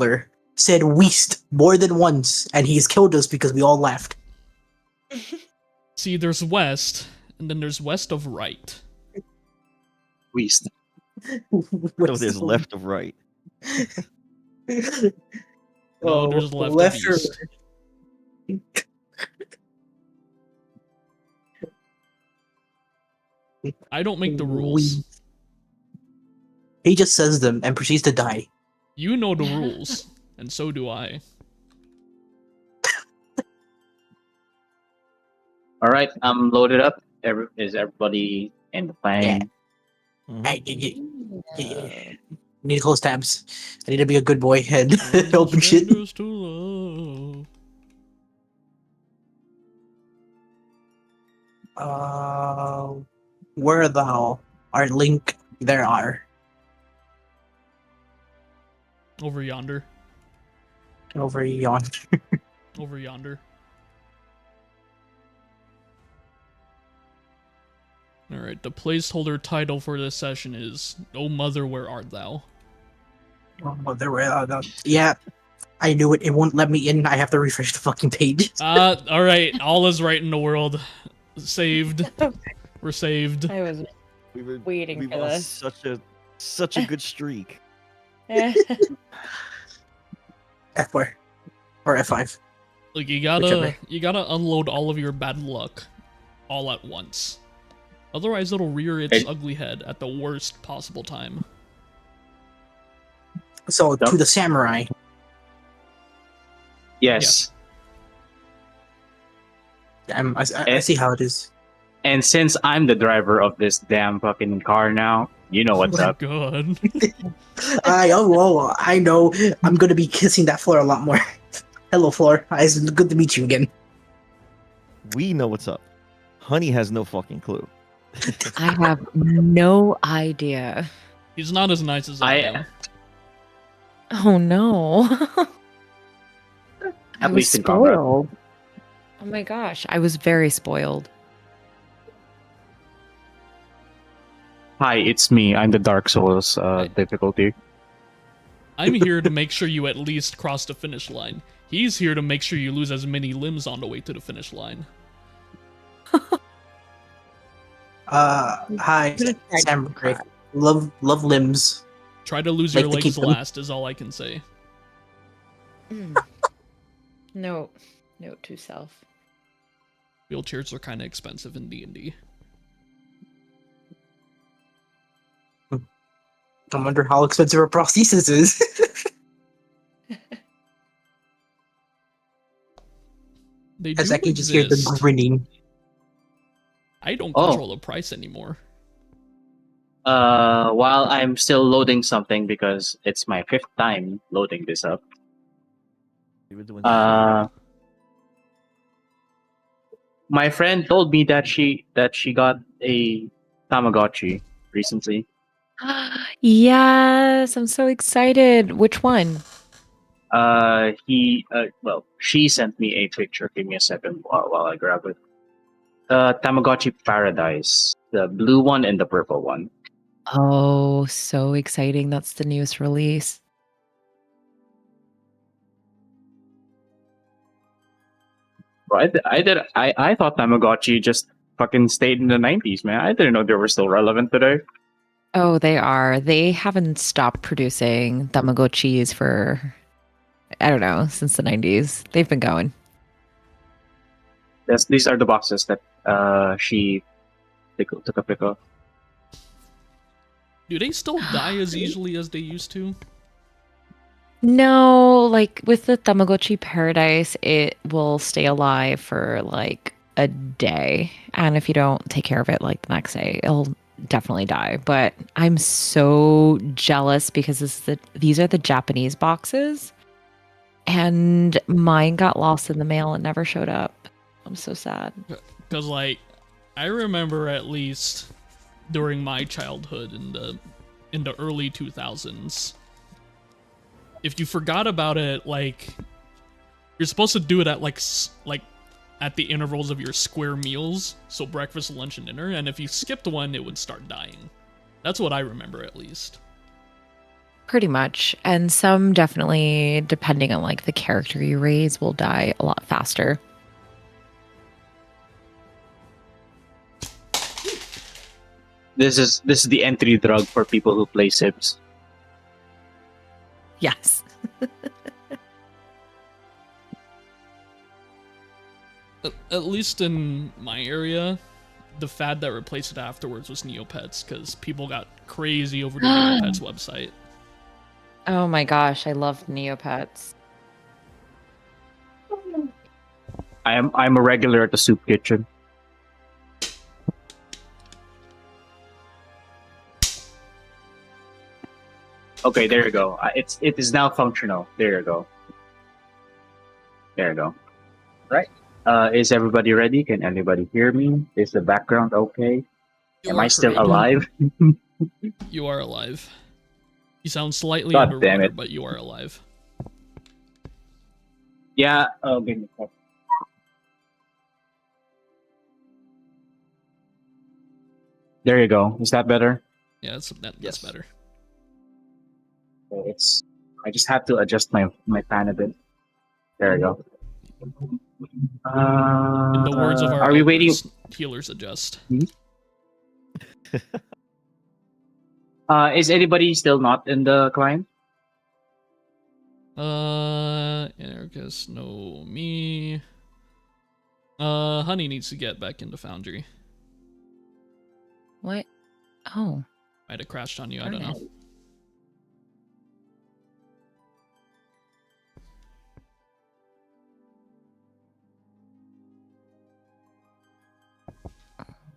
placeholder said "Weast" more than once, and he's killed us because we all laughed. See, there's west, and then there's west of right. Weast. So there's left of right. No, there's left of east. I don't make the rules. He just says them and proceeds to die. You know the rules, and so do I. All right, I'm loaded up. Is everybody in the plane? I need to close tabs. I need to be a good boy and open shit. Where thou art, Link? There are. Over yonder. Over yonder. Over yonder. Alright, the placeholder title for this session is "O Mother, Where Art Thou?" Oh, there were. Yeah, I knew it. It won't let me in. I have to refresh the fucking page. Alright, all is right in the world. Saved. We're saved. I was waiting for this. Such a good streak. F4 or F5. Like you gotta unload all of your bad luck all at once. Otherwise it'll rear its ugly head at the worst possible time. So to the samurai. Yes. Yeah. I see how it is. And since I'm the driver of this damn fucking car now, you know what's up. God. I know. I'm gonna be kissing that floor a lot more. Hello, floor. It's good to meet you again. We know what's up. Honey has no fucking clue. I have no idea. He's not as nice as I am. Oh no. At least in combat. spoiled. Oh my gosh, I was very spoiled. Hi, it's me. I'm the Dark Souls difficulty. I'm here to make sure you at least cross the finish line. He's here to make sure you lose as many limbs on the way to the finish line. Hi, samurai. Love limbs. Try to lose Like your to legs keep them. last is all I can say. Note to self. Wheelchairs are kind of expensive in D&D. I wonder how expensive a prosthesis is. They do As I can just hear the exist. grinning. I don't control the price anymore. While I'm still loading something because it's my 5th time loading this up. My friend told me that she got a Tamagotchi recently. Yes, I'm so excited. Which one? She sent me a picture. Give me a second while I grab it. Tamagotchi Paradise, the blue one and the purple one. Oh, so exciting. That's the newest release. Bro, I thought Tamagotchi just fucking stayed in the 90s, man. I didn't know they were still relevant today. Oh, they are. They haven't stopped producing Tamagotchis for, I don't know, since the 90s. They've been going. Yes, these are the boxes that she took a pic of. Do they still die as easily as they used to? No, like with the Tamagotchi Paradise, it will stay alive for like a day. And if you don't take care of it like the next day, it'll definitely die. But I'm so jealous because these are the Japanese boxes. And mine got lost in the mail and never showed up. I'm so sad. Because, like, I remember at least during my childhood in the early 2000s, if you forgot about it, like, you're supposed to do it at like at the intervals of your square meals, so breakfast, lunch, and dinner, and if you skipped one, it would start dying. That's what I remember, at least. Pretty much. And some definitely, depending on like the character you raise, will die a lot faster. This is the entry drug for people who play Sims. Yes. At least in my area, the fad that replaced it afterwards was Neopets, because people got crazy over the Neopets website. Oh my gosh, I love Neopets. I'm a regular at the soup kitchen. Okay, there you go. It is now functional. There you go. There you go. Right. Is everybody ready? Can anybody hear me? Is the background okay? You Am are I still correct. alive? You are alive. You sound slightly God damn underwater, it. but you are alive. Yeah. Oh, give me a sec. There you go. Is that better? Yeah, that's Yes. better. Okay, I just have to adjust my fan a bit. There you go. In the words of our are we waiting? elders, healers adjust. Is anybody still not in the client? Anarchist, no, me. Honey needs to get back into Foundry. What? Oh. Might have crashed on you, I don't know.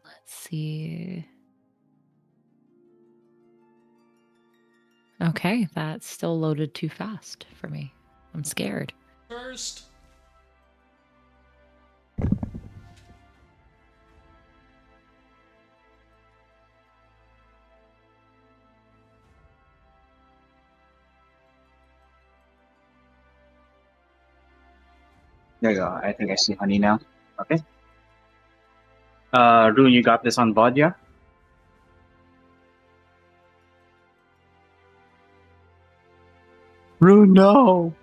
Let's see. Okay, that's still loaded too fast for me. I'm scared. First. There you go. I think I see Honey now. Okay. Rune, you got this on VOD, yeah? Rune, no!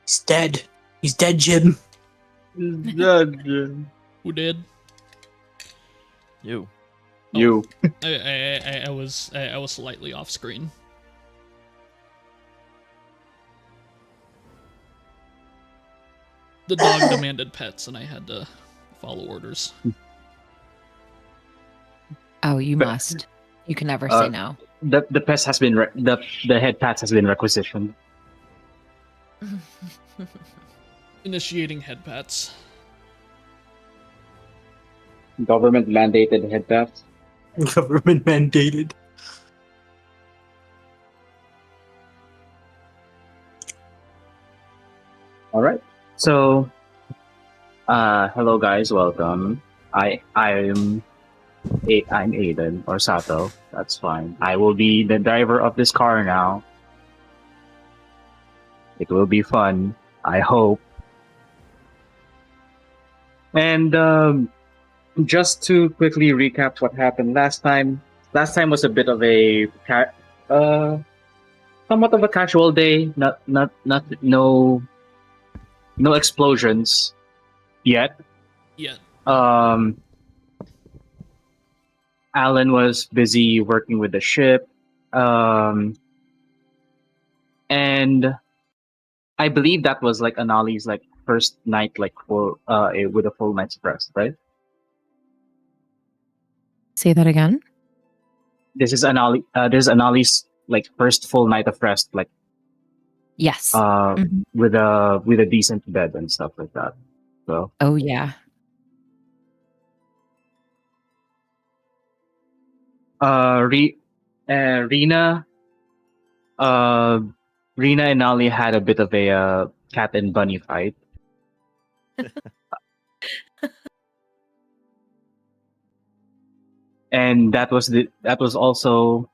He's dead. He's dead, Jim. He's dead. Who did? You. You. I was slightly off screen. The dog demanded pets, and I had to follow orders. Oh, you must. You can never say no. The pest has been the head pats has been requisitioned. Initiating head pats. Government mandated head pats. Government mandated. All right. So, hello guys, welcome. I'm Aiden or Sato. That's fine. I will be the driver of this car now. It will be fun. I hope. And just to quickly recap what happened last time. Last time was a bit of a somewhat of a casual day. No explosions yet. Yeah. Alan was busy working with the ship. And I believe that was like Anali's like first night like full with a full night's rest, right? Say that again? This is Anali's like first full night of rest, like Yes. with a decent bed and stuff like that. So Oh, yeah. Rena and Ali had a bit of a cat and bunny fight. And that was also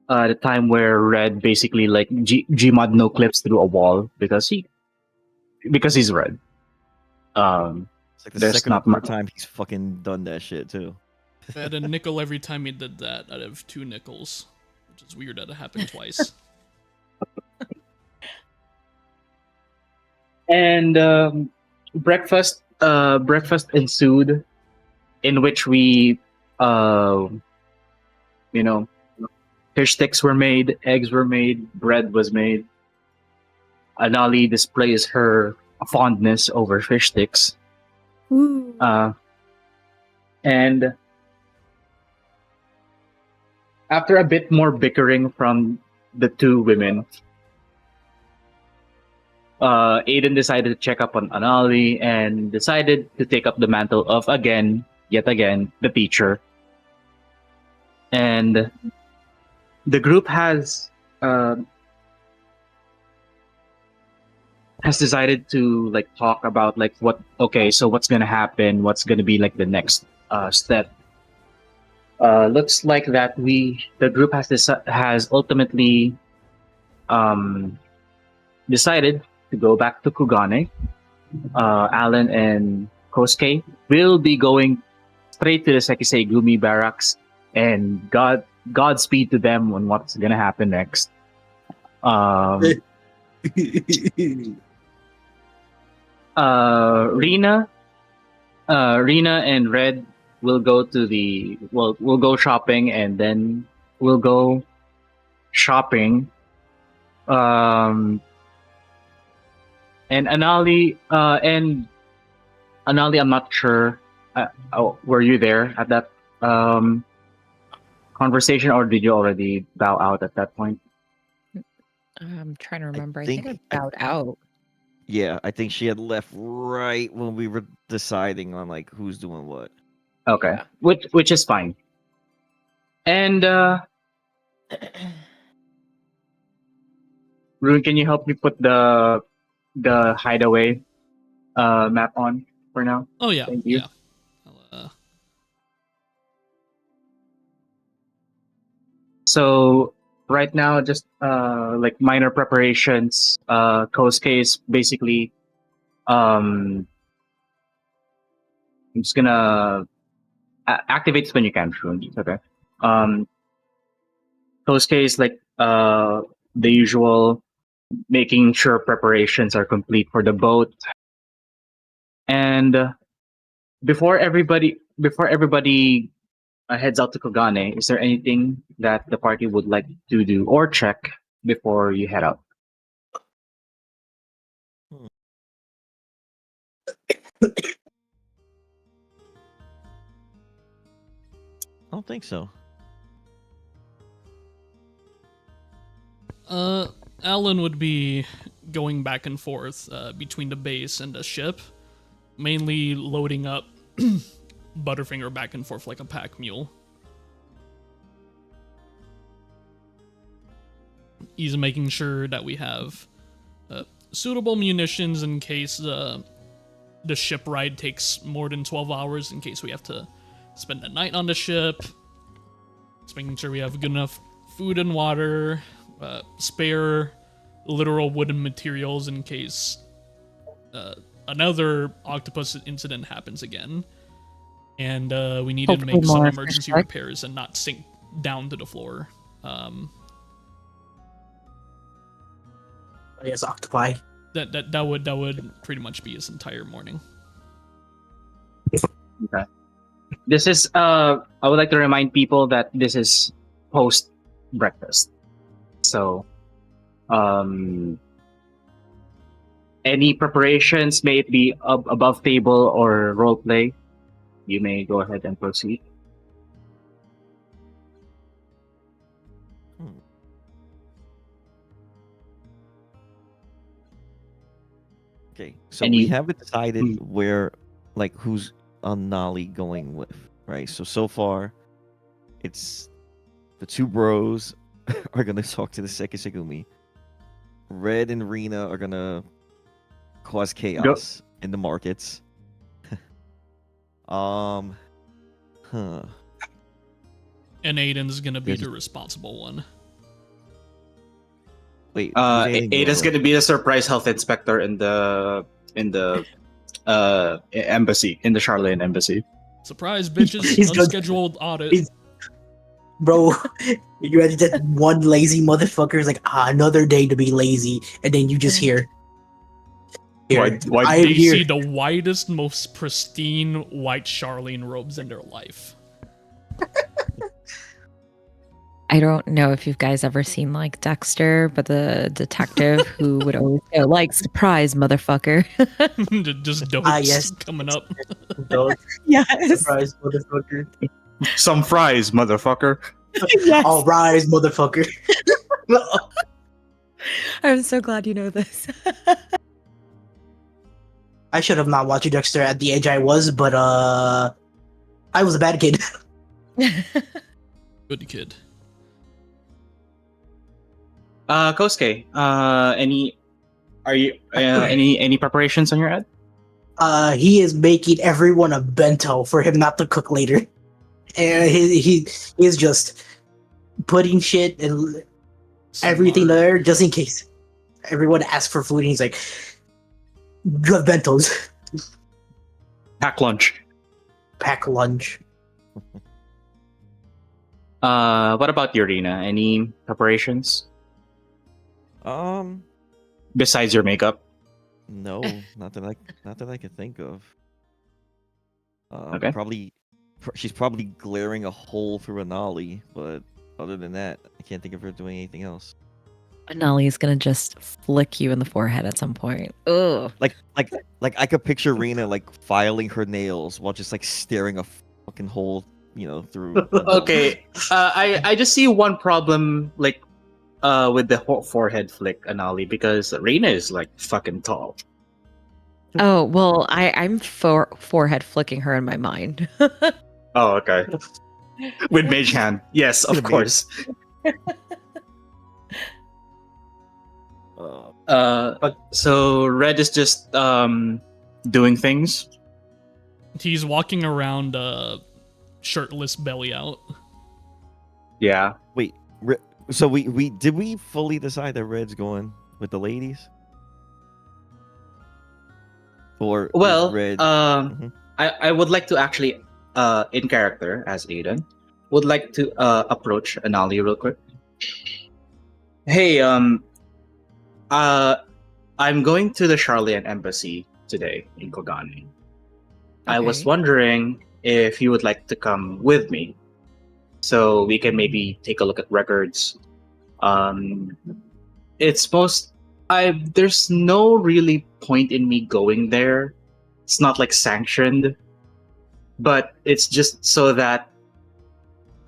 the time where Red basically like Gmod no clips through a wall because he's Red. It's like the There's second or not third much. time he's fucking done that shit too. I had a nickel every time he did that out of 2 nickels. which is weird that it happened twice. And breakfast ensued, in which we, uh, you know, fish sticks were made, eggs were made, bread was made. Anali displays her fondness over fish sticks. And after a bit more bickering from the two women, Aiden decided to check up on Anali and decided to take up the mantle of yet again, the teacher. And the group has decided to like talk about like so what's gonna happen, what's gonna be like the next step. Looks like that the group has ultimately decided to go back to Kugane. Alan and Kosuke will be going straight to the Sekisei Gumi barracks, and Godspeed to them on what's gonna happen next. Rina and Red will go to we'll go shopping, and then we'll go shopping. And Anali, I'm not sure. Were you there at that conversation, or did you already bow out at that point? I'm trying to remember. I think I bowed out. Yeah, I think she had left right when we were deciding on like who's doing what. Okay, Yeah. which is fine. And Rune, can you help me put the hideaway map on for now? Oh yeah, Thank you. yeah. So right now, just like minor preparations. Kosuke is basically, I'm just gonna activate this when you can, Shun. Okay. Kosuke is like the usual, making sure preparations are complete for the boat. And before everybody heads out to Kogane, is there anything that the party would like to do or check before you head out? I don't think so. Alan would be going back and forth between the base and the ship, mainly loading up Butterfinger back and forth like a pack mule. He's making sure that we have suitable munitions in case the ship ride takes more than 12 hours, in case we have to spend the night on the ship. Just making sure we have good enough food and water, spare literal wooden materials in case another octopus incident happens again. And we need to Hopefully make some more emergency fish repairs and not sink down to the floor. Yes, octopi. That would pretty much be his entire morning. Okay. This is I would like to remind people that this is post breakfast. So any preparations, may it be above table or role play, you may go ahead and proceed. Okay, so And we you- haven't decided where, like, who's on Nolly going with, right? So far, it's the two bros are gonna talk to the Sekisegumi. Red and Rena are gonna cause chaos in the markets. Huh. And Aiden's gonna be Yes. the responsible one. Wait, who's Aiden Ada's going gonna be the surprise health inspector in the embassy, in the Charlene embassy. Surprise, bitches! He's good. Unscheduled audit. He's- Bro, you had that one lazy motherfucker is like, another day to be lazy, and then you just hear, Why I am They here. see the whitest, most pristine white Charlene robes in their life. I don't know if you guys ever seen like Dexter, but the detective who would always go like, "Surprise, motherfucker!" Just Yes. coming up. Don't Yes, surprise, motherfucker. Some fries, motherfucker. yes. All rise, motherfucker. I'm so glad you know this. I should have not watched Dexter at the age I was, but I was a bad kid. Good kid. Kosuke, any preparations on your end? He is making everyone a bento for him not to cook later, and he is just putting shit and everything Smart. there just in case everyone asks for food. And he's like, "You have bentos, Pack lunch. pack lunch." What about you, Rina? Any preparations Um, besides your makeup? no, not that I can think of. Okay. She's probably glaring a hole through Anali, but other than that, I can't think of her doing anything else. Nolly's gonna just flick you in the forehead at some point. Ugh. Like I could picture Rena like filing her nails while just like staring a fucking hole, through. Okay. I just see one problem, like, with the forehead flick, Anali, because Reina is like fucking tall. Oh well, I'm forehead flicking her in my mind. Oh, okay. With mage hand, yes, of With mage. course. So Red is just doing things. He's walking around shirtless, belly out. Yeah. Wait, so we did we fully decide that Red's going with the ladies? Or is Well, Red? I would like to actually, in character as Aiden, would like to approach Anali real quick. Hey, I'm going to the Charlian embassy today in Kogani. I was Okay. wondering if you would like to come with me, so we can maybe take a look at records. It's most there's no really point in me going there. It's not like sanctioned, but it's just so that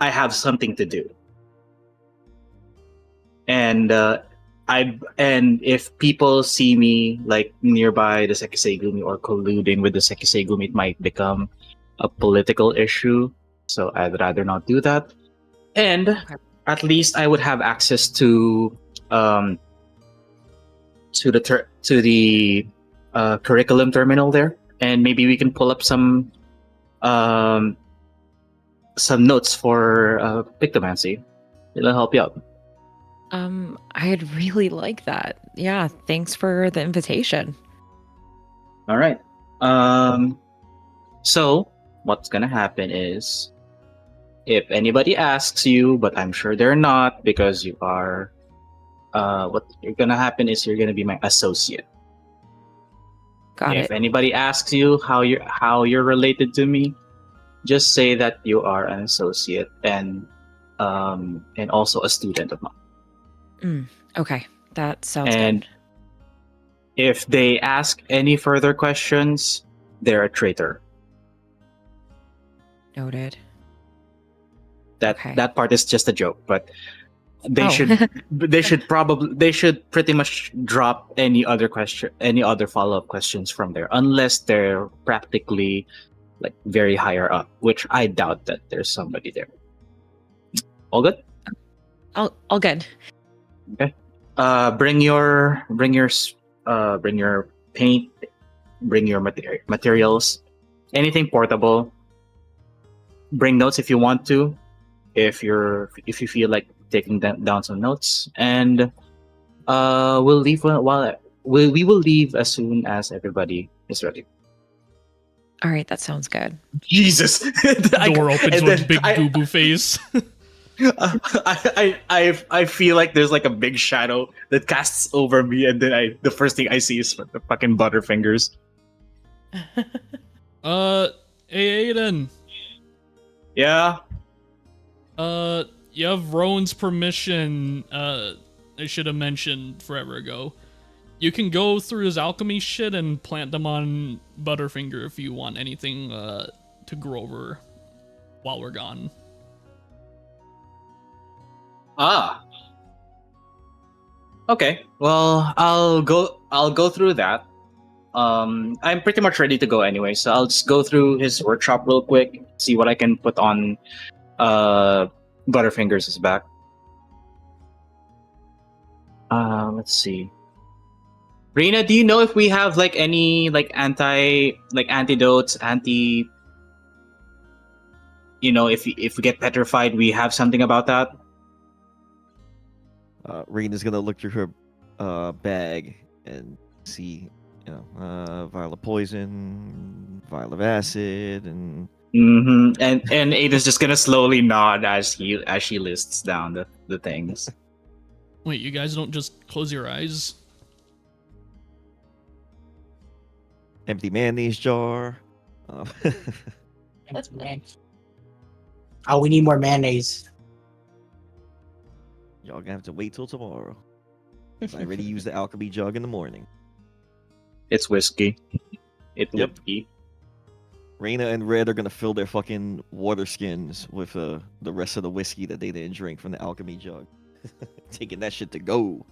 I have something to do. And and if people see me like nearby the Sekisei-gumi or colluding with the Sekisei-gumi, it might become a political issue. So I'd rather not do that. And at least I would have access to the curriculum terminal there, and maybe we can pull up some notes for pictomancy. It'll help you out. I'd really like that. Yeah, thanks for the invitation. All right. So what's gonna happen is, if anybody asks you, but I'm sure they're not because you are, what you're gonna happen is you're gonna be my associate. Got If it. anybody asks you how you're related to me, just say that you are an associate and also a student of mine. Okay, that sounds And good. if they ask any further questions, they're a traitor. Noted. That Okay. that part is just a joke, but they Oh. they should pretty much drop any other follow-up questions from there, unless they're practically like very higher up, which I doubt that there's somebody there. All good? All good. Bring your paint, bring your materials, anything portable. Bring notes if you want to, if you feel like taking down some notes, and we'll leave we will leave as soon as everybody is ready. All right, that sounds good. Jesus! Door opens with big boo boo face. I feel like there's like a big shadow that casts over me, and then the first thing I see is the fucking Butterfingers. Hey Aiden. Yeah. You have Rowan's permission. I should have mentioned forever ago. You can go through his alchemy shit and plant them on Butterfinger if you want anything to grow over while we're gone. Ah. Okay. Well, I'll go through that. I'm pretty much ready to go anyway, so I'll just go through his workshop real quick, see what I can put on Butterfingers' back. Let's see. Reina, do you know if we have like any like antidotes, if we get petrified, we have something about that? Reina's gonna look through her bag and see, vial of poison, vial of acid, and Mm-hmm. And Aiden's just gonna slowly nod as she lists down the things. Wait, you guys don't just close your eyes? empty mayonnaise jar. That's man. Oh, we need more mayonnaise. Y'all gonna have to wait till tomorrow. I already used the alchemy jug in the morning. It's whiskey. It Yep. would be. Reina and Red are gonna fill their fucking water skins with the rest of the whiskey that they didn't drink from the alchemy jug. Taking that shit to go.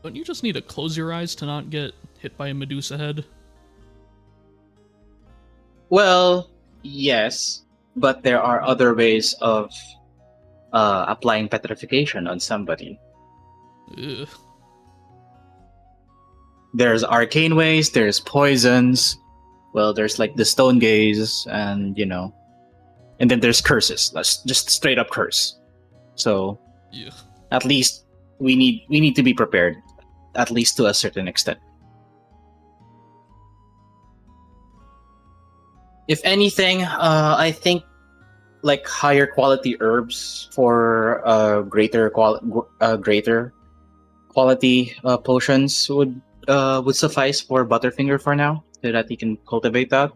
Don't you just need to close your eyes to not get hit by a Medusa head? Well, yes, but there are other ways of applying petrification on somebody. Ugh. There's arcane ways, there's poisons. Well, there's like the stone gaze, and and then there's curses. That's just straight up curse. So Yeah. at least we need to be prepared, at least to a certain extent. If anything, I think like higher quality herbs for greater quality potions would suffice for Butterfinger for now, so that he can cultivate that.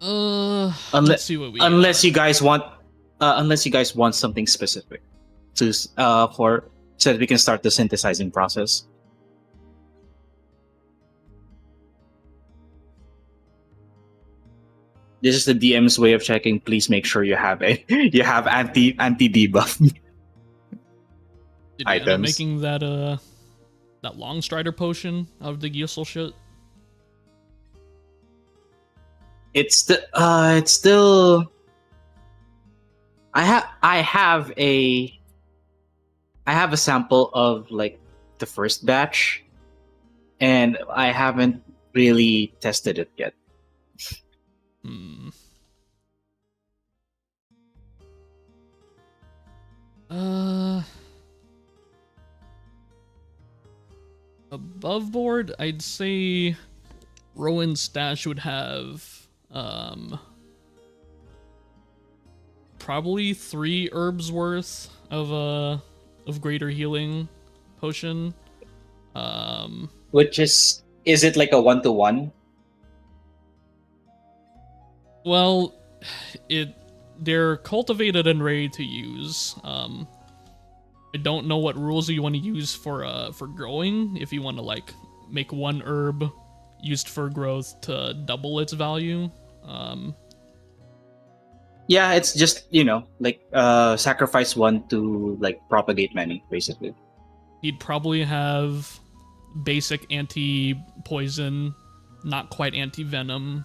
Let's see what we Unless got. you guys want something specific to so that we can start the synthesizing process. This is the DM's way of checking. Please make sure you have anti debuff. Did you end up items. making that long strider potion out of the Gissel shit? It's still. I have a sample of like the first batch, and I haven't really tested it yet. Hmm. Above board, I'd say Rowan's stash would have probably 3 herbs worth of greater healing potion. Which is it like a 1-to-1? Well, they're cultivated and ready to use. I don't know what rules you want to use for growing. If you want to like make one herb used for growth to double its value. Yeah, it's just like sacrifice one to like propagate many, basically. He'd probably have basic anti-poison, not quite anti-venom.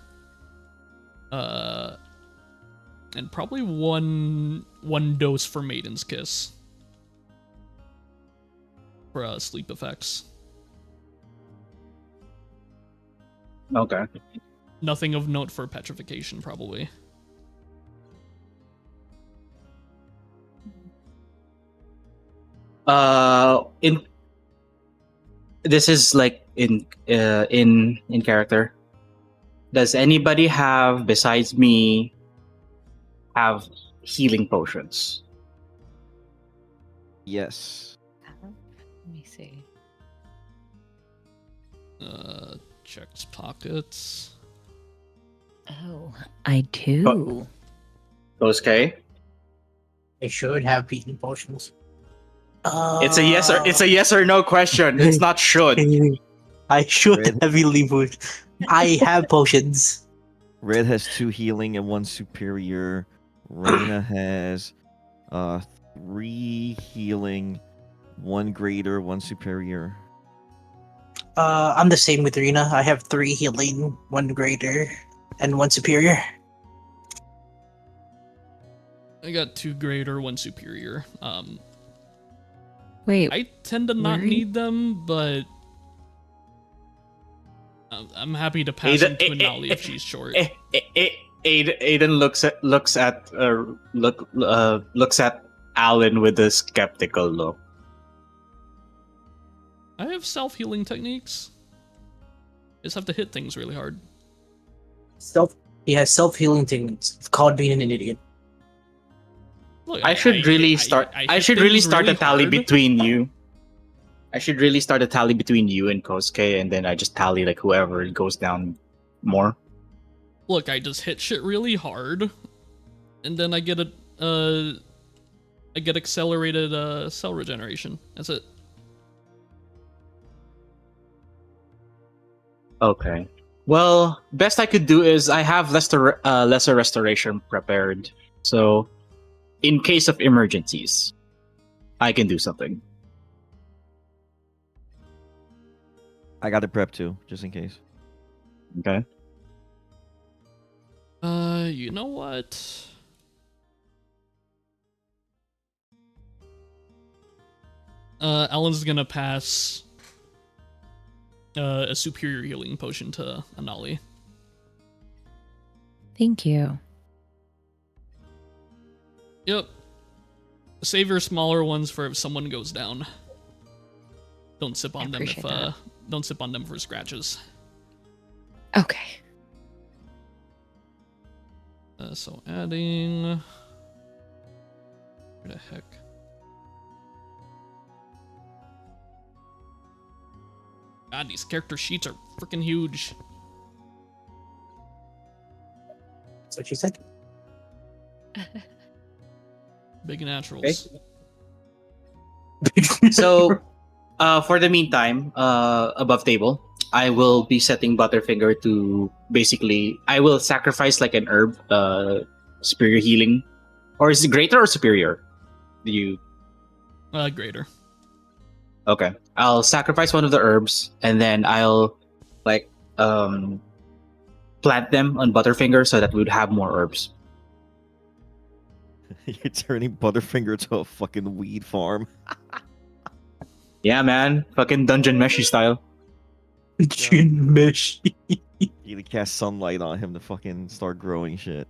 And probably one dose for Maiden's Kiss. For sleep effects. Okay. Nothing of note for petrification, probably. This is like in character. Does anybody have, besides me, have healing potions. Yes. Let me see. Checks pockets. Oh, I do. Those K. I should have healing potions. It's a yes or no question. It's not should. I should Red. have healing potions. I have potions. Red has 2 healing and 1 superior. Reina has 3 healing, 1 greater, 1 superior. I'm the same with Rena. I have 3 healing, 1 greater, and 1 superior. I got 2 greater, 1 superior. Wait, I tend to not Where are you- need them, but I'm happy to pass them to Anali if she's short. Aiden looks at Alan with a skeptical look. I have self-healing techniques. Just have to hit things really hard. He has self-healing techniques. It's called being an idiot. Look, I should really hit start things a tally hard. between you. I should really start a tally between you and Kosuke, and then I just tally like whoever goes down more. Look, I just hit shit really hard, and then I get accelerated cell regeneration. That's it. Okay. Well, best I could do is I have lesser restoration prepared. So, in case of emergencies, I can do something. I got it prepped too, just in case. Okay. You know what? Alan's gonna pass a superior healing potion to Anali. Thank you. Yep. Save your smaller ones for if someone goes down. Don't sip on them if appreciate that. don't sip on them for scratches. Okay. So adding where the heck? God, these character sheets are freaking huge. That's what she said. Big naturals. So, for the meantime, above table, I will be setting Butterfinger to basically. I will sacrifice like an herb, superior healing, or is it greater or superior? Do you? Greater. Okay, I'll sacrifice one of the herbs, and then I'll like plant them on Butterfinger so that we would have more herbs. You're turning Butterfinger to a fucking weed farm. Yeah, man, fucking dungeon meshy style. Jin Mesh. You cast sunlight on him to fucking start growing shit.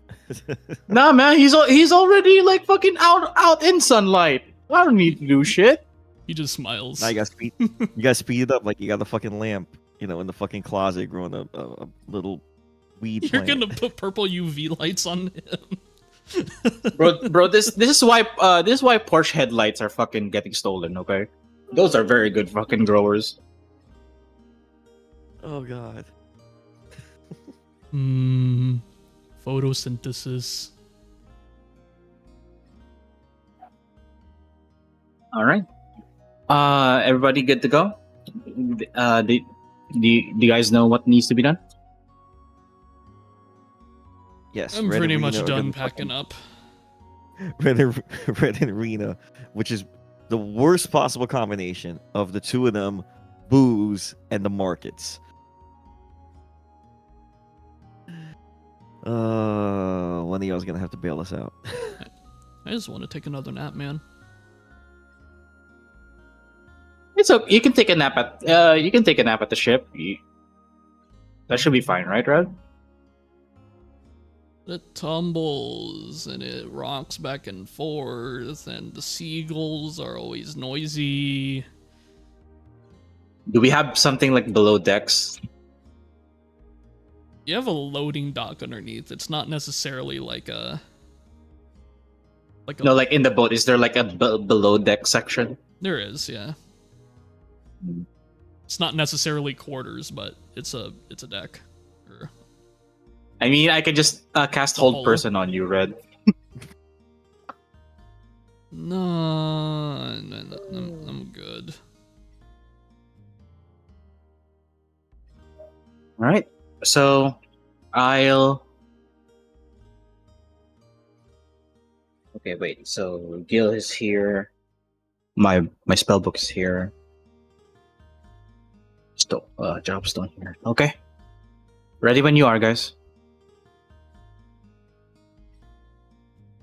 Nah, man, he's already like fucking out in sunlight. I don't need to do shit. He just smiles. Now you gotta speed it up like you got the fucking lamp, in the fucking closet growing a little weed You're plant. gonna put purple UV lights on him. bro, this is why Porsche headlights are fucking getting stolen. Okay, those are very good fucking growers. Oh god. Photosynthesis. All right, everybody good to go? Do you guys know what needs to be done? Yes. I'm Red pretty and much Rena are done gonna packing up. Red and Rena, which is the worst possible combination of the two of them, booze and the markets. One of y'all's gonna have to bail us out. I just want to take another nap, man. It's okay. You can take a nap at the ship. That should be fine, right, Red? It tumbles and it rocks back and forth, and the seagulls are always noisy. Do we have something like below decks? You have a loading dock underneath. It's not necessarily like Like a, No, like in the boat, is there like a below deck section? there is, yeah. It's not necessarily quarters, but it's a deck. Or, I mean, I could just cast The hold hull. person on you, Red. no, I'm good. All right. So I'll. Okay, wait. So Gil is here. My spell book is here. Jobstone here. Okay. Ready when you are, guys.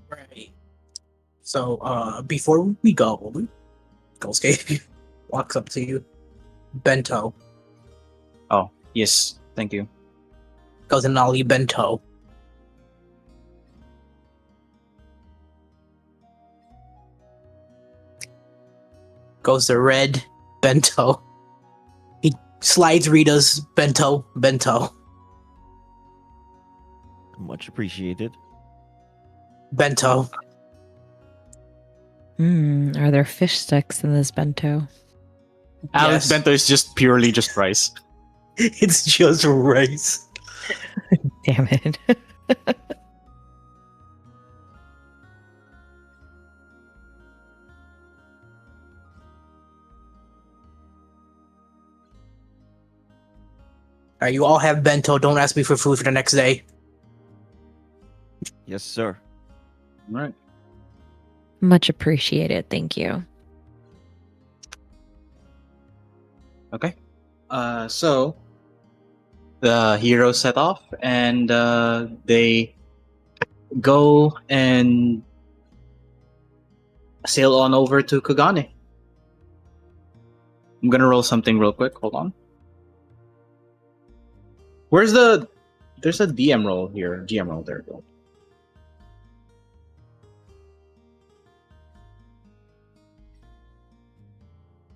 Right. So, before we go, Ghost walks up to you. Bento. Oh, yes. Thank you. Goes in Nolly Bento. Goes to Red Bento. He slides Rita's Bento. Much appreciated. Bento. Are there fish sticks in this bento? Alex Yes. Bento is just purely just rice. It's just rice. Damn it. Alright, you all have bento. Don't ask me for food for the next day. Yes, sir. All right. Much appreciated. Thank you. Okay. So the heroes set off, and they go and sail on over to Kugane. I'm gonna roll something real quick. Hold on. Where's the? There's a DM roll here. GM roll. There we go.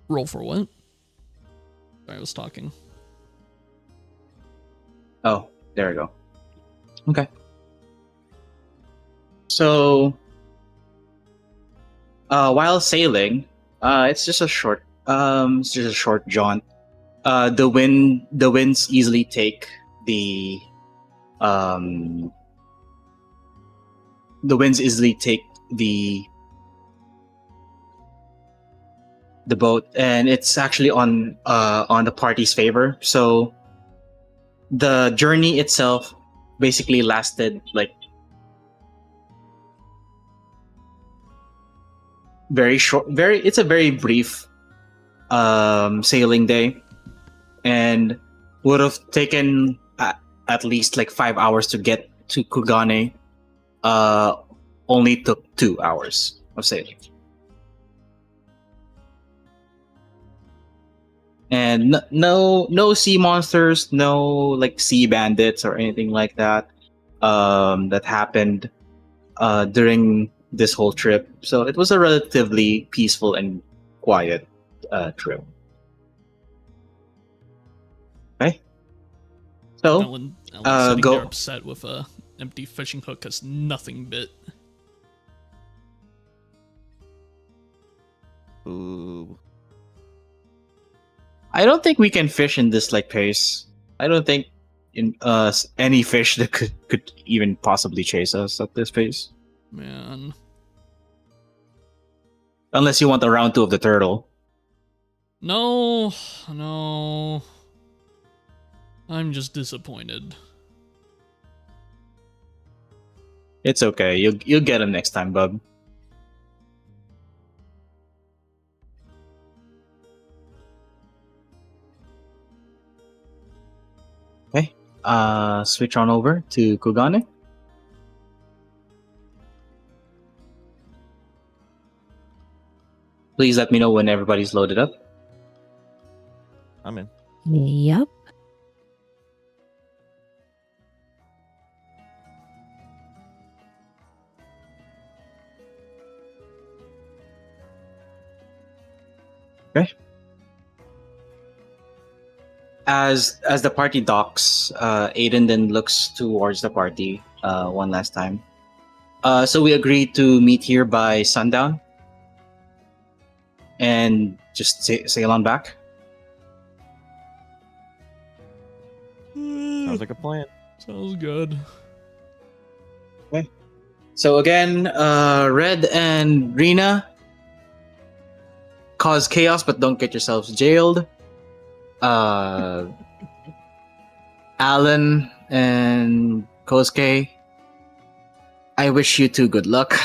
Roll for what? I was talking. Oh, there we go. Okay. So, while sailing, it's just a short, jaunt. The winds easily take um, the winds easily take the boat, and it's actually on the party's favor. So the journey itself basically lasted like very short. It's a very brief sailing day, and would have taken at least like 5 hours to get to Kugane. Only took 2 hours of sailing. And no sea monsters, no like sea bandits or anything like that that happened during this whole trip. So it was a relatively peaceful and quiet trip. Okay. So Alan sitting go. there upset with a empty fishing hook because nothing bit. Ooh. I don't think we can fish in this like pace. I don't think in any fish that could even possibly chase us at this pace. Man. Unless you want a round 2 of the turtle. No. I'm just disappointed. It's okay. You'll get him next time, bub. Okay. Switch on over to Kugane. Please let me know when everybody's loaded up. I'm in. Yep. Okay. As the party docks, Aiden then looks towards the party one last time. So we agreed to meet here by sundown and just sail on back. Sounds like a plan. Sounds good. So again, Red and Rena, cause chaos but don't get yourselves jailed. Alan and Kosuke, I wish you two good luck.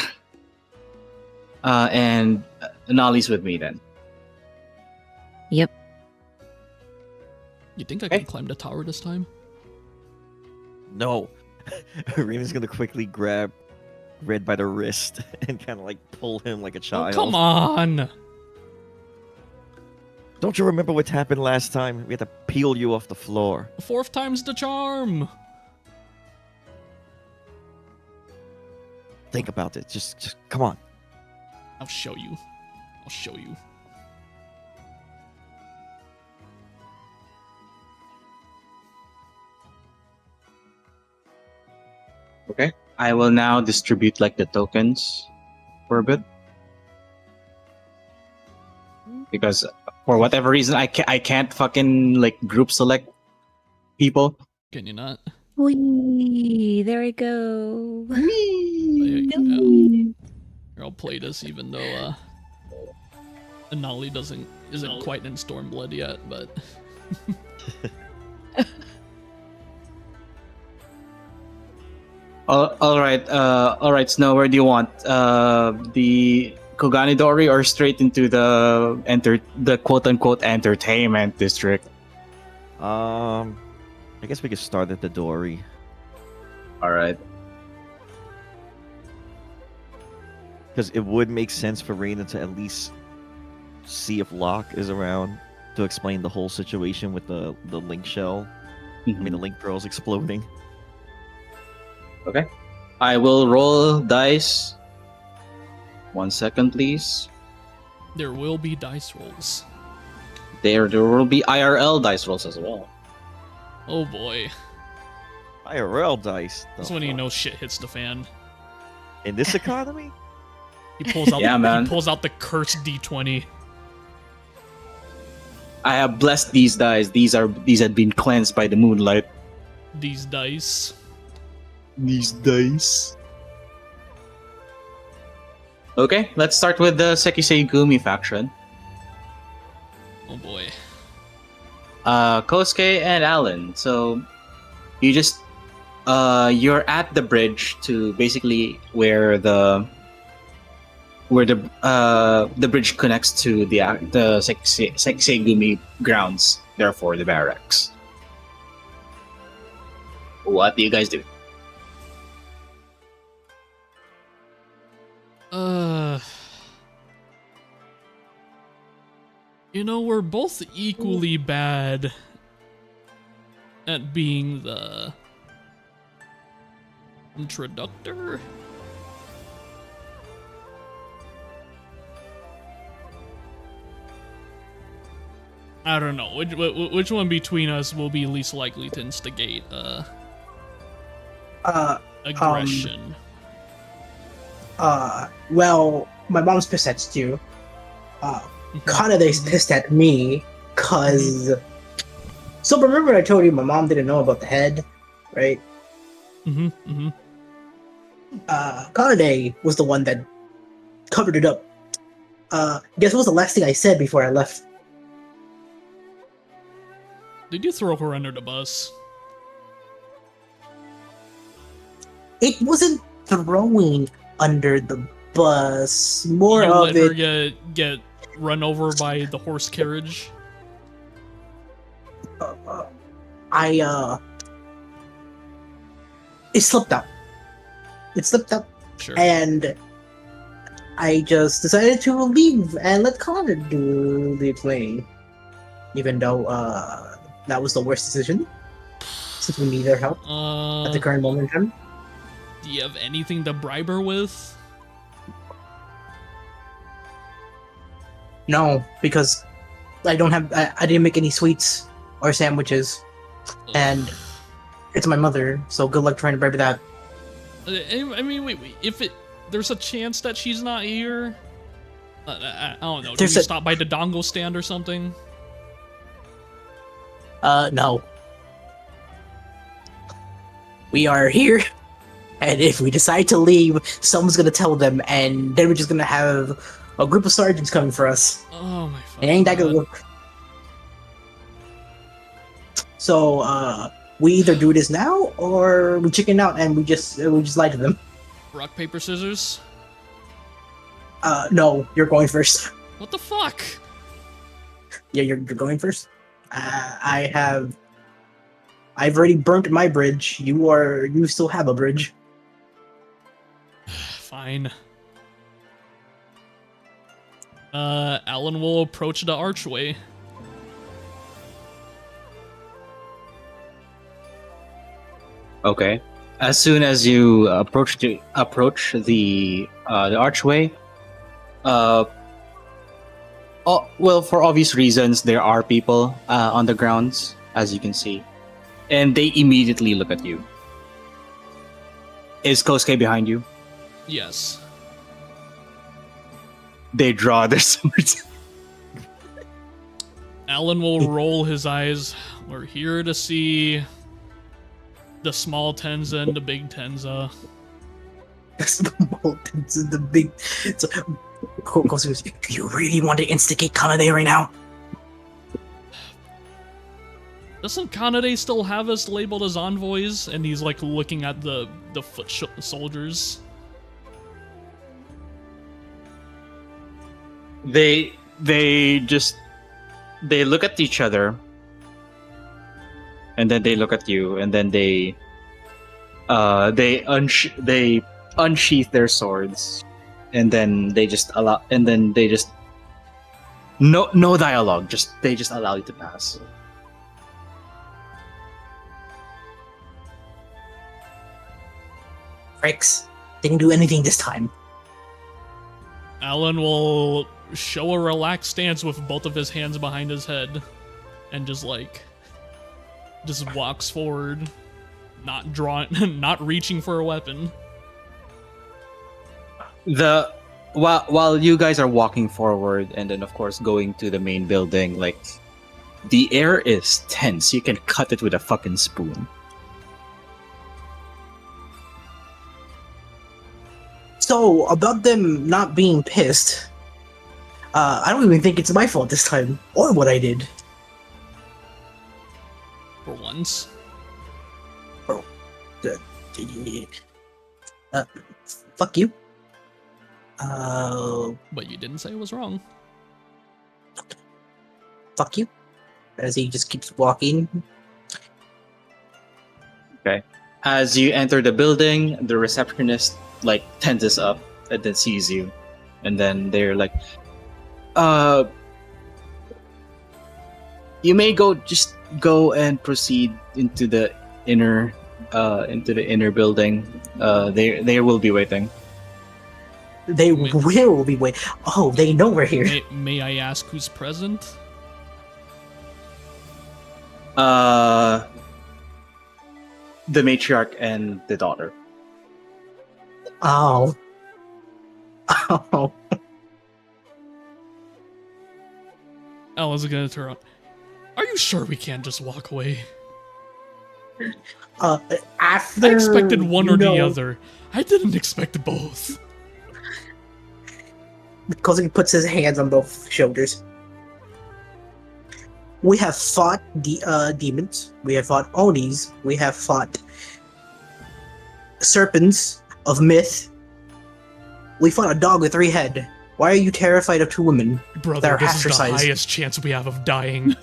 And Nolly's with me then. Yep. You think I Okay. can climb the tower this time? No. Rena's gonna quickly grab Red by the wrist and kind of like pull him like a Oh, child. come on! Don't you remember what happened last time? We had to peel you off the floor. Fourth time's the charm. Think about it. Just come on. I'll show you. I'll show you. Okay. I will now distribute like the tokens for a bit. Because for whatever reason I can't fucking like group select people. Can you not? Wee, there we go. Yeah. Here, I'll play this even though Anali isn't quite in Stormblood yet, but All right, Snow, where do you want? The Koganidori or straight into the quote unquote entertainment district? I guess we could start at the dory. All right. Because it would make sense for Reina to at least see if Locke is around to explain the whole situation with the link shell. I mean, the link pearls exploding. Okay. I will roll dice. 1 second, please. there will be dice rolls. There will be IRL dice rolls as well. Oh boy. IRL dice. That's when you know shit hits the fan. In this economy? He pulls out Yeah, man. he pulls out the cursed D20. I have blessed these dice. These had been cleansed by the moonlight. These dice. These dice. Okay, let's start with the Sekisei Gumi faction. Oh boy. Kosuke and Alan. So you just you're at the bridge to basically where the bridge connects to the Sekisei Gumi grounds, therefore the barracks. What do you guys do? You know, we're both equally bad at being the introductor. I don't know which one between us will be least likely to instigate aggression. Well, my mom's pissed at Stu. Kanaday's pissed at me, cause... So remember I told you my mom didn't know about the head, right? Kanaday was the one that covered it up. Guess what was the last thing I said before I left? Did you throw her under the bus? It wasn't throwing under the bus. More You of let her it. get run over by the horse carriage. It slipped up. Sure. And I just decided to leave and let Connor do the playing. Even though that was the worst decision, since we need their help at the current moment in time. Do you have anything to bribe her with? No, because I don't have. I didn't make any sweets or sandwiches, and it's my mother. So good luck trying to bribe that. I mean, wait, if there's a chance that she's not here. I don't know. There's Do we a- stop by the dongo stand or something? No. We are here, and if we decide to leave, someone's gonna tell them, and then we're just gonna have a group of sergeants coming for us. Oh my It fucking ain't that God. gonna work. So, we either do this now, or we chicken out and we just lie to them. Rock, paper, scissors? No, you're going first. What the fuck? Yeah, you're going first. I've already burnt my bridge. You still have a bridge. Fine. Alan will approach the archway. Okay. As soon as you approach the archway, well, for obvious reasons, there are people on the grounds, as you can see, and they immediately look at you. Is Kosuke behind you? Yes. They draw their swords. Alan will roll his eyes. We're here to see the small Tenza and the big Tenza. The big. So, you really want to instigate Kanade right now? Doesn't Kanade still have us labeled as envoys? And he's like looking at the foot soldiers. They look at each other, and then they look at you, and then they unsheath their swords, and then they just no dialogue, they just allow you to pass. Rex didn't do anything this time. Alan will show a relaxed stance with both of his hands behind his head and just walks forward, not drawing, not reaching for a weapon. While you guys are walking forward and then of course going to the main building, like the air is tense. You can cut it with a fucking spoon. So, about them not being pissed, I don't even think it's my fault this time, or what I did. For once. Fuck you. But you didn't say it was wrong. Fuck you. As he just keeps walking. Okay. As you enter the building, the receptionist tenses up and then sees you, and then they're like, you may just go and proceed into the inner building. They will be waiting. They will be waiting. Oh, they know we're here. May I ask who's present? The matriarch and the daughter. Oh. Oh. Alan's gonna turn around. Are you sure we can't just walk away? After I expected one or the know, other. I didn't expect both. Because he puts his hands on both shoulders. We have fought demons. We have fought Onis. We have fought serpents of myth. We fought a dog with 3 heads. Why are you terrified of 2 women? Brother, They're this half is your the size. highest chance we have of dying.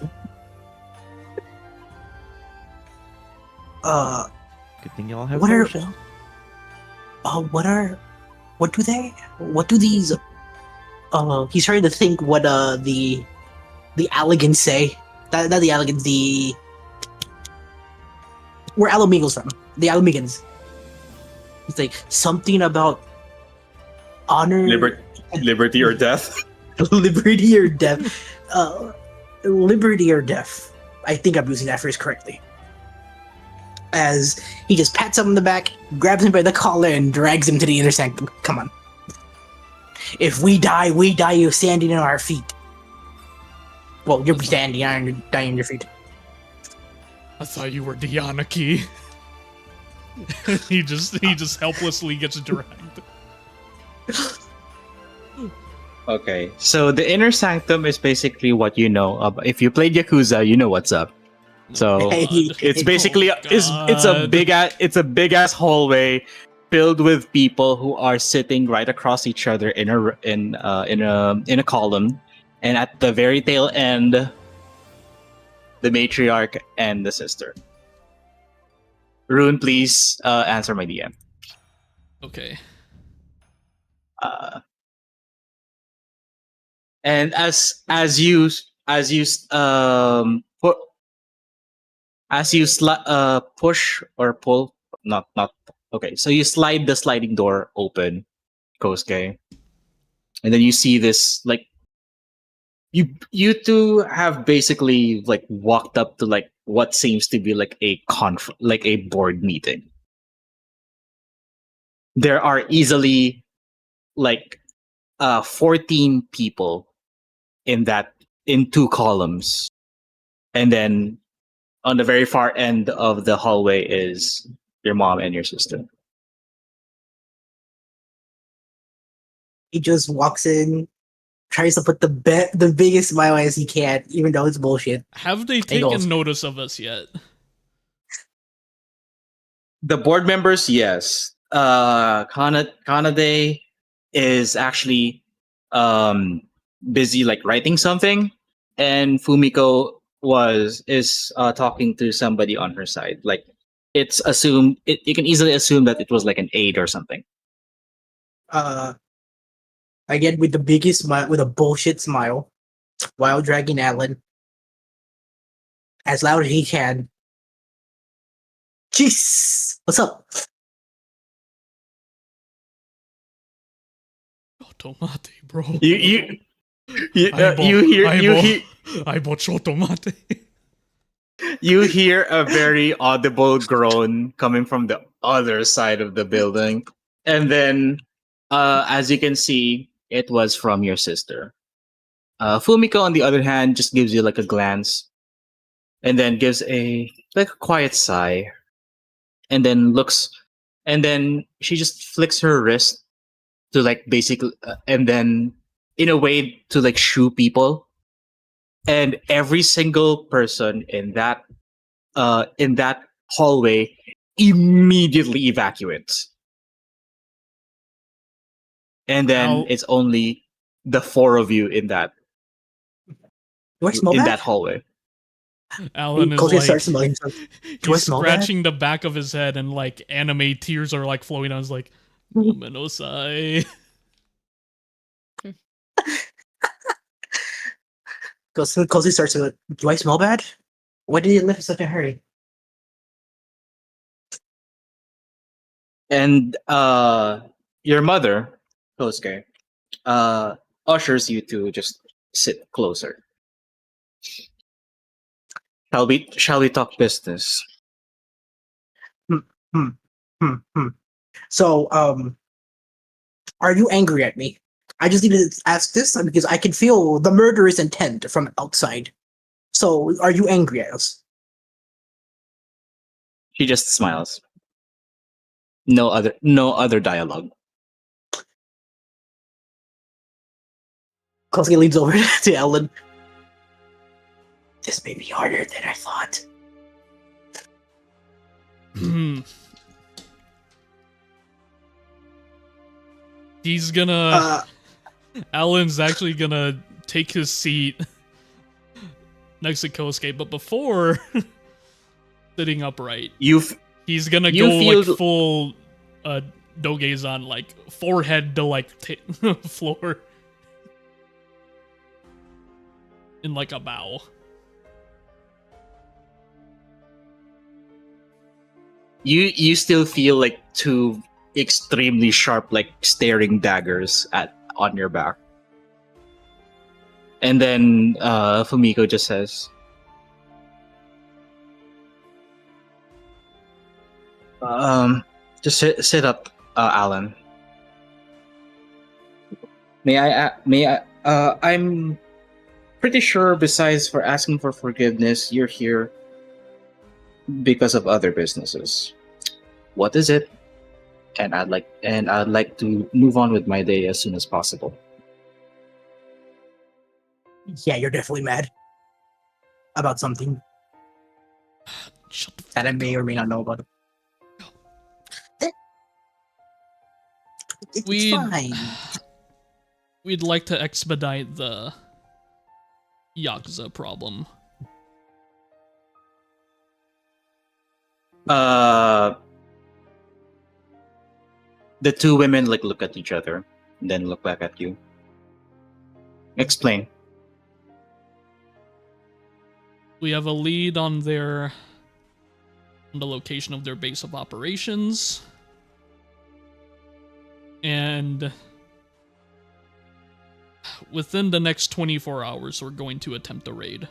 Good thing y'all have What are- potion. what do these he's trying to think what the Allegans say. Not the Allegans, where Alomigos from. The Alomigans. It's like something about honor, Liberty or death. liberty or death. Liberty or death. I think I'm using that phrase correctly. as he just pats him on the back, grabs him by the collar, and drags him to the inner sanctum. Come on. If we die you standing on our feet. Well, you're standing on dying on your feet. I thought you were Dianaki. he just helplessly gets dragged. Okay, so the inner sanctum is basically what you know. If you played Yakuza, you know what's up. So Hey, it's basically it's a big ass hallway filled with people who are sitting right across each other in a column, and at the very tail end, the matriarch and the sister. Rune, please answer my DM. Okay. And as you push or pull, not okay. So you slide the sliding door open, Kosuke, and then you see this like you two have basically like walked up to like what seems to be like like a board meeting. There are easily like 14 people in two columns, and then on the very far end of the hallway is your mom and your sister. he just walks in, tries to put the biggest smile as he can, even though it's bullshit. Have they He goes, taken notice of us yet? The board members, yes. Kanade is actually busy like writing something, and Fumiko is talking to somebody on her side. Like it's assumed, you can easily assume that it was like an aide or something. Again with the biggest smile, with a bullshit smile, while dragging Alan as loud as he can. Jeez, what's up? Chotomate, bro. You Aibo chotomate. you hear a very audible groan coming from the other side of the building, and then as you can see, it was from your sister. Fumiko, on the other hand, just gives you like a glance, and then gives a quiet sigh, and then looks, and then she just flicks her wrist to like basically, and then in a way to like shoo people, and every single person in that hallway immediately evacuates, and then Ow. it's only the four of you in that Do I smell in bad? that hallway. Alan is Kosuke starts like, smelling himself. Do I he's smell scratching the back of his head, and like anime tears are like flowing down. He's like, Gomenosai. Kosuke starts to. Do I smell bad? Why did he live in such a hurry? And your mother, Kosuke, ushers you to just sit closer. Shall we talk business? So, are you angry at me? I just need to ask this because I can feel the murderous intent from outside. So, are you angry at us? She just smiles. No other dialogue. Kosuke leans over to Ellen. This may be harder than I thought. He's gonna. Alan's actually gonna take his seat next to Kosuke, but before sitting upright, he's gonna go like full Dogezan, like forehead to like floor in like a bow. You still feel like two extremely sharp, like staring daggers on your back. And then Fumiko just says, Just sit up, Alan. May I? May I? I'm pretty sure. Besides for asking for forgiveness, you're here because of other businesses. What is it? And I'd like to move on with my day as soon as possible. Yeah, you're definitely mad about something Shut the that I fuck may up. or may not know about. It's We'd- fine. We'd like to expedite the Yakuza problem. Uh, the two women like look at each other, and then look back at you. Explain. We have a lead on the location of their base of operations. And within the next 24 hours, we're going to attempt a raid.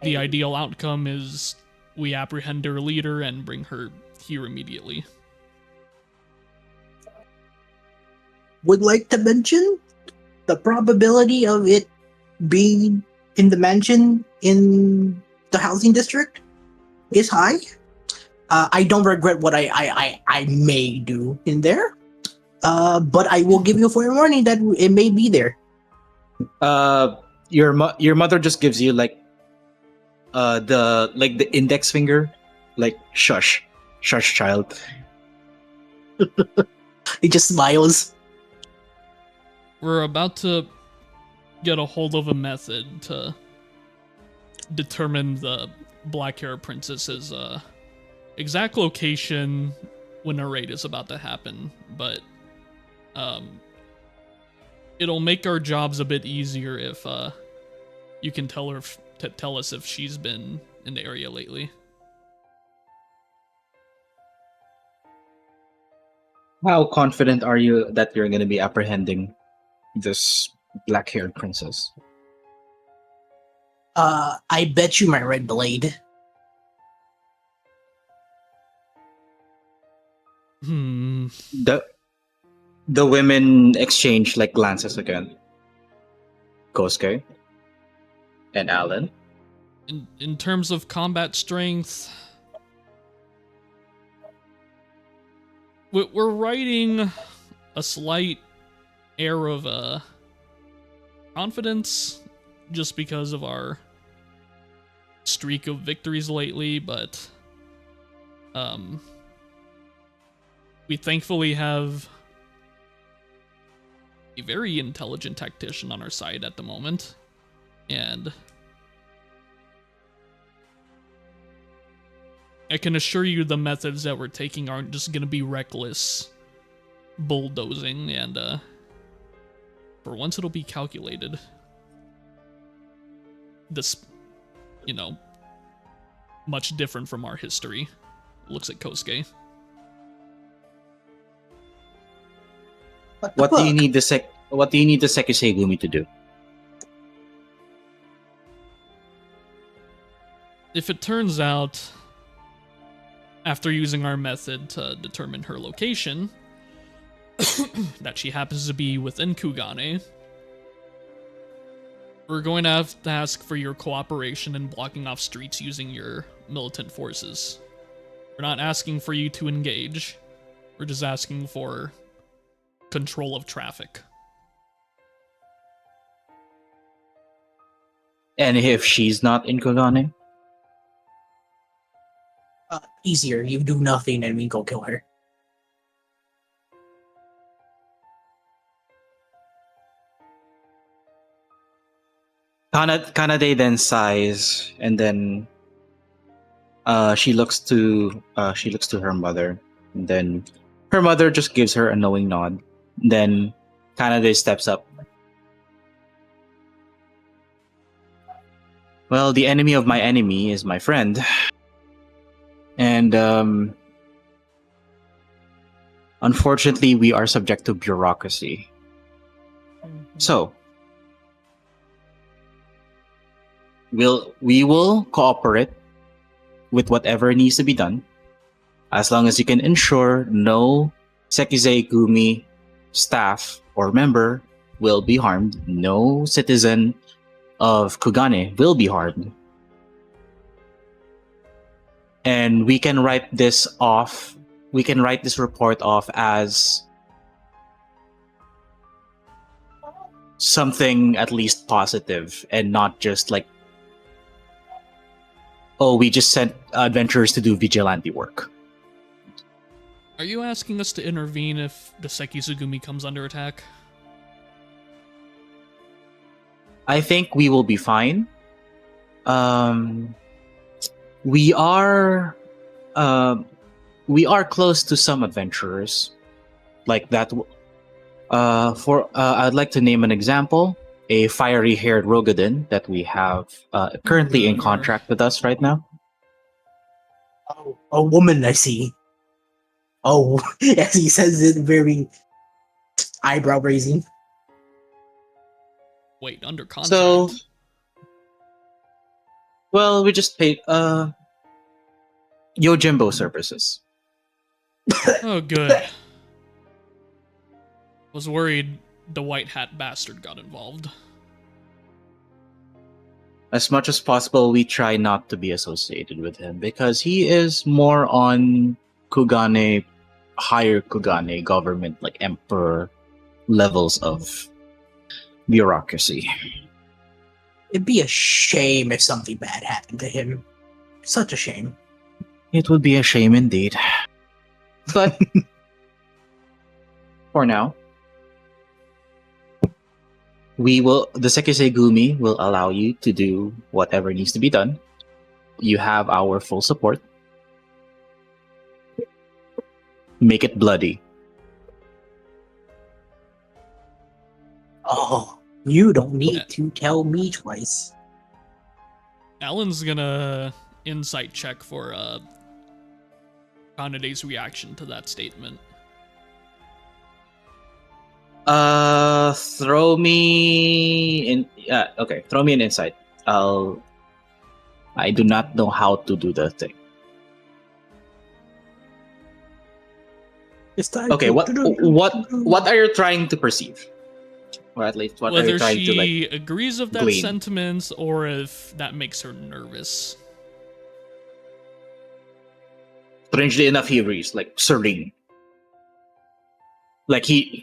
The ideal outcome is we apprehend their leader and bring her here immediately. Would like to mention the probability of it being in the mansion in the housing district is high. I don't regret what I may do in there. But I will give you forewarning that it may be there. Your mother just gives you like the index finger, like shush, child. He just smiles. We're about to get a hold of a method to determine the black hair princess's exact location when a raid is about to happen, but it'll make our jobs a bit easier if you can tell us if she's been in the area lately. How confident are you that you're going to be apprehending this black-haired princess? I bet you my red blade. The women exchange like glances again. Kosuke and Alan. In terms of combat strength, we're riding a slight air of confidence just because of our streak of victories lately, but we thankfully have a very intelligent tactician on our side at the moment, and I can assure you the methods that we're taking aren't just going to be reckless bulldozing, and for once it'll be calculated. This, much different from our history. Looks at Kosuke. What do you need the Sekisei to do? If it turns out, after using our method to determine her location, that she happens to be within Kugane, we're going to have to ask for your cooperation in blocking off streets using your militant forces. We're not asking for you to engage. We're just asking for control of traffic. And if she's not in Kogane? Easier. You do nothing and we go kill her. Kanade then sighs, and then she looks to her mother, and then her mother just gives her a knowing nod. Then Kanade steps up. Well, the enemy of my enemy is my friend, and unfortunately, we are subject to bureaucracy. So, we will cooperate with whatever needs to be done, as long as you can ensure no Sekizei Gumi staff or member will be harmed, no citizen of Kugane will be harmed. And we can write this off, we can write this report off as something at least positive and not just like, oh, we just sent adventurers to do vigilante work. Are you asking us to intervene if the Sekizugumi comes under attack? I think we will be fine. We are close to some adventurers like that. I'd like to name an example: a fiery-haired Rogadin that we have currently in contract with us right now. Oh, a woman, I see. Oh, as he says it, very eyebrow raising. Wait, under contract? So, well, we just paid Yojimbo services. Oh, good. Was worried the white hat bastard got involved. As much as possible, we try not to be associated with him because he is more on Kugane, higher Kugane government, like emperor levels of bureaucracy. It'd be a shame if something bad happened to him. Such a shame. It would be a shame indeed. But for now, the Sekisei Gumi will allow you to do whatever needs to be done. You have our full support. Make it bloody. Oh, you don't need to tell me twice. Alan's gonna insight check for Kanade's reaction to that statement. Throw me in. Okay, throw me an insight. I do not know how to do the thing. It's time Okay, what are you trying to perceive? Or at least what are Whether you trying she to like? agrees with that glean? sentiment or if that makes her nervous. Strangely enough, he agrees, like serene. Like she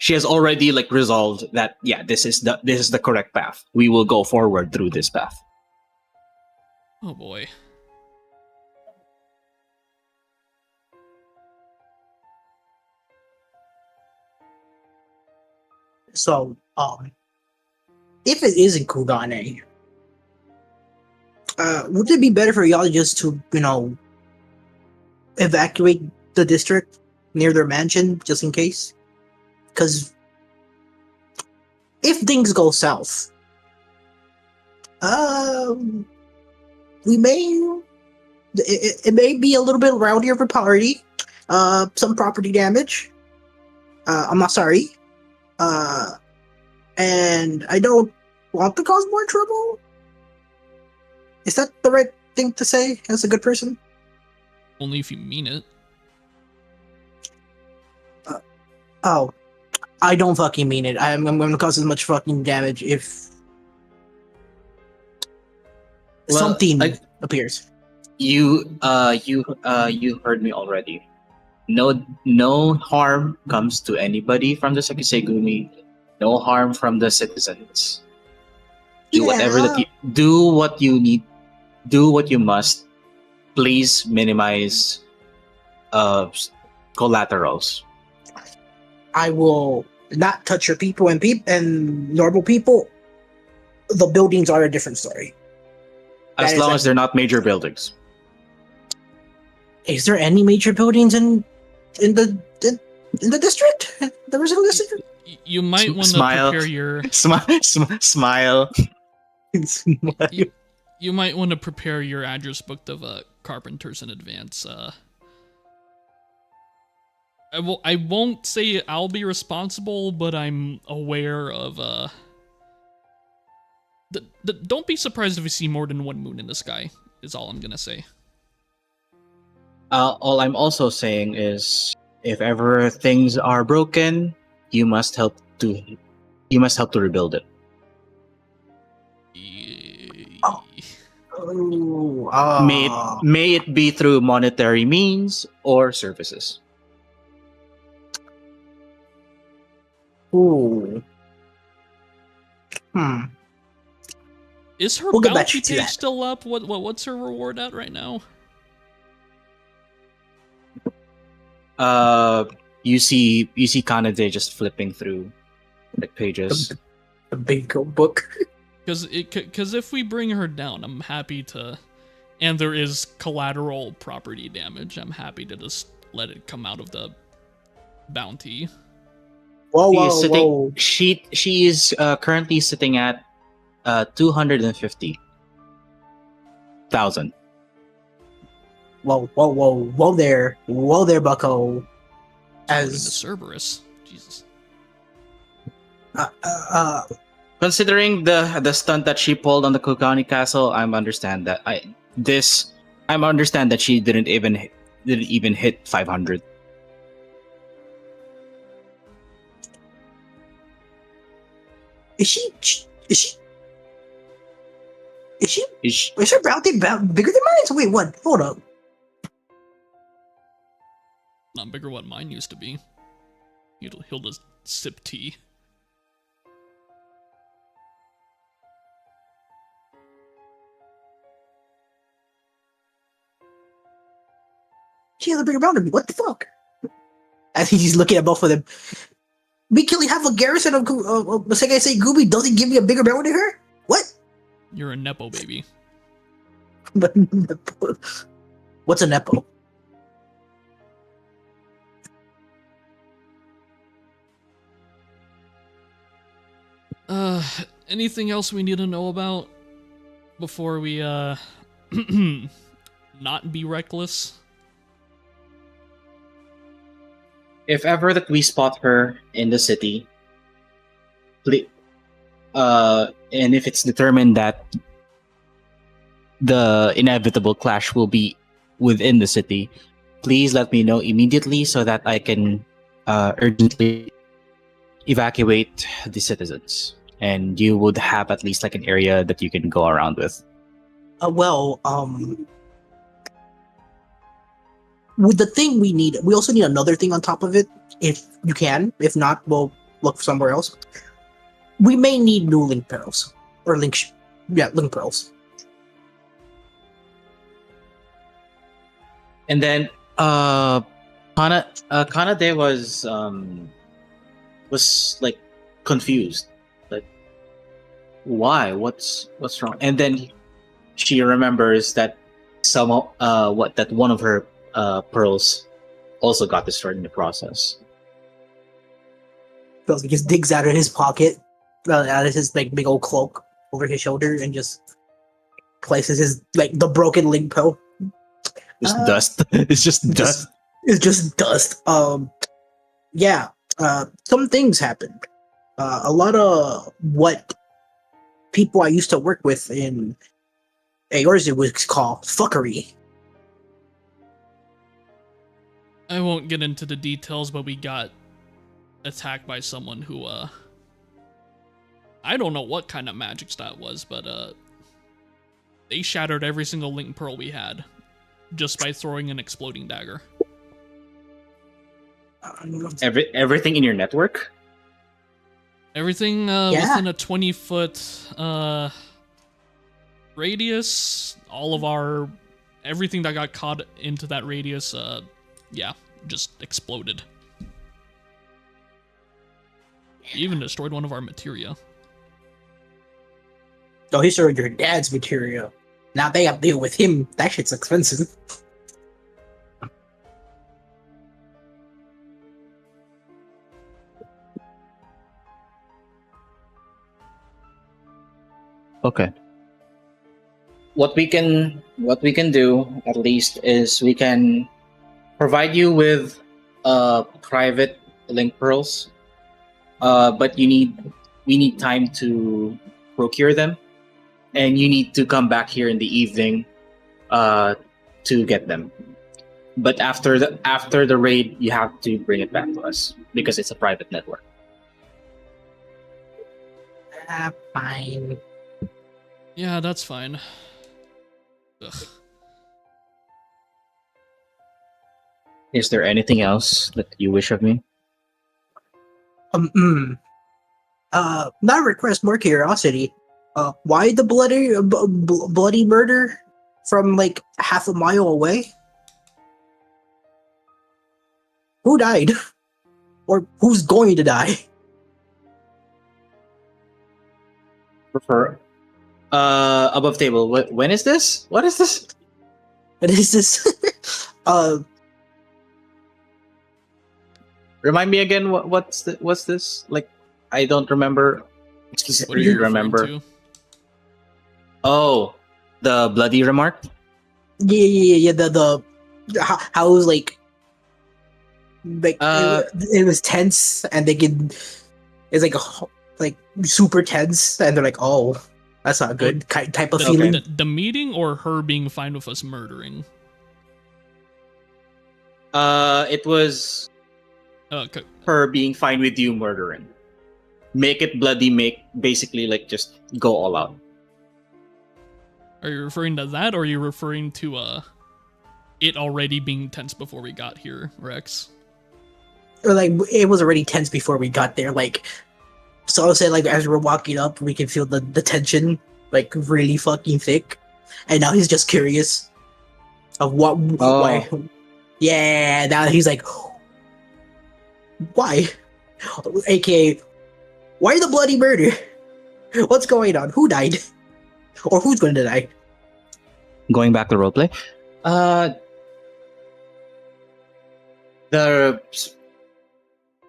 has already like resolved that this is the correct path. We will go forward through this path. Oh boy. So, if it isn't Kugane, would it be better for y'all just to, evacuate the district near their mansion, just in case? Because if things go south, we may... It may be a little bit rowdier of a party. Some property damage. I'm not sorry. And I don't want to cause more trouble. Is that the right thing to say as a good person? Only if you mean it. Oh, I don't fucking mean it. I'm gonna cause as much fucking damage if something appears. You heard me already. No harm comes to anybody from the Sekisei Gumi. No harm from the citizens. Do do what you need. Do what you must. Please minimize collaterals. I will not touch your people and normal people. The buildings are a different story. As long as they're not major buildings. Is there any major buildings in the district? The original district? You might want to prepare your smile. You might want to prepare your address book of carpenters in advance. I won't say I'll be responsible, but I'm aware of don't be surprised if you see more than one moon in the sky. Is all I'm gonna say. All I'm also saying is, if ever things are broken, you must help to rebuild it. Oh. Oh, May it be through monetary means or services. ooh. Hmm. Is her We'll get back bounty to page that. still up? What's her reward at right now? You see Kanade just flipping through like pages. The bingo book. Because if we bring her down, I'm happy to, and there is collateral property damage, I'm happy to just let it come out of the bounty. Whoa, She whoa, is sitting. whoa. She is currently sitting at 250,000. Whoa, whoa, whoa, whoa there, Bucko. According to As Cerberus, Jesus. Considering the stunt that she pulled on the Kukani Castle, I understand that she didn't even hit 500. is she? Is she- Is her bounty bigger than mine? Wait, what? Hold up. Not bigger what mine used to be. He'll just sip tea. She has a bigger bounty than me. What the fuck? I think he's looking at both of them. Me killing half a garrison of Sekai say Gooby doesn't give me a bigger bounty than her? What? You're a Nepo baby. But what's a nepo? Anything else we need to know about before we, not be reckless? if ever that we spot her in the city, and if it's determined that the inevitable clash will be within the city, please let me know immediately so that I can urgently evacuate the citizens. And you would have at least like an area that you can go around with. With the thing we also need another thing on top of it, if you can. If not, we'll look somewhere else. We may need new link pearls. Or link pearls. And then Kanade was like confused. Like, why? What's wrong? And then she remembers that that one of her pearls also got destroyed in the process. Feels like he just digs out of his pocket, out of his like big old cloak over his shoulder, and just places his like the broken link pearl. It's dust. It's just dust. It's just dust. Yeah. Some things happened. A lot of what people I used to work with in Eorze was called fuckery. I won't get into the details, but we got attacked by someone who, I don't know what kind of magic that was, but, they shattered every single link pearl we had just by throwing an exploding dagger. Everything in your network? Everything, within a 20-foot, radius, everything that got caught into that radius, just exploded. Even destroyed one of our materia. Oh, he destroyed your dad's material. Now they have to deal with him. That shit's expensive. Okay. What we can do at least is we can provide you with private link pearls. But we need time to procure them, and you need to come back here in the evening to get them. But after the raid, you have to bring it back to us because it's a private network. Fine. Yeah, that's fine. Ugh. Is there anything else that you wish of me? Not a request, more curiosity. Why the bloody murder from like half a mile away? Who died? Or who's going to die? Prefer above table. When is this? What is this? What is this? Remind me again. What's this? Like, I don't remember. What are you remember? referring to? Oh, the bloody remark. Yeah. The how it was like it was tense, and they could. It's like super tense, and they're like, "Oh, that's not good." Type of The, feeling. the meeting or her being fine with us murdering? It was Okay. her being fine with you murdering. Make it bloody. Make basically like just go all out. Are you referring to that, or are you referring to it already being tense before we got here, Rex? Or like it was already tense before we got there. Like, so I said, like as we're walking up, we can feel the tension like really fucking thick, and now he's just curious of why. Yeah, now he's like, why? AKA, why the bloody murder? What's going on? Who died? Or who's going to die? Going back to roleplay.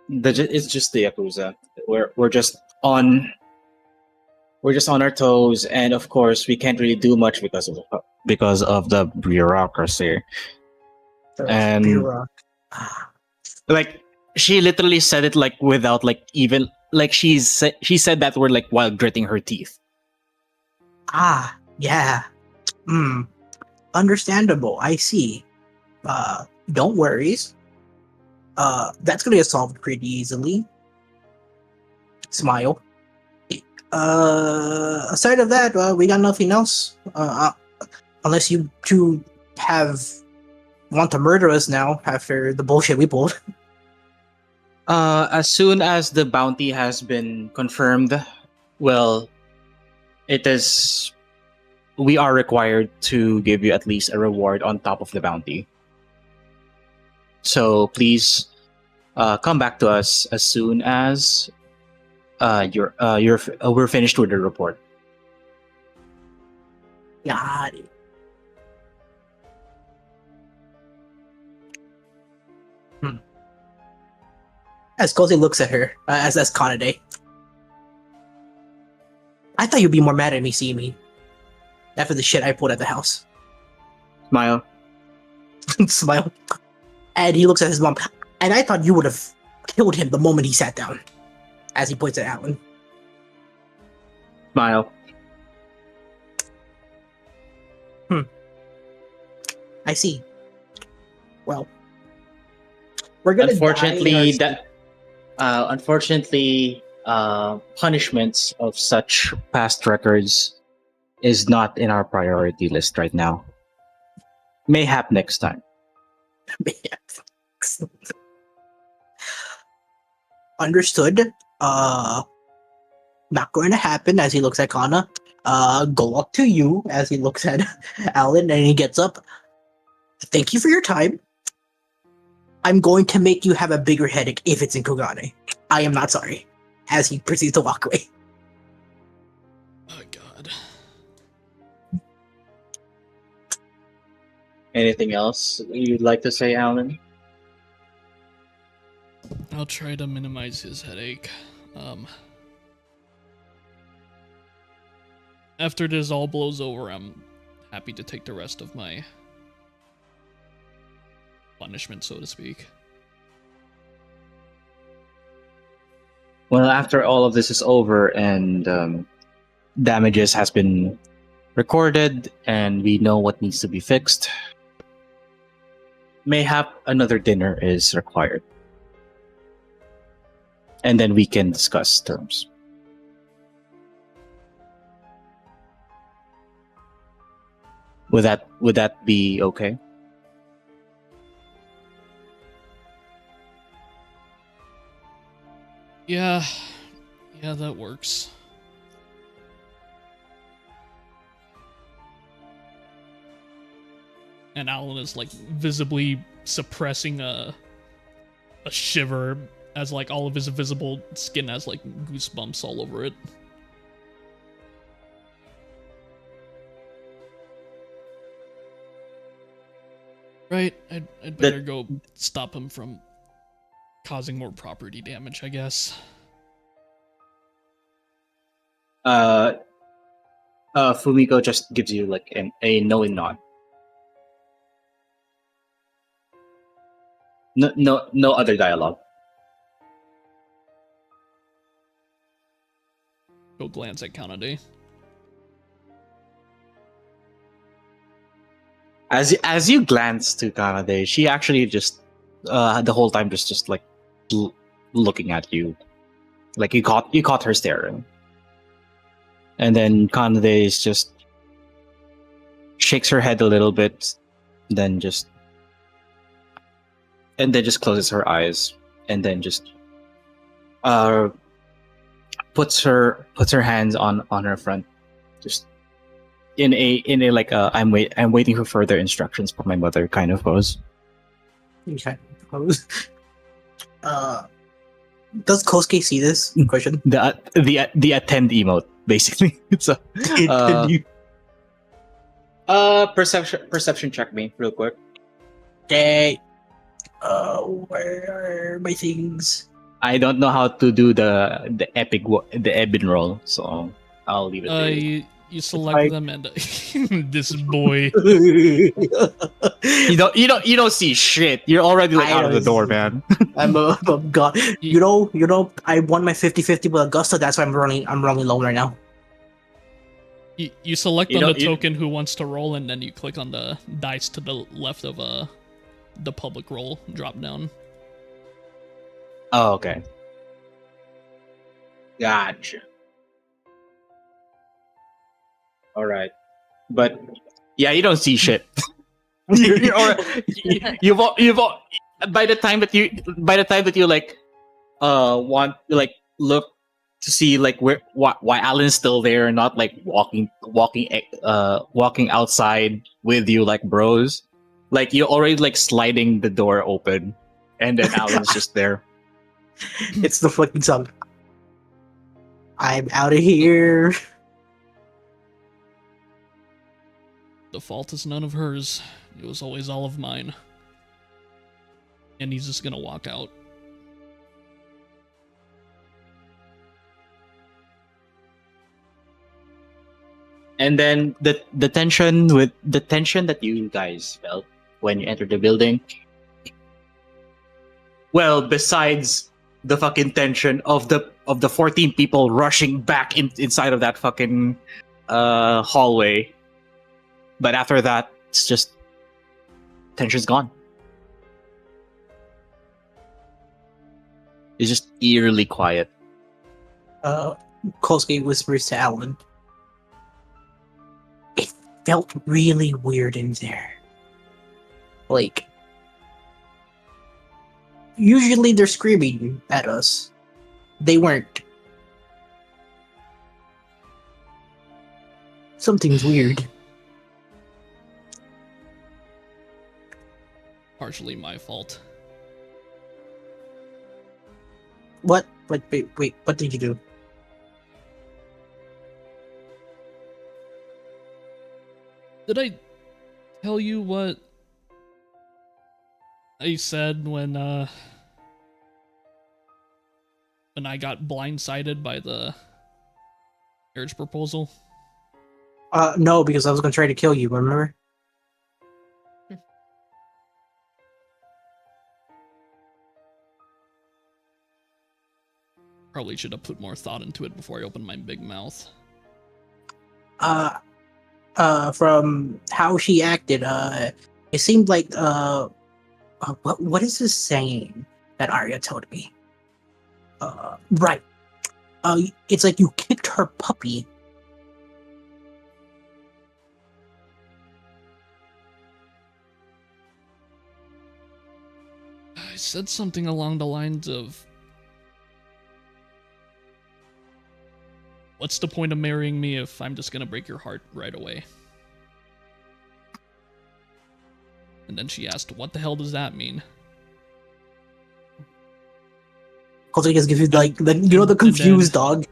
It's just the Yakuza. We're just on our toes, and of course we can't really do much because of the bureaucracy. And like she literally said it like without like even like she said that word like while gritting her teeth. Yeah. Understandable. I see. Don't worry. That's gonna get solved pretty easily. Smile. Aside of that, we got nothing else. Unless you two want to murder us now after the bullshit we pulled. As soon as the bounty has been confirmed, well, we are required to give you at least a reward on top of the bounty. So please come back to us as soon as we're finished with the report. Got it. As Cozy looks at her, as Kanade. I thought you'd be more mad at me seeing me after the shit I pulled at the house. Smile. Smile. And he looks at his mom. And I thought you would have killed him the moment he sat down. As he points at Alan. Smile. I see. Well, we're gonna. Unfortunately, punishments of such past records is not in our priority list right now. Mayhap next time. Understood. Not going to happen. As he looks at Kana. Go up to you as he looks at Alan, and he gets up. Thank you for your time. I'm going to make you have a bigger headache if it's in Kogane. I am not sorry. As he proceeds to walk away. Oh God. Anything else you'd like to say, Alan? I'll try to minimize his headache. After this all blows over, I'm happy to take the rest of my punishment, so to speak. Well, after all of this is over and damages has been recorded and we know what needs to be fixed, mayhap another dinner is required, and then we can discuss terms. Would that be okay? Yeah, that works. And Alan is like visibly suppressing a shiver as like all of his visible skin has like goosebumps all over it. Right, I'd better go stop him from causing more property damage, I guess. Fumiko just gives you like a knowing nod. No other dialogue. Go glance at Kanade. As you glance to Kanade, she actually just the whole time just like looking at you, like you caught her staring, and then Kanade is just shakes her head a little bit, then just closes her eyes, and then just puts her hands on her front, just in a like I'm waiting for further instructions from my mother kind of pose. Okay. Does Kosuke see this question? The attend emote basically. So perception check me real quick. Okay. Where are my things? I don't know how to do the Ebin roll, so I'll leave it to you. You select them and this boy. You don't see shit. You're already like I out of the don't door, see- man. I'm a god. You know, I won my 50-50 with Augusta. That's why I'm rolling low right now. You select You on don't- the token who wants to roll, and then you click on the dice to the left of the public roll drop down. Oh, okay. Gotcha. All right, but yeah, you don't see shit. You've by the time that you like want to like look to see like why Alan's still there, not like walking outside with you like bros. Like you're already like sliding the door open, and then Alan's just there. It's the fucking song. I'm out of here. The fault is none of hers. It was always all of mine. And he's just gonna walk out. And then the tension that you guys felt when you entered the building. Well, besides the fucking tension of the 14 people rushing back inside of that fucking hallway. But after that, it's just tension's gone. It's just eerily quiet. Kosuke whispers to Alan. It felt really weird in there. Like, usually they're screaming at us. They weren't. Something's weird. Partially my fault. What? Wait, what did you do? Did I tell you what I said when I got blindsided by the marriage proposal? No, because I was gonna try to kill you, remember? Probably should have put more thought into it before I opened my big mouth. From how she acted, it seemed like what is this saying that Arya told me? Right. It's like you kicked her puppy. I said something along the lines of, what's the point of marrying me if I'm just gonna break your heart right away? And then she asked, what the hell does that mean? Because just gives you like the confused dog.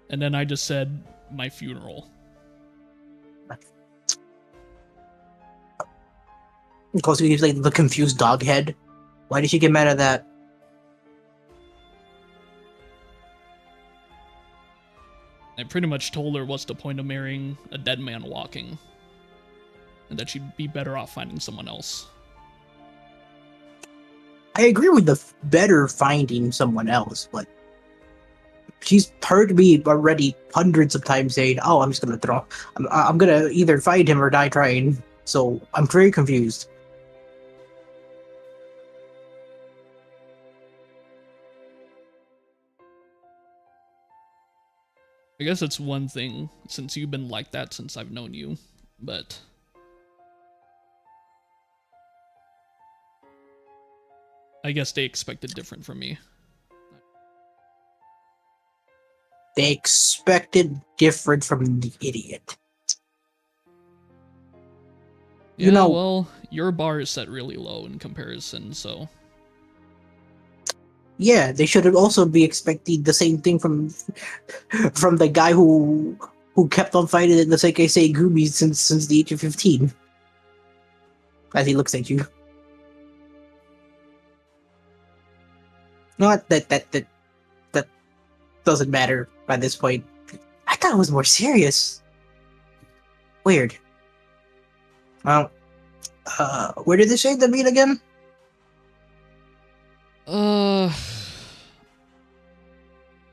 And then I just said, my funeral. Because gives like the confused dog head. Why did she get mad at that? I pretty much told her what's the point of marrying a dead man walking, and that she'd be better off finding someone else. I agree with the better finding someone else, but she's heard me already hundreds of times saying, "Oh, I'm just gonna throw. I'm gonna either find him or die trying." So I'm very confused. I guess it's one thing, since you've been like that since I've known you, but I guess they expected different from me. They expected different from the idiot. Yeah, You know- well, your bar is set really low in comparison, so Yeah, they should have also be expecting the same thing from the guy who kept on fighting in the Seikei Gumi since the age of 15. As he looks at you. Not that doesn't matter by this point. I thought it was more serious. Weird. Well, where did they say the meet again?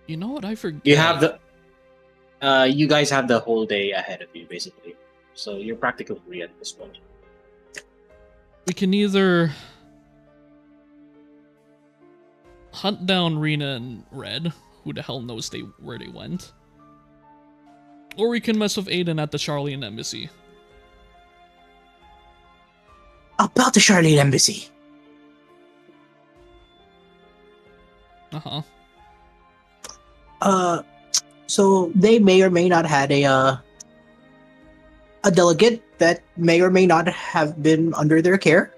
You know what? I forget. You have you guys have the whole day ahead of you, basically. So you're practically free at this point. We can either hunt down Rena and Red, who the hell knows where they went, or we can mess with Aiden at the Charlian embassy. About the Charlotte Embassy. Uh-huh. So they may or may not had a delegate that may or may not have been under their care.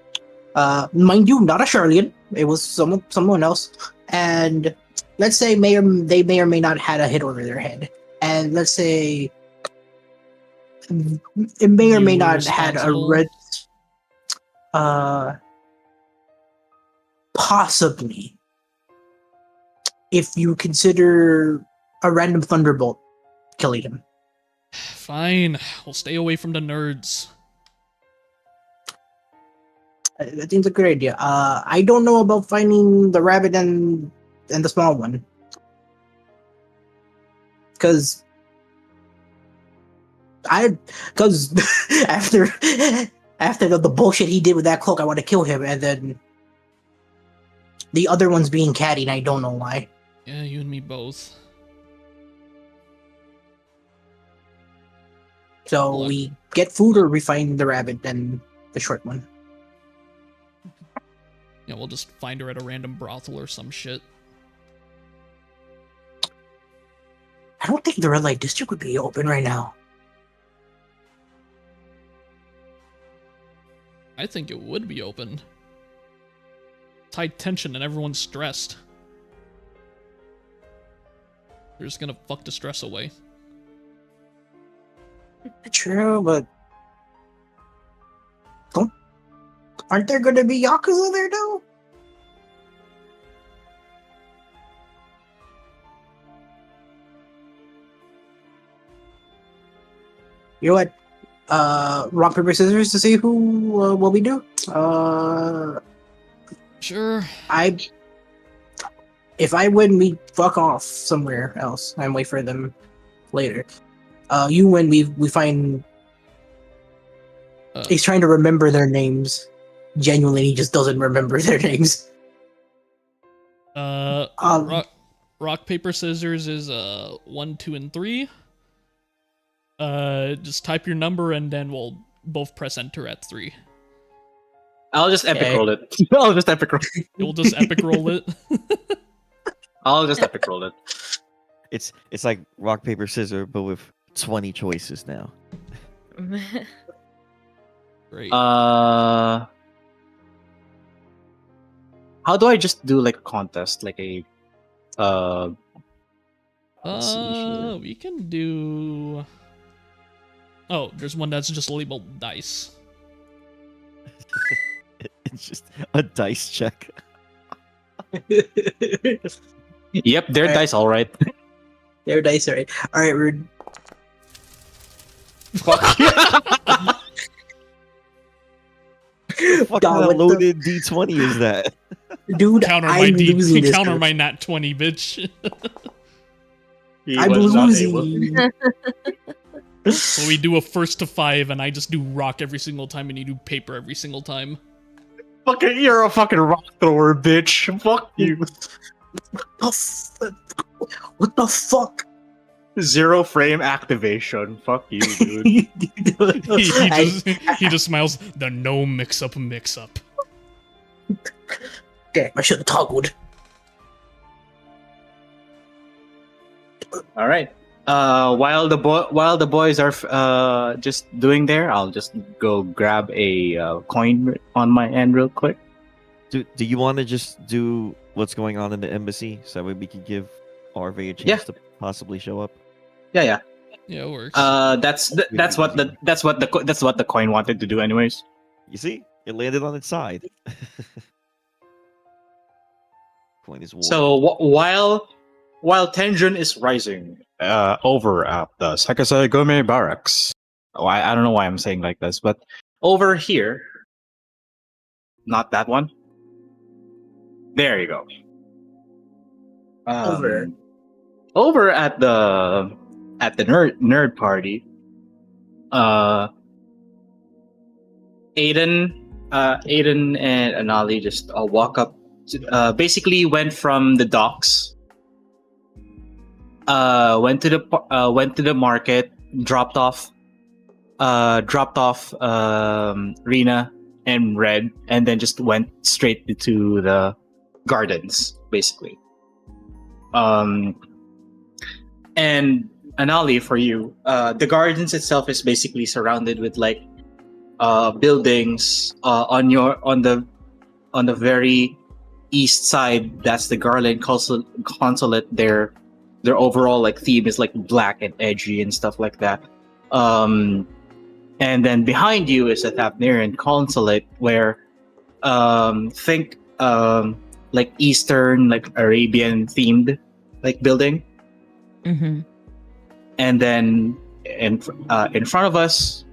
Mind you, not a Charlian. It was someone else. And let's say they may or may not had a hit over their head. And let's say it may or may You were not had a responsible? red. Possibly. If you consider a random thunderbolt killing him. Fine, we'll stay away from the nerds. I think it's a good idea. I don't know about finding the rabbit and the small one. Because after the bullshit he did with that cloak, I want to kill him, and then the other one's being catty, and I don't know why. Yeah, you and me both. So Look. we get food or we find the rabbit and the short one. Yeah, we'll just find her at a random brothel or some shit. I don't think the red light district would be open right now. I think it would be open. It's high tension and everyone's stressed. They're just gonna fuck the stress away. True, but aren't there going to be Yakuza there though? You know what? Rock, paper, scissors to see who will we do? Sure. If I win, we fuck off somewhere else and wait for them later. You win, we find. He's trying to remember their names. genuinely he just doesn't remember their names. Rock, paper, scissors is 1, 2, and 3. Just type your number and then we'll both press enter at 3. I'll just epic Okay. roll it. I'll just epic roll. We'll just epic roll it. I'll just epic roll it. It's like rock paper scissors, but with 20 choices now. Great. How do I just do like a contest, like a let's see here. We can do. Oh, there's one that's just labeled dice. It's just a dice check. Yep, they're Alright. dice, all right. Their dice are right. Alright, we're Fuck. What God, kind what of the- loaded D20 is that? dude. Counter I'm my losing this. counter group. my nat 20, bitch. He I'm was not able. losing. So we do a first to 5, and I just do rock every single time, and you do paper every single time. Fucking, you're a fucking rock thrower, bitch. Fuck you. What the fuck? 0 frame activation. Fuck you, dude. he just smiles. The no mix up. Damn, I should have toggled. All right. While the boys are just doing there, I'll just go grab a coin on my end real quick. Do you want to just do what's going on in the embassy so that way we can give RV a chance Yeah. to possibly show up? Yeah. Yeah, it works. That's what the coin wanted to do, anyways. You see, it landed on its side. Coin is war. So while tension is rising over at the Sakasai Barracks, I don't know why I'm saying like this, but over here, not that one. There you go. Over at the nerd party, Aiden and Anali just walk up. Basically, went from the docks. Went to the market. Dropped off Rena and Red, and then just went straight to the gardens, basically. And Anali, for you, the gardens itself is basically surrounded with like buildings on the very east side. That's the Garland consulate. Their overall like theme is like black and edgy and stuff like that. And then behind you is the Thapnerian consulate, where think like Eastern, like Arabian themed like building. Mm-hmm. And then in front of us,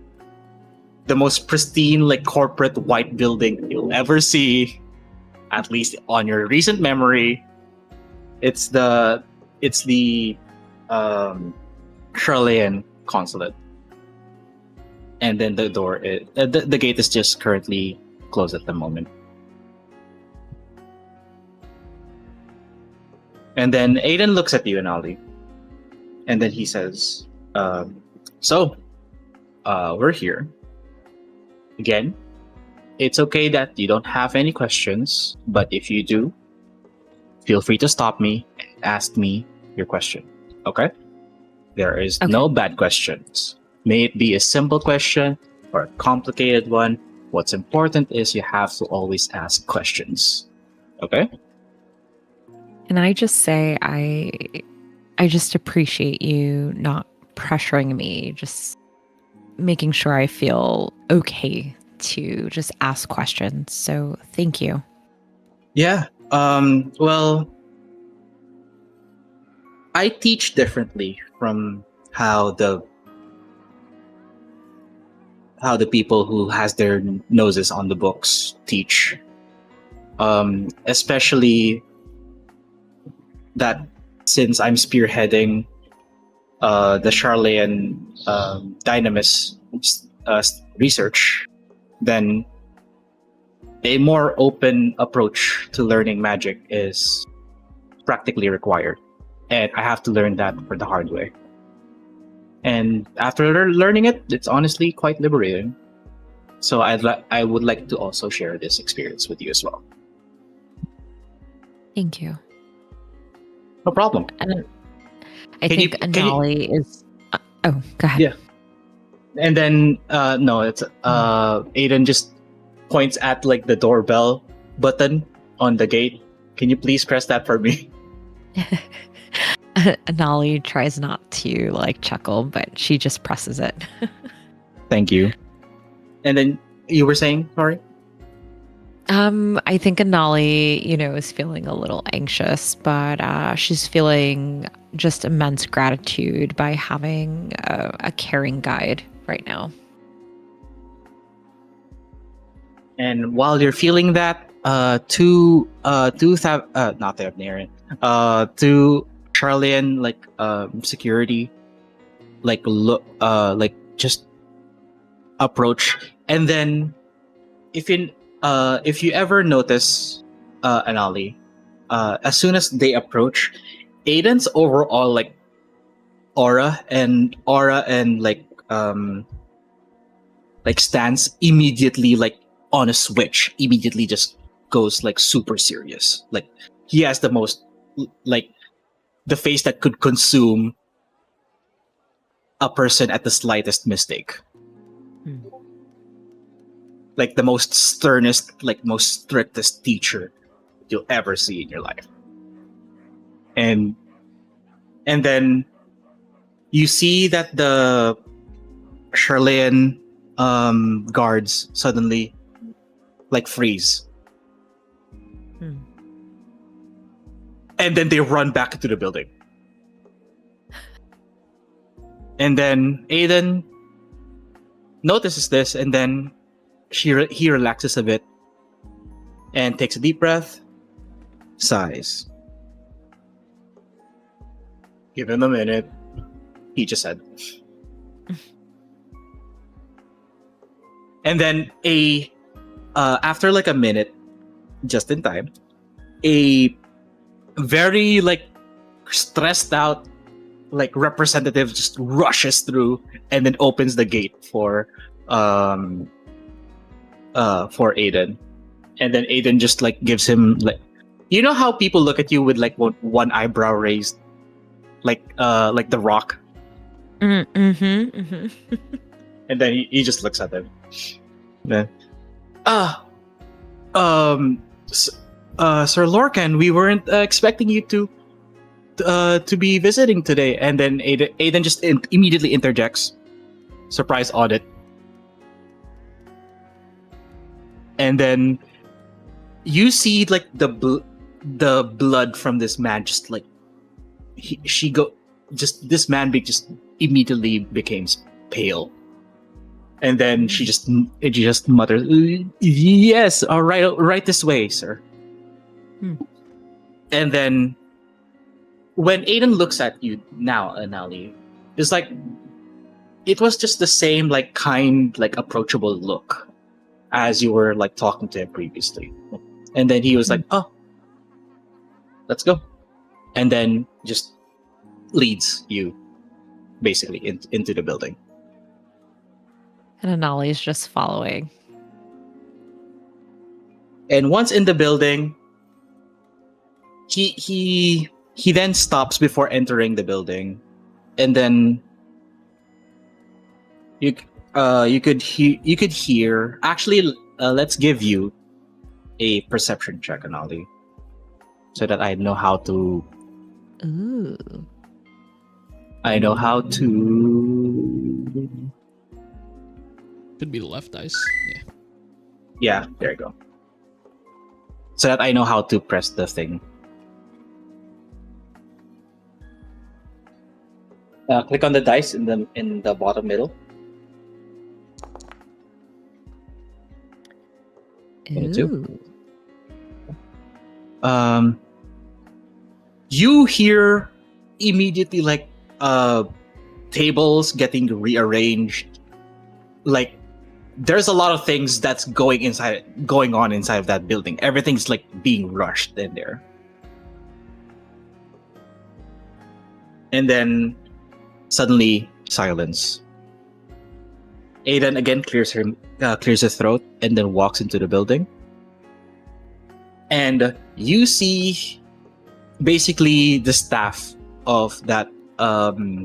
the most pristine like corporate white building you'll ever see, at least on your recent memory. It's the Chilean consulate, and then the door the gate is just currently closed at the moment. And then Aiden looks at you and Ali, and then he says, so we're here again. It's okay that you don't have any questions, but if you do, feel free to stop me and ask me your question. Okay? There is Okay. no bad questions. May it be a simple question or a complicated one. What's important is you have to always ask questions. Okay? And I just say I just appreciate you not pressuring me, just making sure I feel okay to just ask questions. So thank you. Yeah. Well, I teach differently from how the people who has their noses on the books teach. Especially that since I'm spearheading the Charleyan Dynamis research, then a more open approach to learning magic is practically required, and I have to learn that for the hard way. And after learning it, it's honestly quite liberating. So I would like to also share this experience with you as well. Thank you. No problem. And I Can think you- can you- Anali is. Oh, go ahead. Yeah. And then no, it's Aiden just points at like the doorbell button on the gate. Can you please press that for me? Anali tries not to like chuckle, but she just presses it. Thank you. And then you were saying, sorry? I think Anali, is feeling a little anxious, but she's feeling just immense gratitude by having a caring guide right now. And while you're feeling that, to Charlian, like security, like look, like just approach, and then if you ever notice Anali, as soon as they approach, Aiden's overall like aura and like stance immediately like on a switch, immediately just goes like super serious. Like he has the most like the face that could consume a person at the slightest mistake. Like the most sternest, like most strictest teacher you'll ever see in your life. And then you see that the Charlian guards suddenly like freeze. And then they run back into the building. And then Aiden notices this, and then he relaxes a bit and takes a deep breath, sighs. Give him a minute. He just said. And then after like a minute, just in time, a very like stressed out like representative just rushes through and then opens the gate for Aiden. And then Aiden just like gives him like, you know how people look at you with like one eyebrow raised, like The Rock. Mm-hmm. And then he just looks at them. Then, Sir Lorcan, we weren't expecting you to be visiting today. And then Aiden just immediately interjects, surprise audit. And then you see like the blood from this man just like this man just immediately became pale. And then she just mutters, "Yes, all right this way, sir." And then when Aiden looks at you now, Anali, it's like it was just the same like kind, like approachable look as you were like talking to him previously. And then he was like, "Oh, let's go," and then just leads you basically into the building. And Anali's just following. And once in the building, he then stops before entering the building, and then you could hear. Actually, let's give you a perception check, Anali, so that I know how to. Ooh. I know how to. Could be the left dice. Yeah. Yeah, there you go. So that I know how to press the thing. Click on the dice in the bottom middle. 22. You hear immediately like tables getting rearranged, like there's a lot of things that's going on inside of that building. Everything's like being rushed in there. And then suddenly silence. Aiden again clears her throat and then walks into the building. And you see basically the staff of that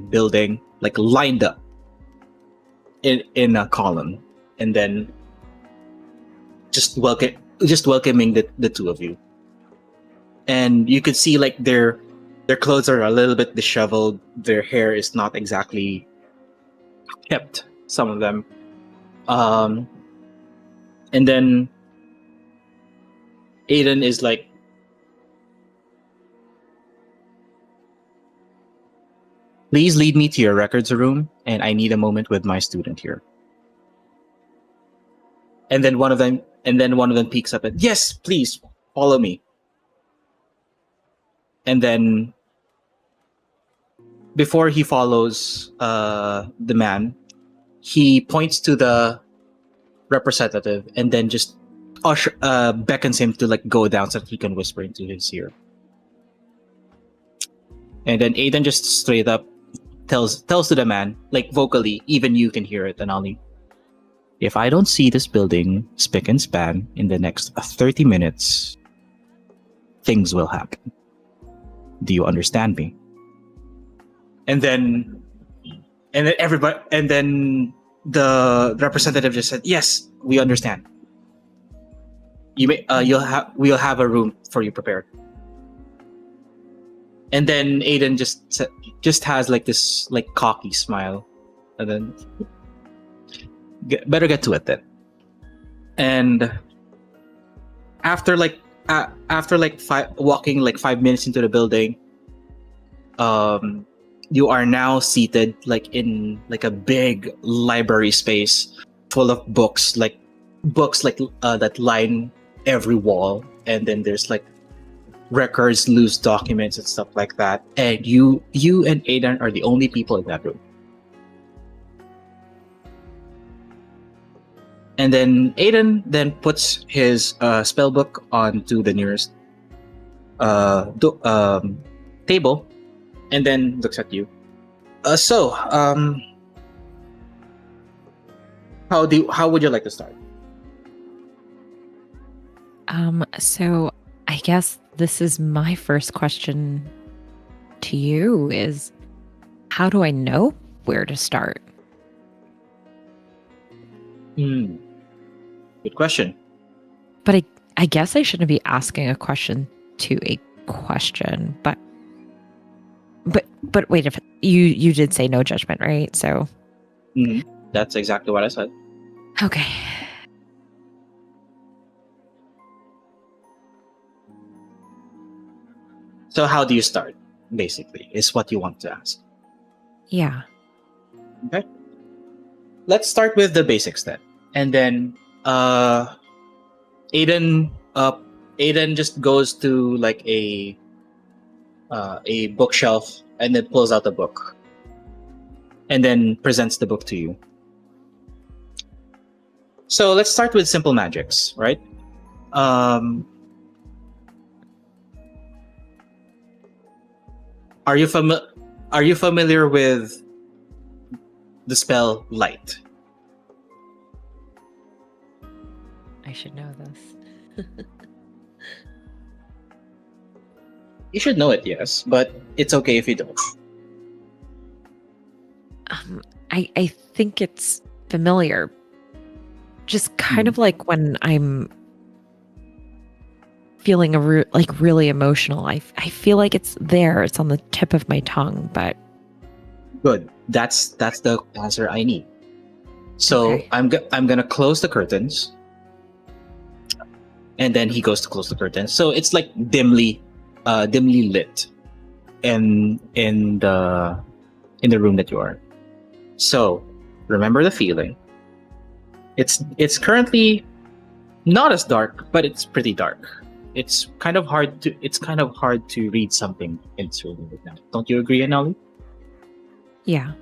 building like lined up in a column, and then just welcoming the two of you. And you could see like their clothes are a little bit disheveled. Their hair is not exactly kept, some of them. And then Aiden is like, please lead me to your records room, and I need a moment with my student here. And then one of them peeks up and, yes, please follow me. And then before he follows the man, he points to the representative and then just beckons him to like go down so that he can whisper into his ear. And then Aiden just straight up tells to the man, like vocally, even you can hear it, Anali. If I don't see this building spick and span in the next 30 minutes, things will happen. Do you understand me? And then everybody, and then the representative just said, yes, we understand. We'll have a room for you prepared. And then Aiden just has like this like cocky smile, and then better get to it then. And after walking like 5 minutes into the building, you are now seated like in like a big library space full of books that line every wall, and then there's like records, loose documents, and stuff like that. And you and Aiden are the only people in that room. And then Aiden then puts his spell book onto the nearest table, and then looks at you. How would you like to start? So I guess this is my first question to you is, how do I know where to start? Good question. But I guess I shouldn't be asking a question to a question, but wait, if you did say no judgment, right? So That's exactly what I said. okay. So how do you start, basically, is what you want to ask. Yeah. Okay. Let's start with the basics then. And then Aiden just goes to like a bookshelf and then pulls out a book and then presents the book to you. So let's start with simple magics, right? Are you familiar with the spell light? I should know this. You should know it, yes, but it's okay if you don't. I think it's familiar. Just kind of like when I'm feeling really emotional. I feel like it's there. It's on the tip of my tongue, but Good. That's the answer I need. So Okay. I'm gonna close the curtains, and then he goes to close the curtains. So it's like dimly lit, in the room that you are. So remember the feeling. It's currently not as dark, but it's pretty dark. It's kind of hard to read something in this room right now. Don't you agree, Anali? yeah.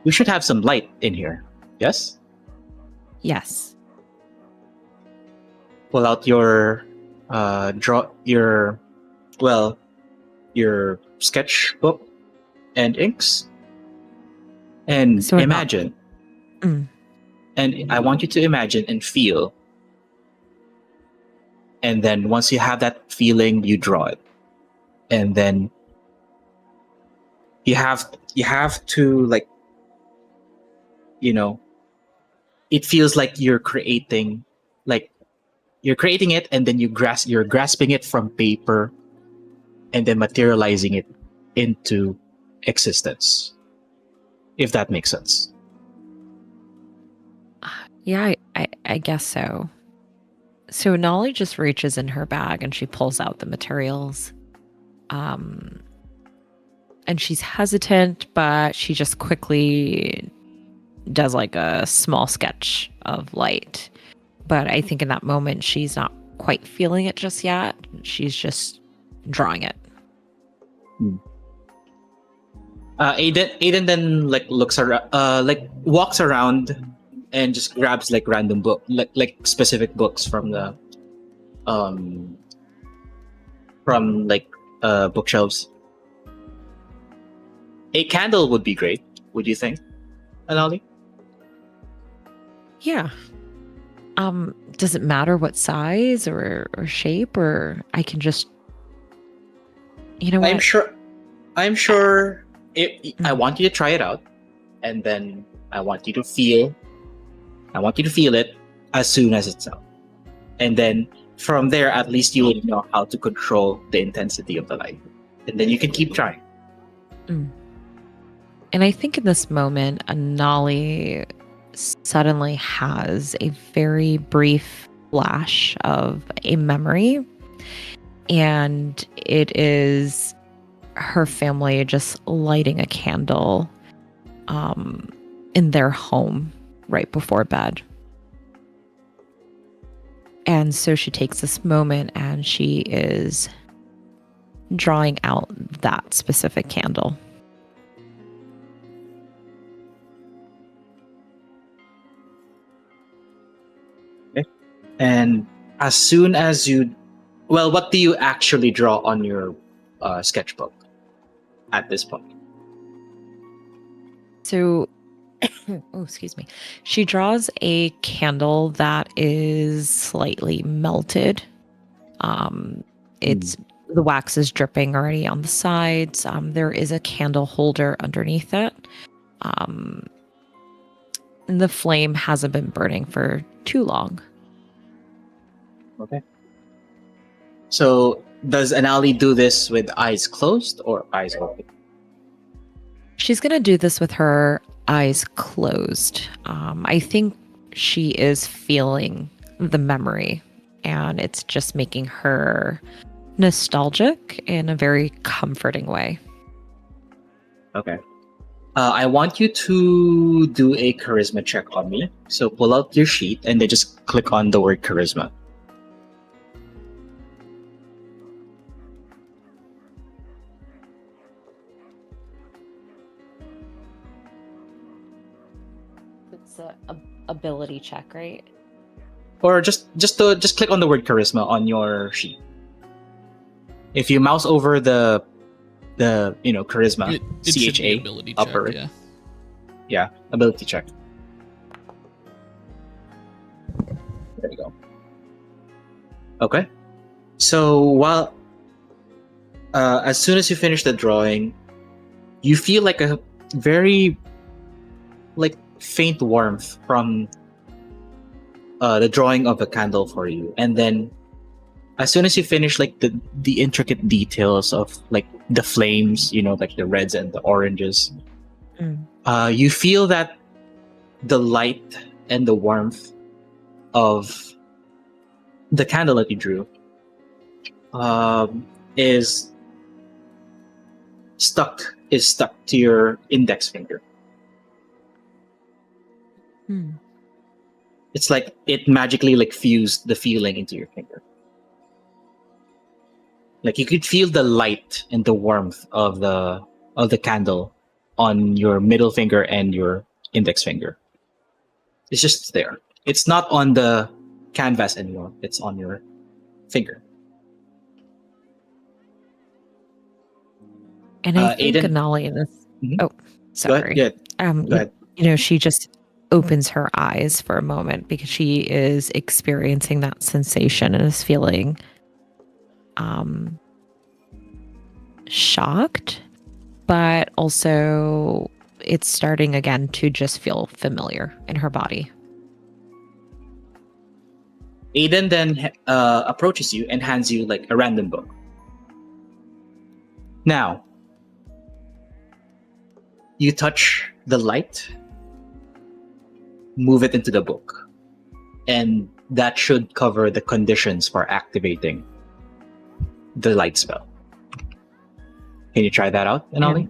We should have some light in here. Yes? Yes. Pull out your your sketchbook and inks, and So not- imagine. Mm. And I want you to imagine and feel. And then once you have that feeling, you draw it. And then you have to, like, it feels like you're creating it, and then you're grasping it from paper and then materializing it into existence, if that makes sense. Yeah, I guess so. So Nolly just reaches in her bag and she pulls out the materials. And she's hesitant, but she just quickly does like a small sketch of light. But I think in that moment she's not quite feeling it just yet. She's just drawing it. Aiden then looks around, walks around and just grabs random book, specific books from the bookshelves. A candle would be great. Would you think, Anali? Yeah. Does it matter what size or shape, or I can just, what? I'm sure. I want you to try it out, and then I want you to feel it as soon as it's out, and then from there, at least you will know how to control the intensity of the light, and then you can keep trying. And I think in this moment, Anali suddenly has a very brief flash of a memory, and it is her family just lighting a candle in their home right before bed. And so she takes this moment and she is drawing out that specific candle. And as soon as what do you actually draw on your sketchbook at this point? So, excuse me. She draws a candle that is slightly melted. It's the wax is dripping already on the sides. There is a candle holder underneath it. And the flame hasn't been burning for too long. Okay. So does Anali do this with eyes closed or eyes open? She's going to do this with her eyes closed. I think she is feeling the memory, and it's just making her nostalgic in a very comforting way. Okay. I want you to do a charisma check on me. So pull out your sheet and then just click on the word charisma. It's a ability check, right? Or just click on the word charisma on your sheet. If you mouse over the charisma, it should be CHA ability upper, check, yeah, ability check. There you go. Okay. So while as soon as you finish the drawing, you feel like a very faint warmth from the drawing of a candle for you, and then as soon as you finish the intricate details of the flames, the reds and the oranges, you feel that the light and the warmth of the candle that you drew is stuck to your index finger. It's like it magically fused the feeling into your finger. You could feel the light and the warmth of the candle on your middle finger and your index finger. It's just there. It's not on the canvas anymore. It's on your finger. And I think Aiden? Anali in this. Mhm. Oh, Go ahead. sorry. Go ahead. She just opens her eyes for a moment because she is experiencing that sensation and is feeling shocked, but also it's starting again to just feel familiar in her body. Aiden then approaches you and hands you like a random book. Now, you touch the light, move it into the book, and that should cover the conditions for activating the light spell. Can you try that out, Anali?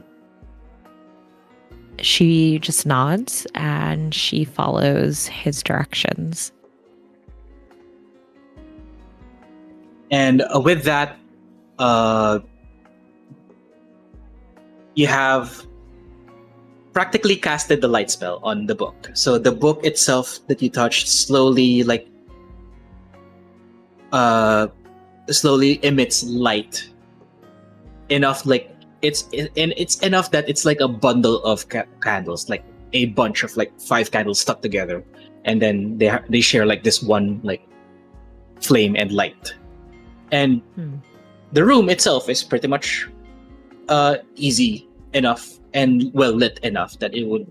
She just nods and she follows his directions. And with that, you have practically casted the light spell on the book. So the book itself that you touched slowly emits light enough, like it's enough that it's like a bundle of candles, like a bunch of like 5 candles stuck together, and then they share like this one like flame and light. And the room itself is pretty much easy enough and well lit enough that it would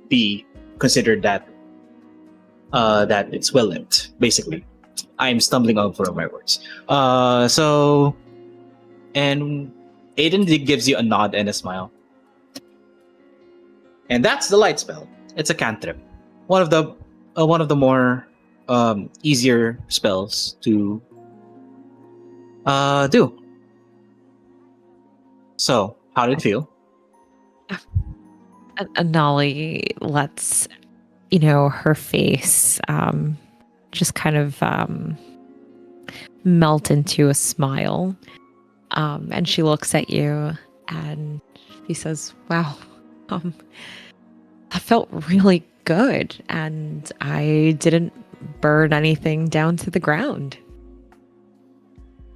be considered that it's well lit. Basically, I'm stumbling over my words. And Aiden gives you a nod and a smile, and that's the light spell. It's a cantrip, one of the more easier spells to do. So, how did it feel? Anali lets, her face just kind of melt into a smile. And she looks at you and she says, wow, that felt really good. And I didn't burn anything down to the ground.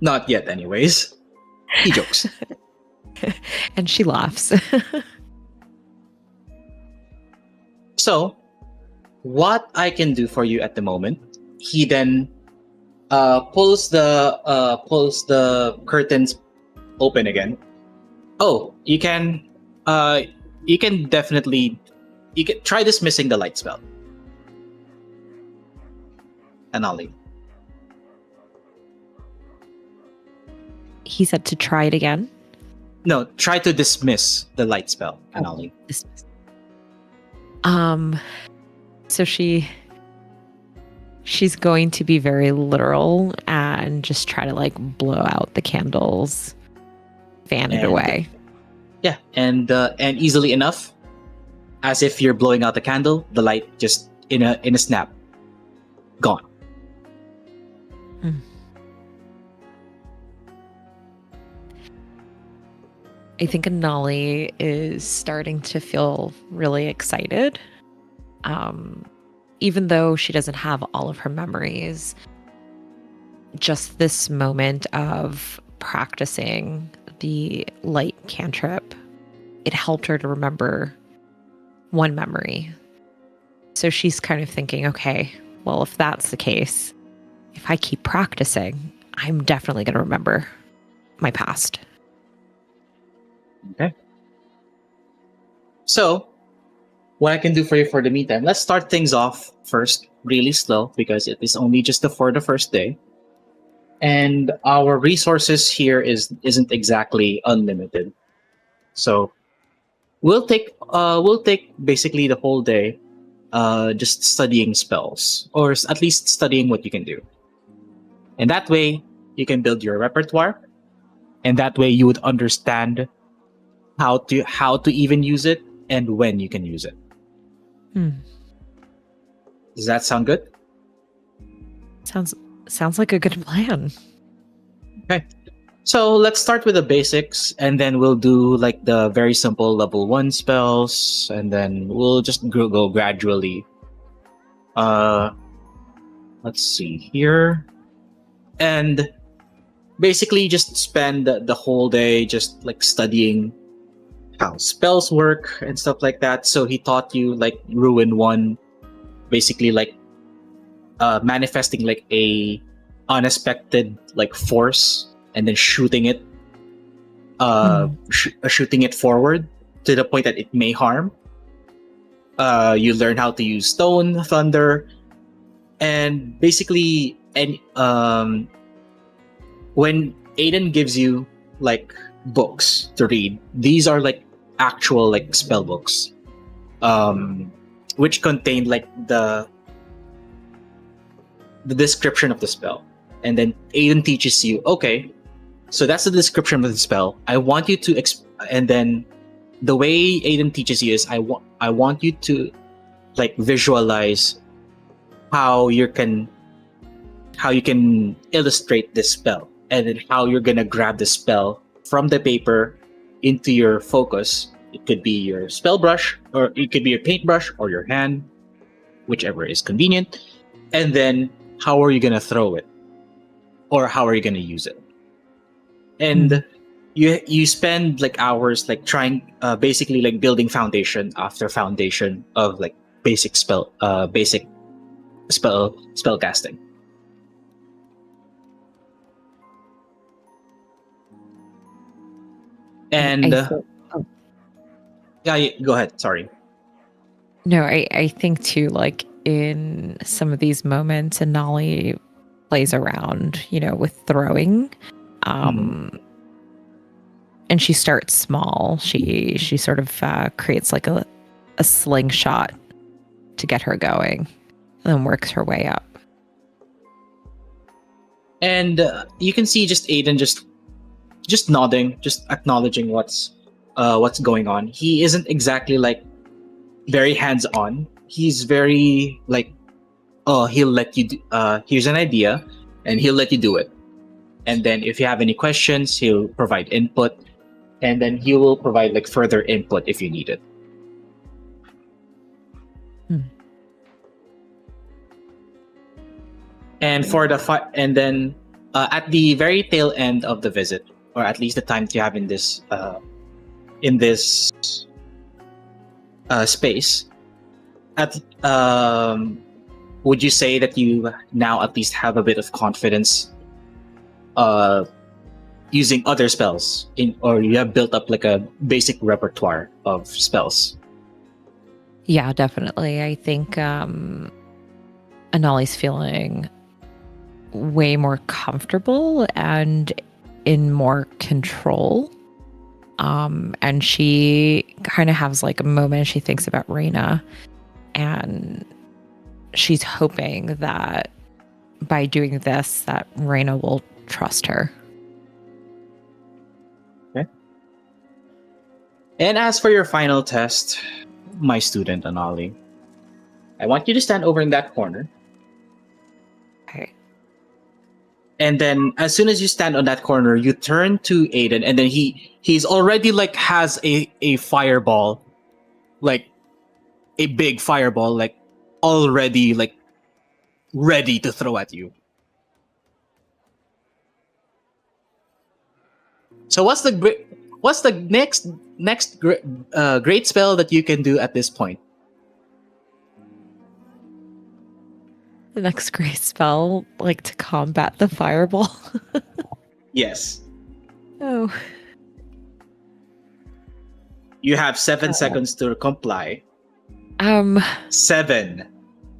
Not yet, anyways. He jokes. And she laughs. So, what I can do for you at the moment, he then pulls the curtains open again. Oh, you can definitely try dismissing the light spell. Anali. He said to try it again. No, try to dismiss the light spell, Anali. Dismiss. So she's going to be very literal and just try to like blow out the candles, fan it away. Yeah, and easily enough, as if you're blowing out the candle, the light just in a snap, gone. I think Anali is starting to feel really excited. Even though she doesn't have all of her memories, just this moment of practicing the light cantrip, it helped her to remember one memory. So she's kind of thinking, okay, well, if that's the case, if I keep practicing, I'm definitely going to remember my past. Okay. So, what I can do for you for the meantime, let's start things off first really slow because it is only just for the first day. And our resources here isn't exactly unlimited. So, we'll take basically the whole day just studying spells, or at least studying what you can do. And that way you can build your repertoire, and that way you would understand how to even use it and when you can use it. Does that sound good? Sounds like a good plan. Okay. So let's start with the basics, and then we'll do like the very simple level 1 spells, and then we'll just go gradually Uh, let's see here. And basically just spend the whole day just like studying how spells work and stuff like that. So he taught you like Ruin 1, basically like manifesting like a unexpected like force and then shooting it shooting it forward to the point that it may harm. You learn how to use stone, thunder, and basically when Aiden gives you like books to read, these are like actual like spell books, which contain like the description of the spell, and then Aiden teaches you, okay, so that's the description of the spell. I want you to and then the way Aiden teaches you is I want you to like visualize how you can illustrate this spell, and then how you're gonna grab the spell from the paper into your focus. It could be your spell brush, or it could be your paintbrush, or your hand, whichever is convenient. And then how are you gonna throw it, or how are you gonna use it? And you spend like hours like trying, basically like building foundation after foundation of like basic spell casting. And yeah, go ahead. Sorry. No, I think too, like in some of these moments, and Nolly plays around, with throwing. And she starts small. She sort of creates like a slingshot to get her going, and then works her way up. And you can see just Aiden just nodding, just acknowledging what's going on. He isn't exactly like very hands-on. He's very like, oh, he'll let you here's an idea, and he'll let you do it. And then if you have any questions, he'll provide input, and then he will provide like further input if you need it. And for the and then at the very tail end of the visit, or at least the time that you have in this space, would you say that you now at least have a bit of confidence using other spells, or you have built up like a basic repertoire of spells? Yeah, definitely. I think Anali's feeling way more comfortable and in more control. And she kind of has like a moment. She thinks about Reina, and she's hoping that by doing this, that Reina will trust her. Okay. And as for your final test, my student Anali, I want you to stand over in that corner. Okay. And then as soon as you stand on that corner, you turn to Aiden, and then he's already like has a fireball, like a big fireball, like already like ready to throw at you. So what's the next great spell that you can do at this point? The next great spell, like to combat the fireball. Yes. Oh. You have 7 seconds to comply. 7,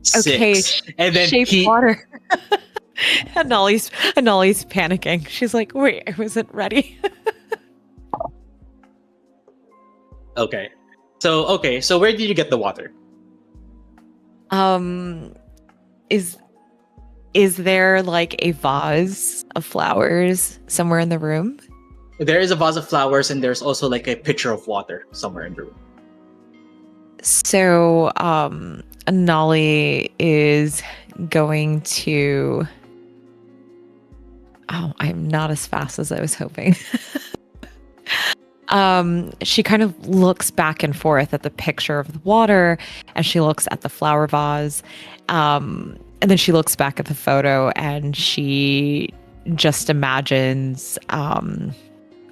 6, Okay. and then Shape water. And Nolly's panicking. She's like, "Wait, I wasn't ready." Okay. So where did you get the water? Is there like a vase of flowers somewhere in the room? There is a vase of flowers, and there's also like a pitcher of water somewhere in the room. So, Nolly is going to. Oh, I'm not as fast as I was hoping. She kind of looks back and forth at the picture of the water, and she looks at the flower vase, and then she looks back at the photo, and she just imagines.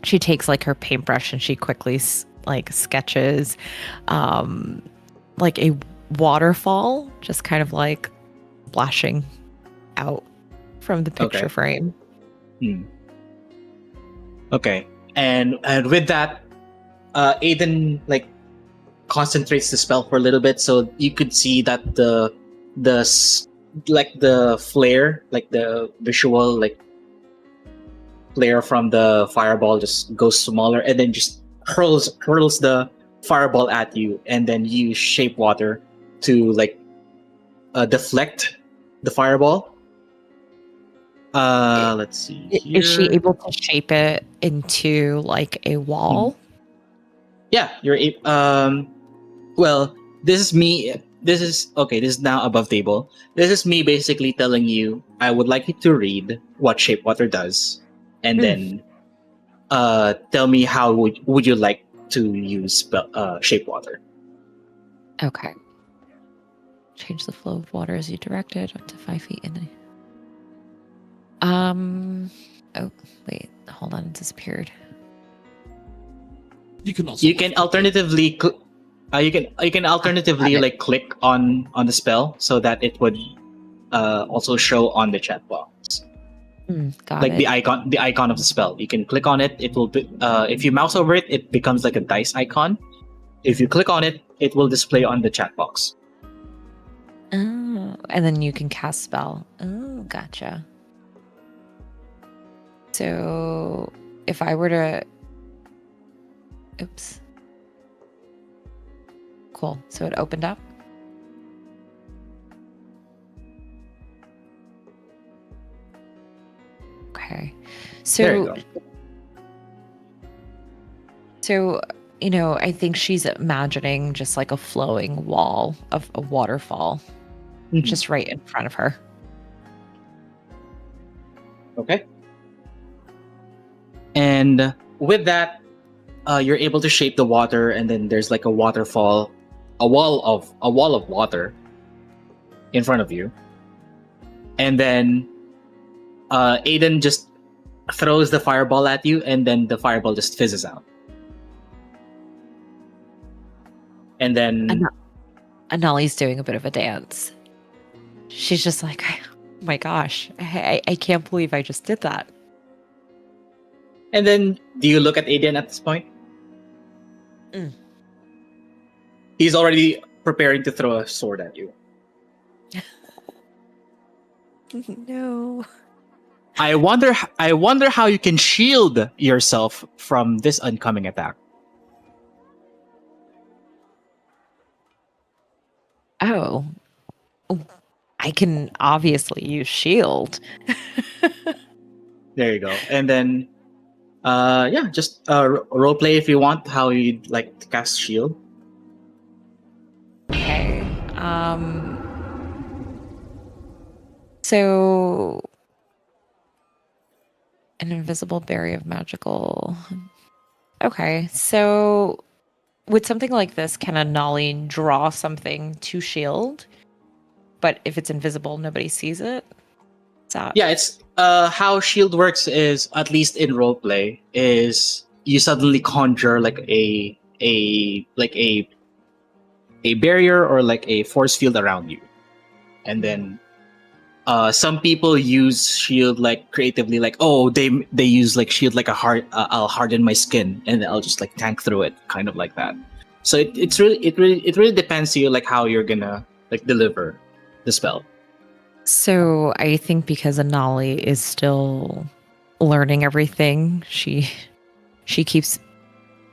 She takes like her paintbrush and she quickly like sketches, like a waterfall, just kind of like splashing out from the picture Okay. frame. Okay, and with that, Aiden like concentrates the spell for a little bit, so you could see that like the flare, like the visual like flare from the fireball just goes smaller, and then just hurls the fireball at you, and then you use shape water to like deflect the fireball. Let's see. Is she here. able to shape it into like a wall? Yeah, well, this is me. This is okay. This is now above table. This is me basically telling you I would like you to read what shape water does, and then tell me how would you like to use shape water. Okay. Change the flow of water as you directed up to 5 feet in. Oh wait, hold on, it disappeared. You can also You can alternatively Got it. like click on the spell so that it would also show on the chat box. Got Like it. the icon of the spell. You can click on it. It will be, if you mouse over it, it becomes like a dice icon. If you click on it, it will display on the chat box. Oh, and then you can cast spell. Oh, gotcha. So if I were to, oops. Cool. So it opened up. Okay. There you So go. So, you know, I think she's imagining just like a flowing wall of a waterfall Mhm. just right in front of her. Okay. And with that, you're able to shape the water, and then there's like a waterfall, a wall of water in front of you. And then Aiden just throws the fireball at you, and then the fireball just fizzes out. And then Anali's doing a bit of a dance. She's just like, oh my gosh, I can't believe I just did that. And then, do you look at Aiden at this point? Mm. He's already preparing to throw a sword at you. No. I wonder how you can shield yourself from this oncoming attack. Oh. I can obviously use shield. There you go. And then, yeah, just role play if you want how you'd like to cast shield. Okay. So an invisible barrier of magical. Okay. So with something like this, can a Nolly draw something to shield? But if it's invisible, nobody sees it? Is that... Yeah, it's how shield works is, at least in roleplay, is you suddenly conjure like a barrier or like a force field around you, and then some people use shield like creatively, like, oh, they use like shield like a hard I'll harden my skin and I'll just like tank through it, kind of like that. So it really depends to you, like how you're gonna like deliver the spell. So I think because Anali is still learning everything, she keeps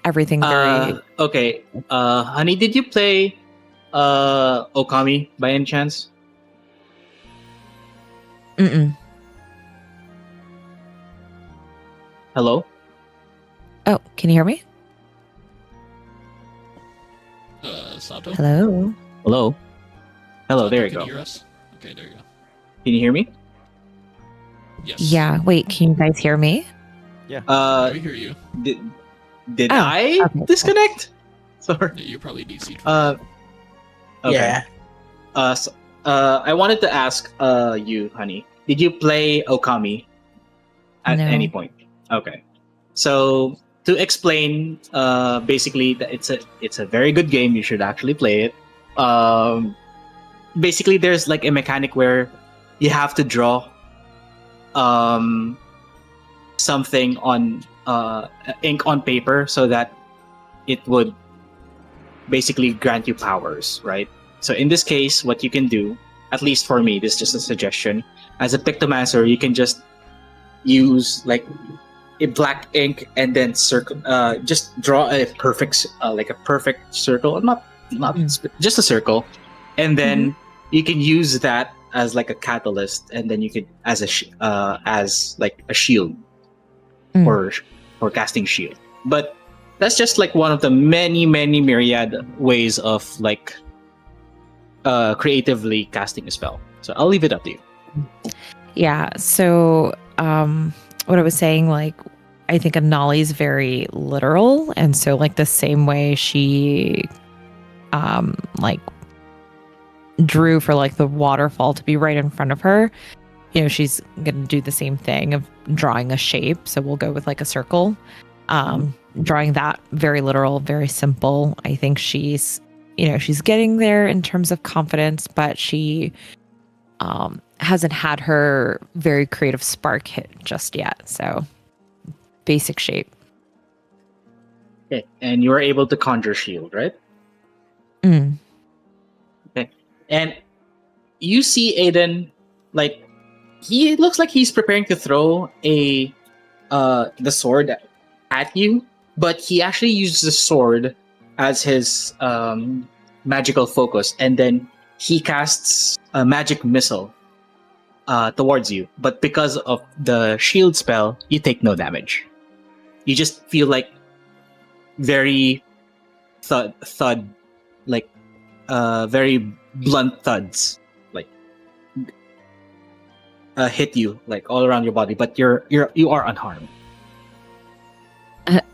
everything very... Okay, honey, did you play Okami by any chance? Mm-mm. Hello? Oh, can you hear me? Sato? Hello? Hello, Sato, there you can go. hear us? Okay, there you go. Can you hear me? Yes. Yeah, wait, can you guys hear me? Uh, we hear you. Did Oh, I okay. disconnect? Sorry. You probably DC. Okay. Yeah. I wanted to ask you, honey. Did you play Okami at No. any point? Okay. So to explain, basically, that it's a very good game. You should actually play it. Basically, there's like a mechanic where you have to draw um something on ink on paper so that it would basically grant you powers, right? So in this case, what you can do, at least for me, this is just a suggestion. As a pictomancer, you can just use like a black ink and then circle, just draw a perfect, like a perfect circle, not just a circle, and then you can use that as like a catalyst, and then you could as as like a shield for casting shield. But that's just like one of the many myriad ways of like creatively casting a spell. So I'll leave it up to you. Yeah. So, what I was saying, like, I think Anali's very literal, and so like the same way she, like, drew for like the waterfall to be right in front of her. You know, she's gonna do the same thing of drawing a shape. So we'll go with like a circle. Drawing that very literal, very simple. I think she's, you know, she's getting there in terms of confidence, but she hasn't had her very creative spark hit just yet. So basic shape. Okay. And you were able to conjure shield, right? Mm. Okay. And you see Aiden, like, he looks like he's preparing to throw the sword at you, but he actually uses the sword as his magical focus, and then he casts a magic missile towards you. But because of the shield spell, you take no damage. You just feel like very thud, like very blunt thuds, like hit you like all around your body, but you are unharmed.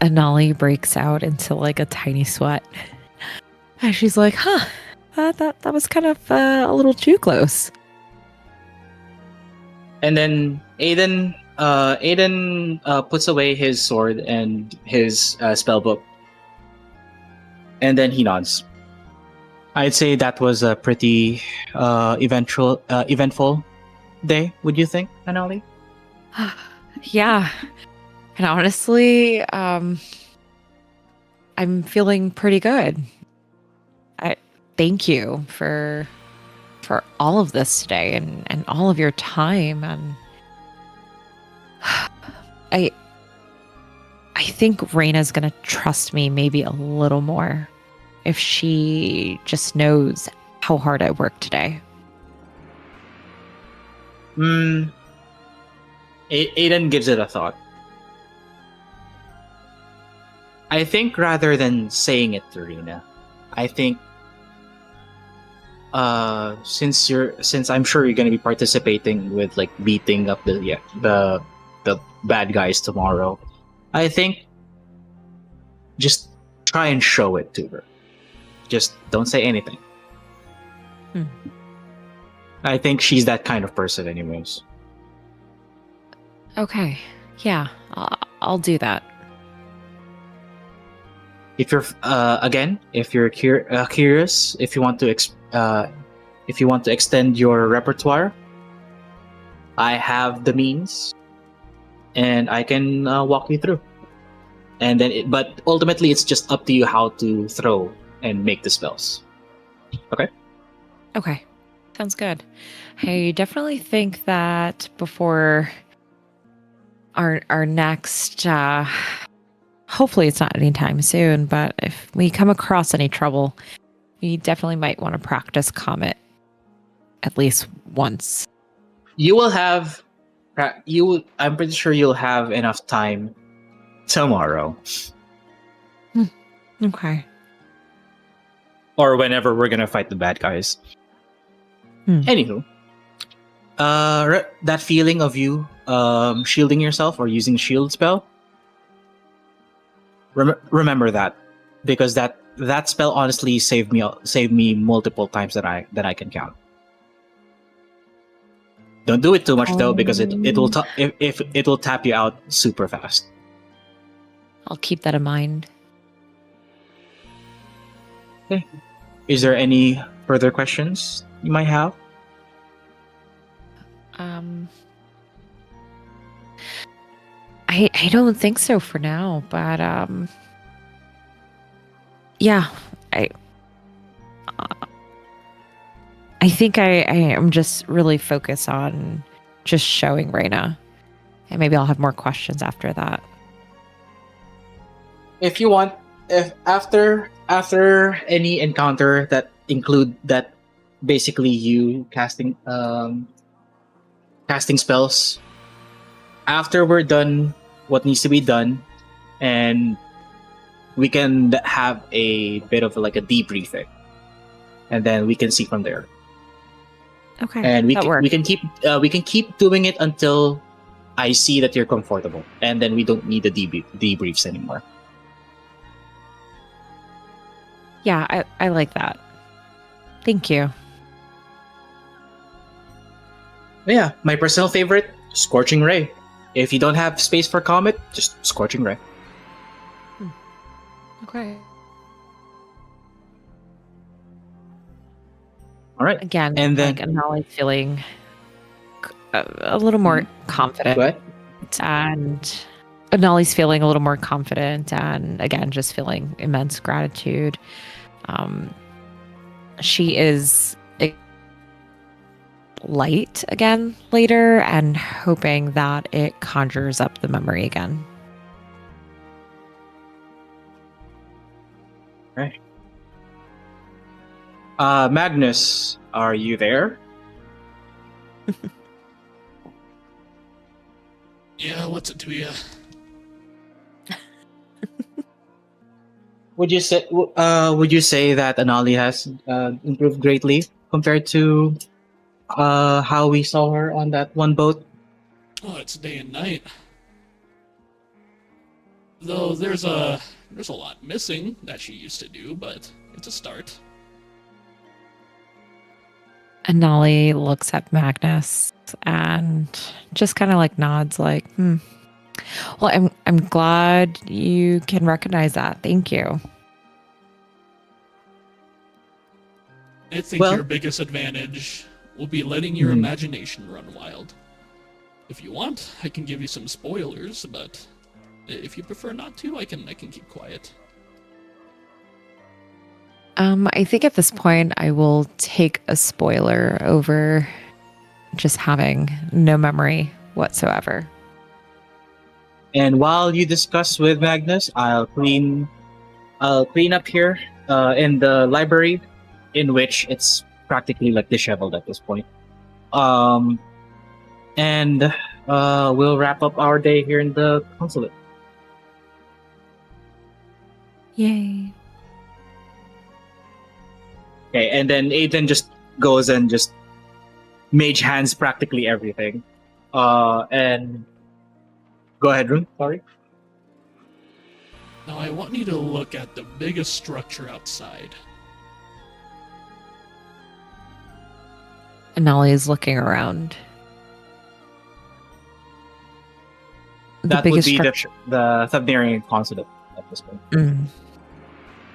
Anali breaks out into like a tiny sweat. And she's like, huh, that was kind of a little too close. And then Aiden puts away his sword and his spell book, and then he nods. I'd say that was a pretty eventful day. Would you think, Anali? Yeah. And honestly, I'm feeling pretty good. I thank you for all of this today and all of your time, and I think Raina's gonna trust me maybe a little more if she just knows how hard I worked today. Aiden gives it a thought. I think rather than saying it to Rina, I think since I'm sure you're gonna be participating with like beating up the bad guys tomorrow, I think just try and show it to her. Just don't say anything. I think she's that kind of person anyways. Okay. Yeah, I'll do that. If you're if you're curious, if you want to extend your repertoire, I have the means, and I can walk you through. And then, but ultimately, it's just up to you how to throw and make the spells. Okay. Okay. Sounds good. I definitely think that before our next hopefully it's not anytime soon, but if we come across any trouble, we definitely might want to practice Comet at least once. You will have I'm pretty sure you'll have enough time tomorrow. Okay. Or whenever we're gonna fight the bad guys. Anywho, that feeling of you shielding yourself or using shield spell, Remember that, because that spell honestly saved me multiple times that I can count. Don't do it too much though, because if it will tap you out super fast. I'll keep that in mind. Is there any further questions you might have? I don't think so for now, but yeah, I think I am just really focused on just showing Reina, and maybe I'll have more questions after that. If you want, if after any encounter that include that, basically you casting spells, after we're done what needs to be done, and we can have a bit of like a debriefing, and then we can see from there. Okay, And we that works. we can keep doing it until I see that you're comfortable, and then we don't need the debriefs anymore. Yeah, I like that. Thank you. Yeah, my personal favorite, Scorching Ray. If you don't have space for Comet, just Scorching Ray. Okay. All right. Again, And then- like Anali feeling a little more confident, Go ahead. and Anali's feeling a little more confident, and again, just feeling immense gratitude. She is light again later, and hoping that it conjures up the memory again. Right. Magnus, are you there? Yeah, what's it to you? Would you say that Anali has improved greatly compared to how we saw her on that one boat? Oh, it's day and night. Though there's a lot missing that she used to do, but it's a start. Anali looks at Magnus and just kind of like nods, like, Well, I'm glad you can recognize that. Thank you. I think Well- your biggest advantage will be letting your imagination run wild. If you want, I can give you some spoilers, but if you prefer not to, I can keep quiet. I think at this point I will take a spoiler over just having no memory whatsoever. And while you discuss with Magnus, I'll clean up here in the library, in which it's practically like disheveled at this point. And we'll wrap up our day here in the consulate. Yay. Okay, and then Aiden just goes and just mage hands practically everything. And go ahead, Rune. Sorry. Now I want you to look at the biggest structure outside. Anali is looking around. That would be the Thavnarian consulate at this point.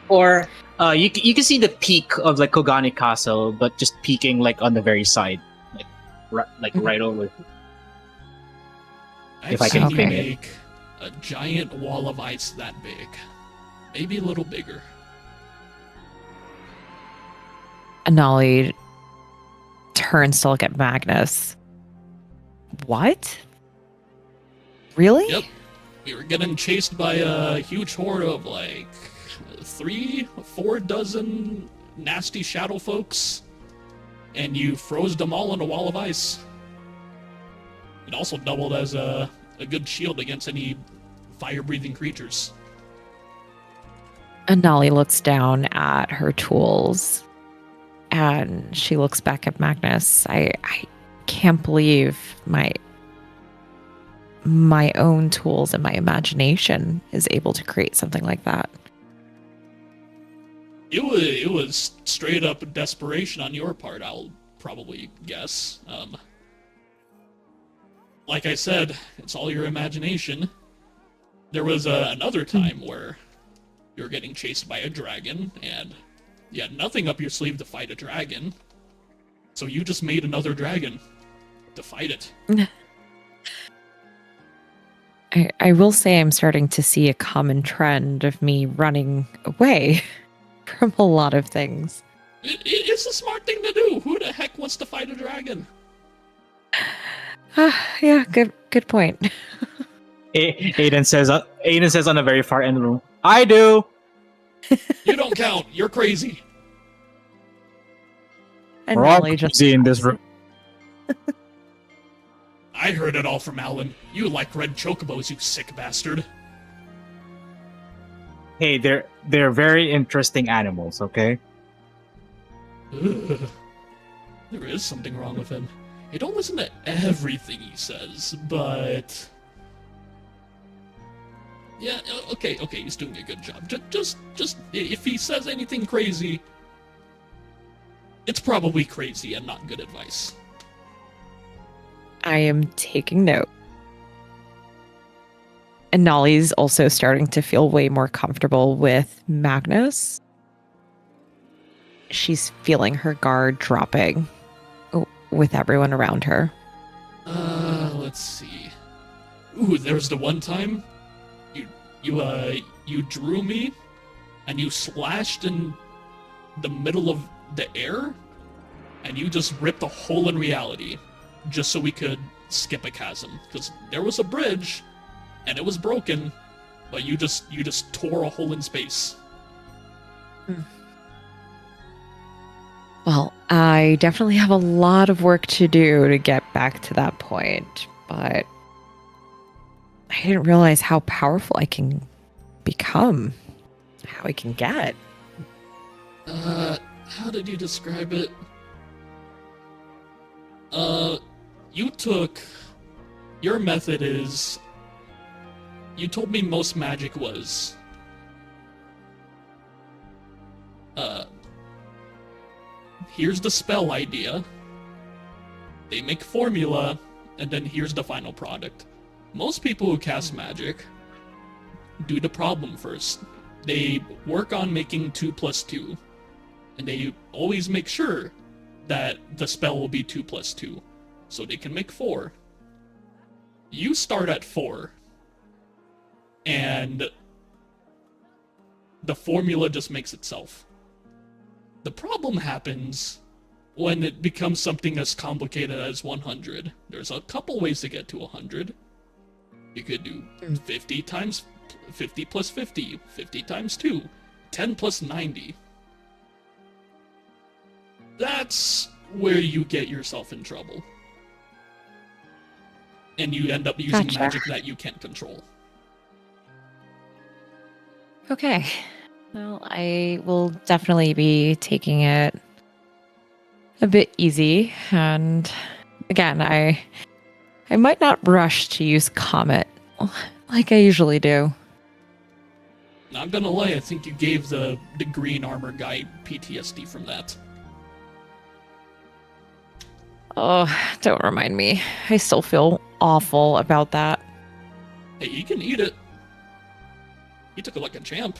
Or you can see the peak of like Kogani Castle, but just peeking like on the very side, like right over. If I can see you Okay. make a giant wall of ice that big, maybe a little bigger. Anali turns to look at Magnus. What? Really? Yep. We were getting chased by a huge horde of like 3-4 dozen nasty shadow folks, and you froze them all in a wall of ice. It also doubled as a good shield against any fire-breathing creatures. Anali looks down at her tools and she looks back at Magnus. I can't believe my my own tools and my imagination is able to create something like that. It was straight up desperation on your part, I'll probably guess. Like I said, it's all your imagination. There was another time where you were getting chased by a dragon, and you had nothing up your sleeve to fight a dragon. So you just made another dragon to fight it. I will say I'm starting to see a common trend of me running away from a lot of things. It's a smart thing to do. Who the heck wants to fight a dragon? Yeah, good point. Aiden says on the very far end of the room, I do. You don't count. You're crazy. And We're all Molly just crazy in this room. I heard it all from Alan. You like red chocobos, you sick bastard. Hey, they're very interesting animals, okay? Ugh. There is something wrong with him. I don't listen to everything he says, but... Yeah, okay, he's doing a good job. Just, if he says anything crazy, it's probably crazy and not good advice. I am taking note. And Nolly's also starting to feel way more comfortable with Magnus. She's feeling her guard dropping with everyone around her. Let's see. Ooh, there was the one time you drew me and you slashed in the middle of the air and you just ripped a hole in reality just so we could skip a chasm, because there was a bridge and it was broken, but you just tore a hole in space. Well, I definitely have a lot of work to do to get back to that point, but I didn't realize how powerful I can become, how I can get. How did you describe it? Your method is, you told me most magic was, here's the spell idea, they make formula, and then here's the final product. Most people who cast magic do the problem first. They work on making 2 + 2, and they always make sure that the spell will be 2 + 2, so they can make 4. You start at 4, and the formula just makes itself. The problem happens when it becomes something as complicated as 100. There's a couple ways to get to 100. You could do 50 + 50, 50 × 2, 10 + 90. That's where you get yourself in trouble. And you end up using Gotcha. magic that you can't control. Okay. Well, I will definitely be taking it a bit easy. And again, I might not rush to use Comet like I usually do. Not gonna lie, I think you gave the green armor guy PTSD from that. Oh, don't remind me. I still feel awful about that. Hey, you can eat it. He took it like a champ.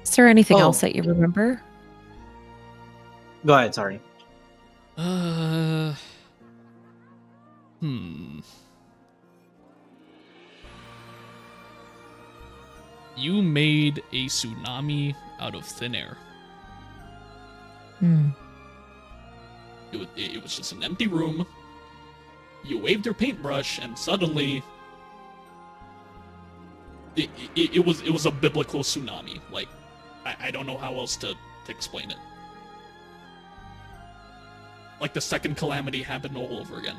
Is there anything Oh. else that you remember? Go ahead, sorry. You made a tsunami out of thin air. It was just an empty room. You waved your paintbrush, and suddenly, it was a biblical tsunami. Like, I don't know how else to explain it. Like the second calamity happened all over again.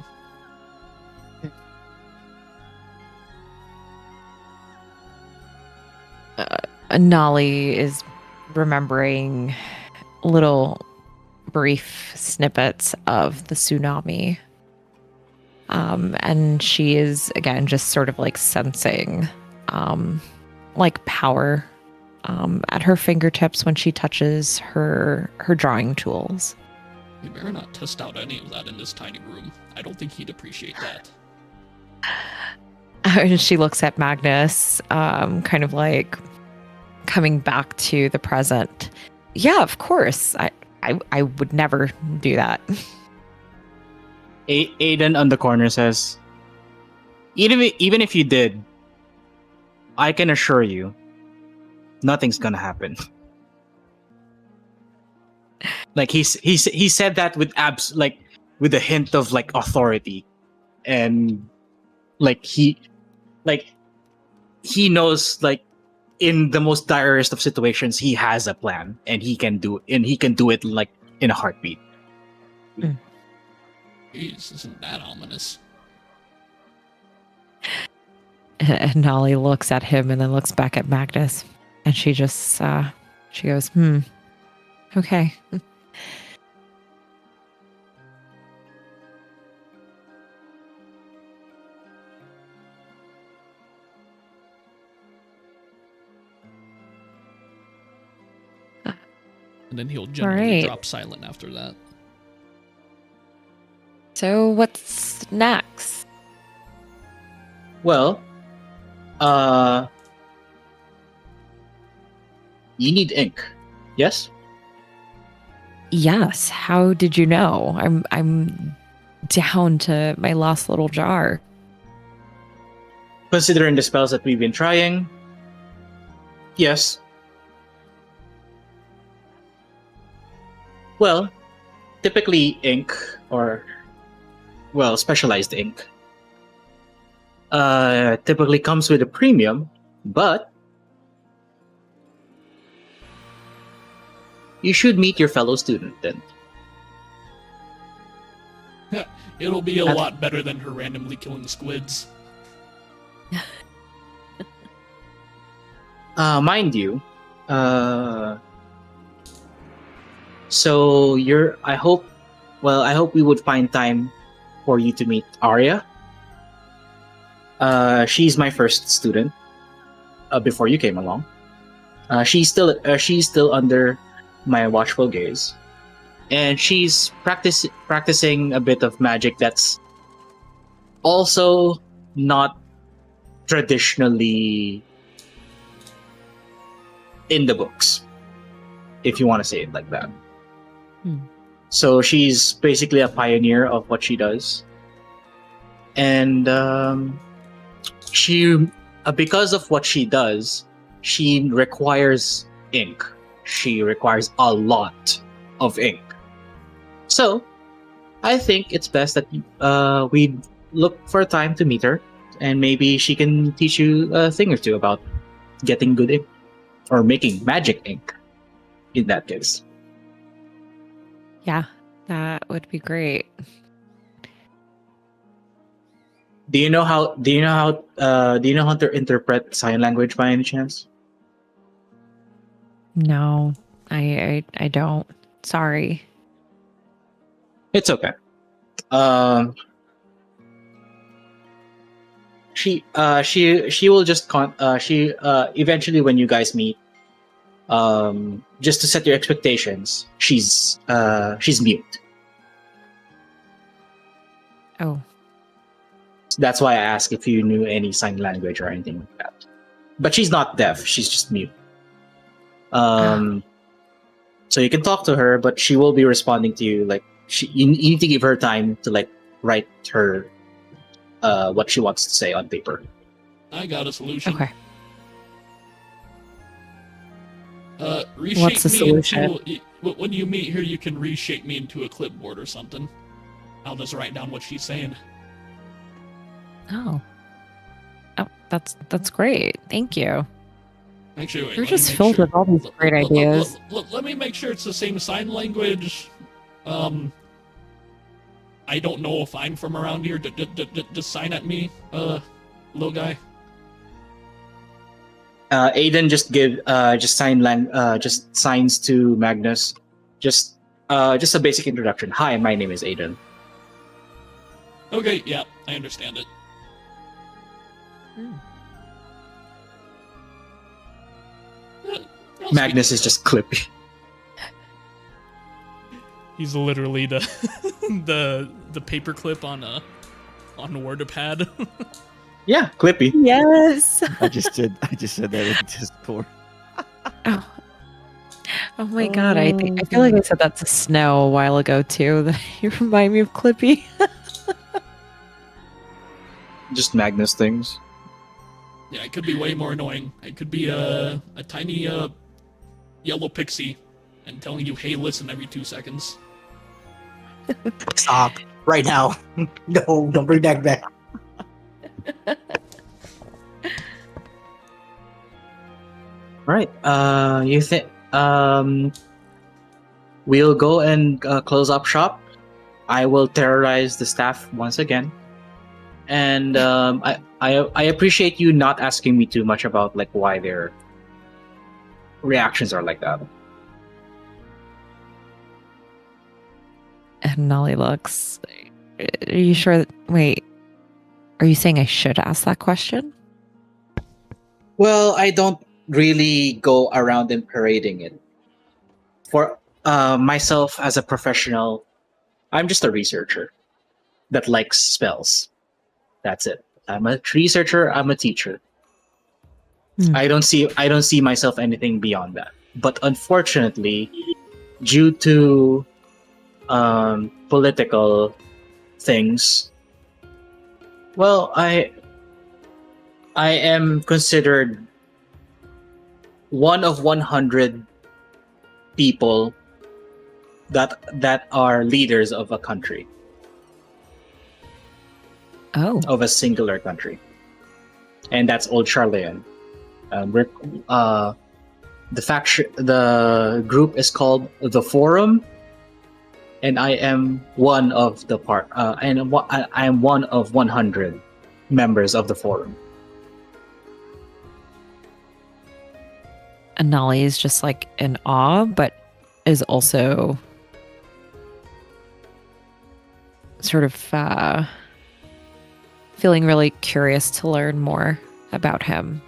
Nolly is remembering little brief snippets of the tsunami. And she is, again, just sort of like sensing like power at her fingertips when she touches her drawing tools. You better not test out any of that in this tiny room. I don't think he'd appreciate that. And she looks at Magnus, kind of like coming back to the present. Yeah, of course. I would never do that. Aiden on the corner says, even if you did, I can assure you, nothing's gonna happen. Like he said that with with a hint of like authority, and he knows, like, in the most direst of situations he has a plan, and he can do it like in a heartbeat. Jeez, isn't that ominous? And Nolly looks at him and then looks back at Magnus, and she just she goes, okay. And then he'll generally right. drop silent after that. So what's next? Well, you need ink, yes? Yes. How did you know? I'm down to my last little jar. Considering the spells that we've been trying, yes. Well, typically ink, or, well, specialized ink, typically comes with a premium, but you should meet your fellow student then. It'll be a lot better than her randomly killing squids. Mind you, so I hope we would find time for you to meet Arya. She's my first student before you came along. She's still under my watchful gaze, and she's practicing a bit of magic that's also not traditionally in the books, if you want to say it like that. So she's basically a pioneer of what she does, and she because of what she does, she requires ink. She requires a lot of ink. So I think it's best that we look for a time to meet her, and maybe she can teach you a thing or two about getting good ink, or making magic ink, in that case. Yeah, that would be great. Do you know how to interpret sign language by any chance? No, I don't. Sorry. It's okay. She will just eventually, when you guys meet, just to set your expectations, she's mute. Oh. That's why I asked if you knew any sign language or anything like that. But she's not deaf; she's just mute. So you can talk to her, but she will be responding to you like you need to give her time to like write her what she wants to say on paper. I got a solution. Okay. Reshape What's the solution? When you meet her, you can reshape me into a clipboard or something. I'll just write down what she's saying. Oh, that's great. Thank you. Actually, wait, You're let me just make filled sure. with all these great ideas. Let me make sure it's the same sign language. I don't know if I'm from around here. Just sign at me, little guy. Aiden just signs to Magnus, just a basic introduction. Hi, my name is Aiden. Okay, yeah, I understand it. I'll Magnus speak is to just Clippy. He's literally the the paperclip on a WordPad. Yeah, Clippy. Yes. I just said that in Discord. Oh. Oh my god, I feel like I said that to Snow a while ago too. That you remind me of Clippy. Just Magnus things. Yeah, it could be way more annoying. It could be a tiny yellow pixie and telling you, "Hey, listen," every 2 seconds. Stop right now. No, don't bring that back. Right. You think we'll go and close up shop. I will terrorize the staff once again, and I appreciate you not asking me too much about like why their reactions are like that. And Nolly looks. Are you sure? Wait. Are you saying I should ask that question? Well, I don't really go around and parading it. For myself as a professional, I'm just a researcher that likes spells. That's it. I'm a researcher. I'm a teacher. I don't see myself anything beyond that. But unfortunately, due to political things, well, I am considered one of 100 people that are leaders of a country, Oh. of a singular country, and that's Old Charleyan. The group is called the Forum, and I am one of the part. I am one of 100 members of the Forum. And Nolly is just like in awe, but is also sort of feeling really curious to learn more about him.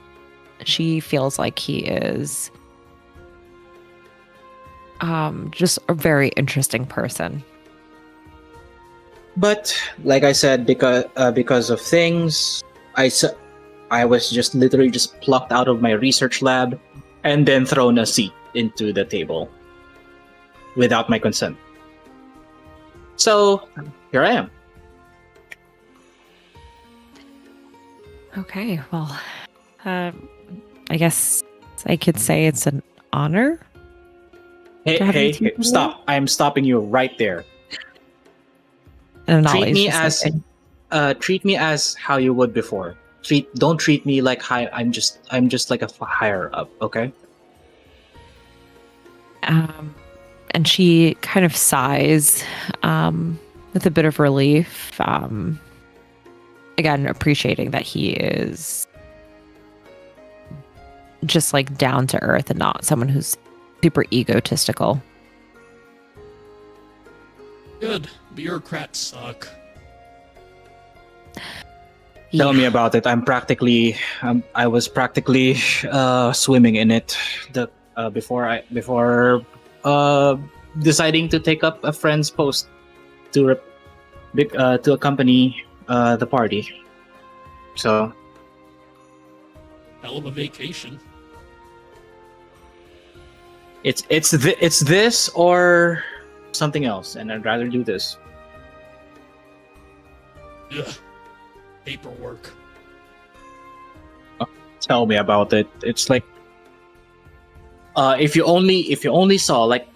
She feels like he is just a very interesting person. But like I said, because of things, I was just literally just plucked out of my research lab and then thrown a seat into the table without my consent. So here I am. Okay, well, I guess I could say it's an honor. Hey, To have you hey, teach me? stop! I am stopping you right there. And Treat Nolly's me just as like, treat me as how you would before. Don't treat me like high. I'm just like a higher up. Okay. and she kind of sighs with a bit of relief. Again, appreciating that he is just like down to earth and not someone who's super egotistical. Good. Bureaucrats suck. Tell me about it. I was practically swimming in it. Before deciding to take up a friend's post to accompany the party. So Hell of a vacation. it's this or something else, and I'd rather do this. Ugh. Paperwork. Tell me about it. It's like if you only saw like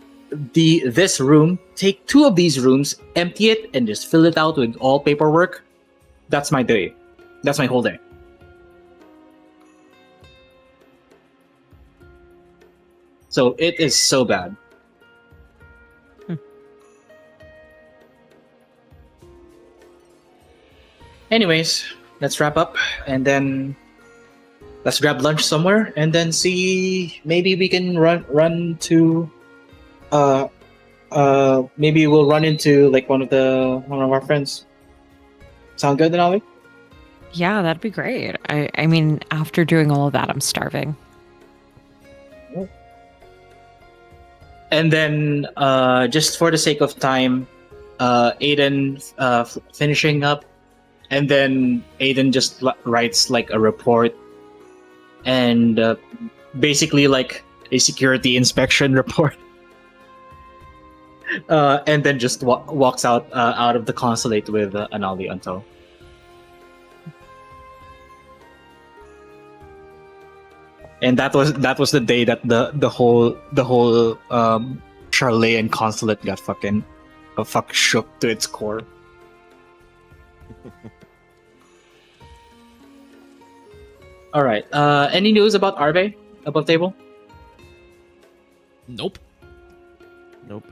this room, take 2 of these rooms, empty it, and just fill it out with all paperwork. That's my day. That's my whole day. So it is so bad. Anyways, let's wrap up, and then let's grab lunch somewhere and then see. Maybe we can run to. Maybe we'll run into like one of our friends. Sound good, Denali? Yeah, that'd be great. I mean, after doing all of that, I'm starving. And then, just for the sake of time, Aiden finishing up, and then Aiden just writes like a report, and basically like a security inspection report, and then just walks out of the consulate with Anali on tow. And that was the day that the whole Charleyan consulate got fucking shook to its core. All right. Any news about Arbe above table? Nope. Nope.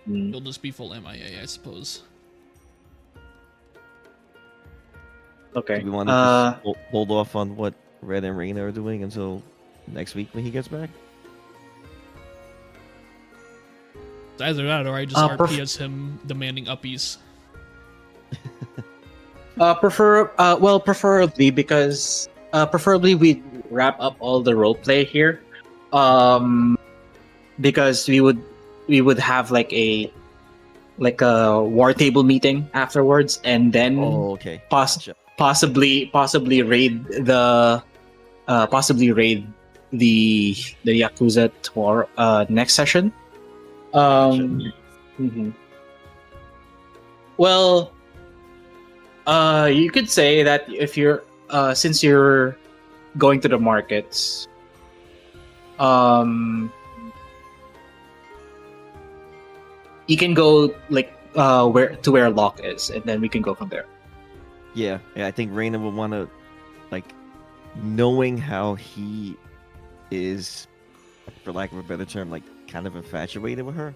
He'll just be full MIA, I suppose. Okay. Do we want to just hold off on what Red and Reina are doing until next week when he gets back? It's either that or I just RP as him demanding uppies. Preferably because preferably we wrap up all the roleplay here. Because we would have like a war table meeting afterwards, and then okay. possibly raid the Yakuza tour next session. Well, you could say that if you're since you're going to the markets, you can go like where Locke is, and then we can go from there. Yeah, I think Reina would want to, like, knowing how he is, for lack of a better term, like kind of infatuated with her.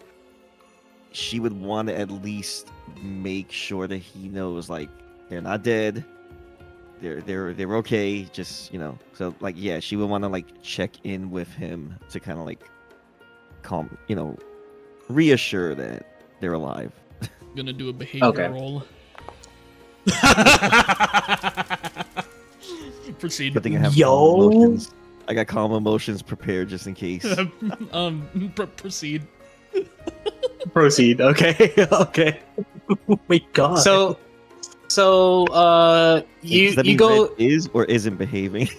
She would want to at least make sure that he knows, like, they're not dead, they're okay. Just, you know, so like, yeah, she would want to like check in with him to kind of like calm, you know, reassure that they're alive. Gonna do a behavior roll. Proceed. Good thing I have calm emotions. I got calm emotions prepared just in case. Proceed. Proceed. Okay. Okay. Oh my god. So Does that you mean go Red is or isn't behaving.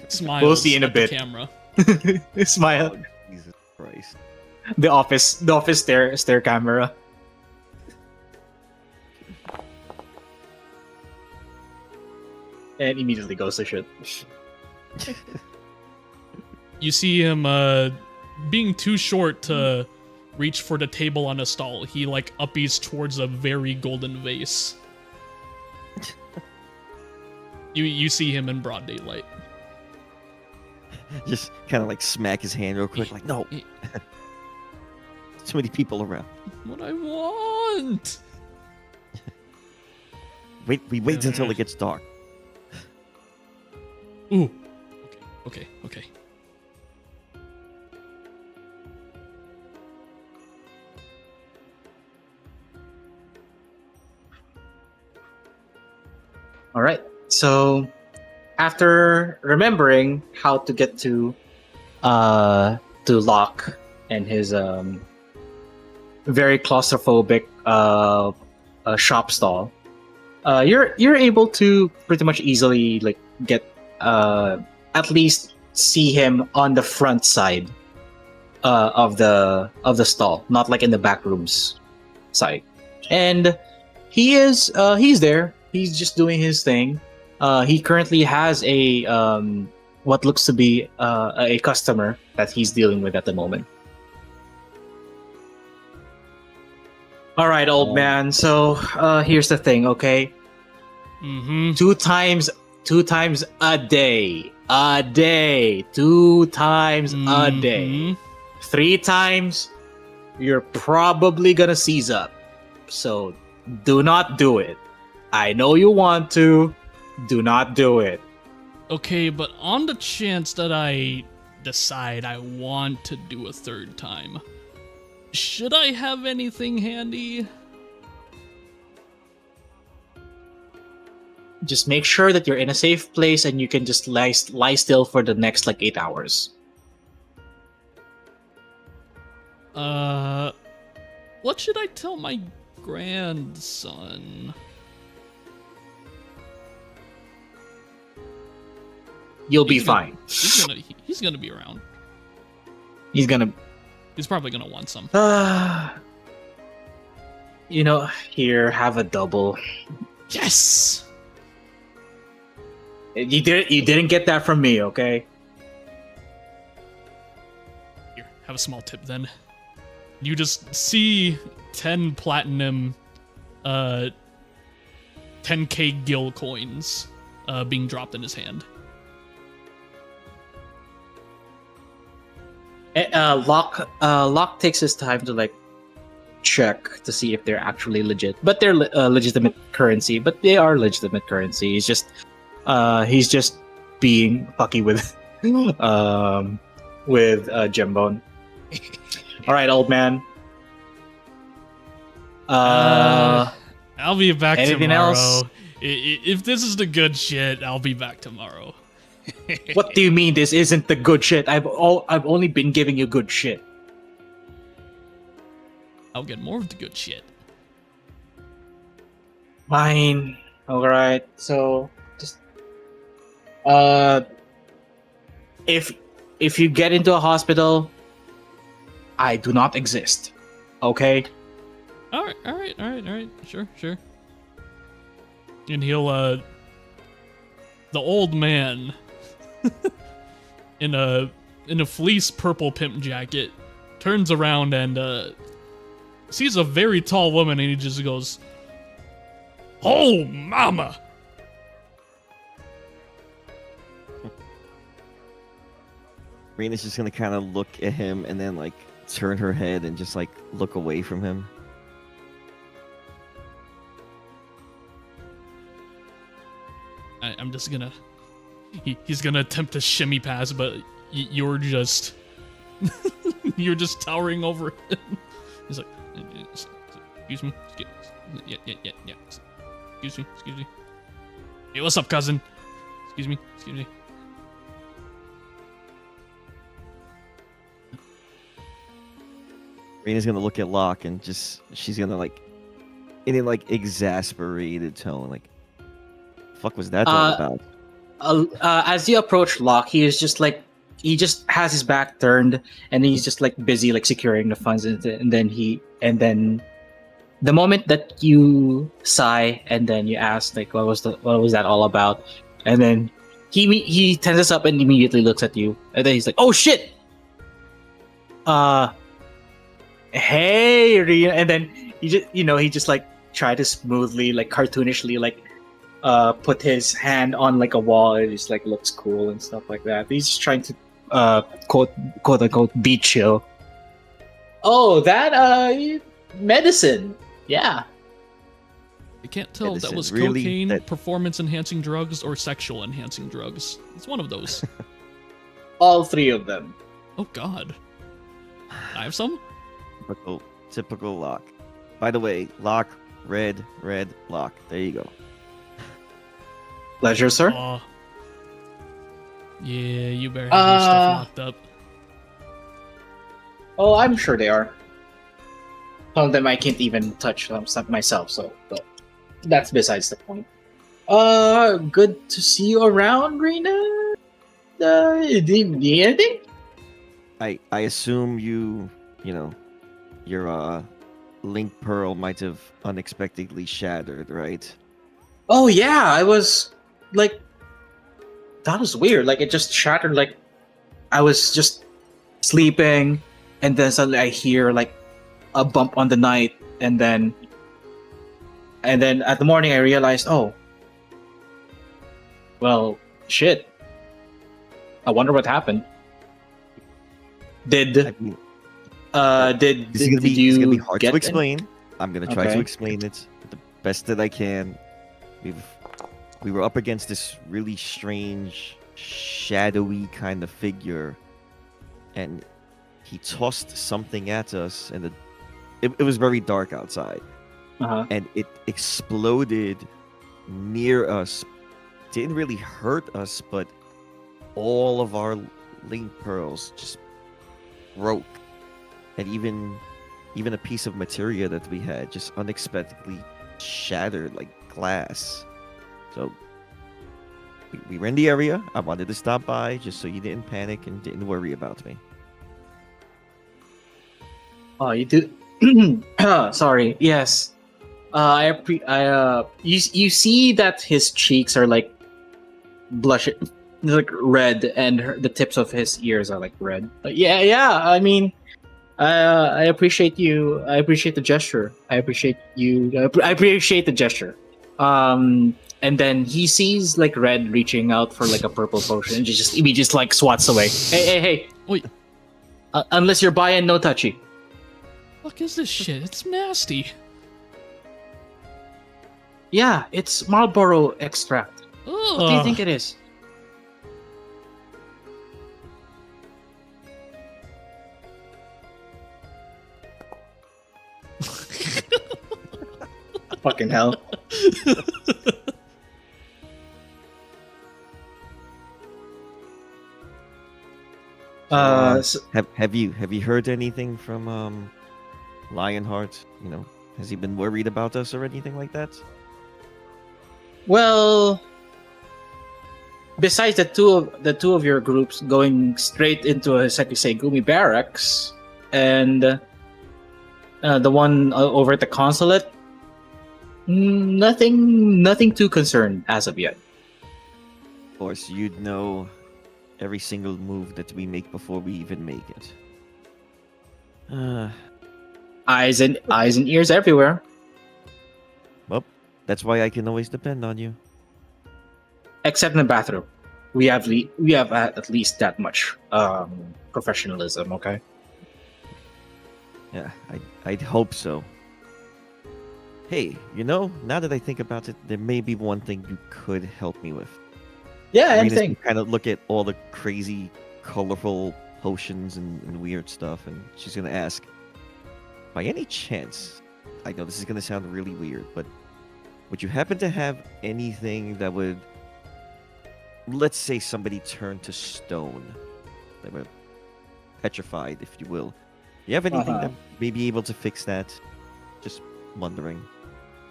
Smiles. We'll see in a at the bit. Camera. smile. Jesus Christ. The office stare camera. And immediately goes to shit. You see him being too short to reach for the table on a stall. He like uppies towards a very golden vase. You see him in broad daylight. Just kind of like smack his hand real quick, like, no. Too many people around. What I want. We wait until it gets dark. Ooh. Okay. All right. So after remembering how to get to Locke and his very claustrophobic shop stall, you're able to pretty much easily like get at least see him on the front side of the stall, not like in the back rooms side. And he's there. He's just doing his thing. He currently has a what looks to be a customer that he's dealing with at the moment. All right, old man. So here's the thing, okay? Mm-hmm. Two times a day. 2 times a day. 3 times, you're probably gonna seize up. So do not do it. I know you want to, Do not do it. Okay, but on the chance that I decide I want to do a third time, should I have anything handy? Just make sure that you're in a safe place and you can just lie still for the next like 8 hours. What should I tell my grandson? You'll be He's gonna- fine. He's gonna be around. He's gonna. He's probably gonna want some. Here, have a double. Yes. You didn't get that from me, okay? Here, have a small tip then. You just see 10 platinum, 10k gil coins, being dropped in his hand. Locke takes his time to like check to see if they're actually legit, but they're legitimate currency. But they are legitimate currency. He's just being fucky with Jembone. All right, old man. I'll be back anything tomorrow. else? If this is the good shit, I'll be back tomorrow. What do you mean this isn't the good shit? I've only been giving you good shit. I'll get more of the good shit. Fine. All right. So just if you get into a hospital, I do not exist. Okay? All right. Sure. And he'll the old man in a fleece purple pimp jacket turns around and sees a very tall woman, and he just goes, "Oh, mama!" Rena's just gonna kind of look at him and then like turn her head and just like look away from him. I'm just gonna. He's gonna attempt to shimmy past, but you're just towering over him. He's like, excuse me, yeah. Excuse me. Hey, what's up, cousin? Excuse me. Rena's gonna look at Locke and she's gonna like, in a like exasperated tone, like, "Fuck was that all about?" As you approach Locke, he just has his back turned and he's just like busy like securing the funds, and then the moment that you sigh and then you ask like what was that all about, and then he tenses up and immediately looks at you, and then he's like, "Oh shit, hey Rina," and then he just like try to smoothly like cartoonishly like put his hand on like a wall, and just like looks cool and stuff like that. He's just trying to quote unquote be chill. Oh, that medicine. Yeah. I can't tell if that Medicine, was really? cocaine, That- performance-enhancing drugs, or sexual-enhancing drugs. It's one of those. All three of them. Oh God. I have some? Typical Locke. By the way, Locke, red, Locke. There you go. Pleasure, sir. Yeah, you better have your stuff locked up. Oh, I'm sure they are. Some of them I can't even touch myself, so but that's besides the point. Good to see you around, Rena. Do you need anything? I assume your link pearl might have unexpectedly shattered, right? Oh yeah, I was like, that was weird. Like it just shattered. Like I was just sleeping, and then suddenly I hear like a bump on the night, and then at the morning I realized, oh, well, shit. I wonder what happened. I mean, Did this is gonna you be hard get to explain. I'm gonna try Okay. to explain it the best that I can. we were up against this really strange, shadowy kind of figure, and he tossed something at us, and it was very dark outside, Uh-huh. and it exploded near us. Didn't really hurt us, but all of our link pearls just broke, and even a piece of materia that we had just unexpectedly shattered like glass. So we were in the area. I wanted to stop by just so you didn't panic and didn't worry about me. Oh, you do. Sorry. Yes. You see that his cheeks are like blushing, like red, and the tips of his ears are like red. Yeah. I mean, I appreciate you. I appreciate the gesture. I appreciate you. I appreciate the gesture. And then he sees like Red reaching out for like a purple potion, and he just like swats away. Hey! Wait, Unless you're buying, no touchy. fuck is this shit? It's nasty. Yeah, it's Marlboro extract. Ugh. What do you think it is? Fucking hell. Have you heard anything from Lionheart? You know, has he been worried about us or anything like that? Well, besides the two of your groups going straight into a Sekisei barracks, and the one over at the consulate, nothing too concerned as of yet. Of course, you'd know every single move that we make before we even make it. Eyes and ears everywhere. Well, that's why I can always depend on you. Except in the bathroom, we have at least that much professionalism. Okay. Yeah, I'd hope so. Hey, you know, now that I think about it, there may be one thing you could help me with. Yeah, Arena's anything. can kind of look at all the crazy, colorful potions and weird stuff, and she's gonna ask, by any chance, I know this is gonna sound really weird, but would you happen to have anything that would, let's say somebody turned to stone, they were petrified, if you will. Do you have anything that may be able to fix that? Just wondering.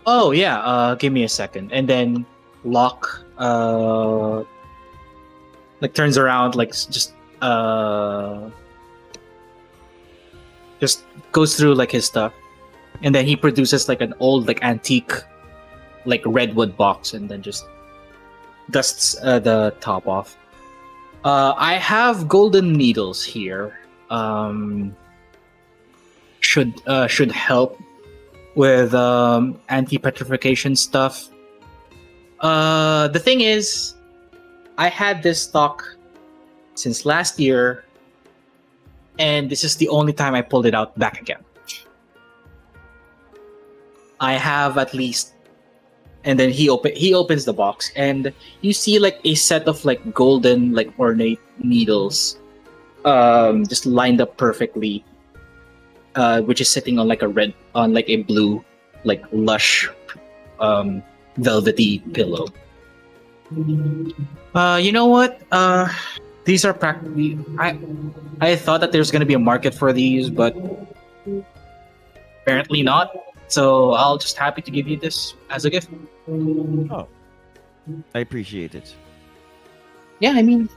Oh yeah. Give me a second, and then Locke like turns around, like just goes through like his stuff, and then he produces like an old like antique like redwood box, and then just dusts the top off. I have golden needles here. Should help with anti-petrification stuff. The thing is, I had this stock since last year, and this is the only time I pulled it out back again. I have at least, and then he opens the box, and you see like a set of like golden like ornate needles, just lined up perfectly, which is sitting on like a blue, like lush, velvety pillow. You know what? These are practically. I thought that there's gonna be a market for these, but apparently not. So I'll just happy to give you this as a gift. Oh, I appreciate it. Yeah, I mean,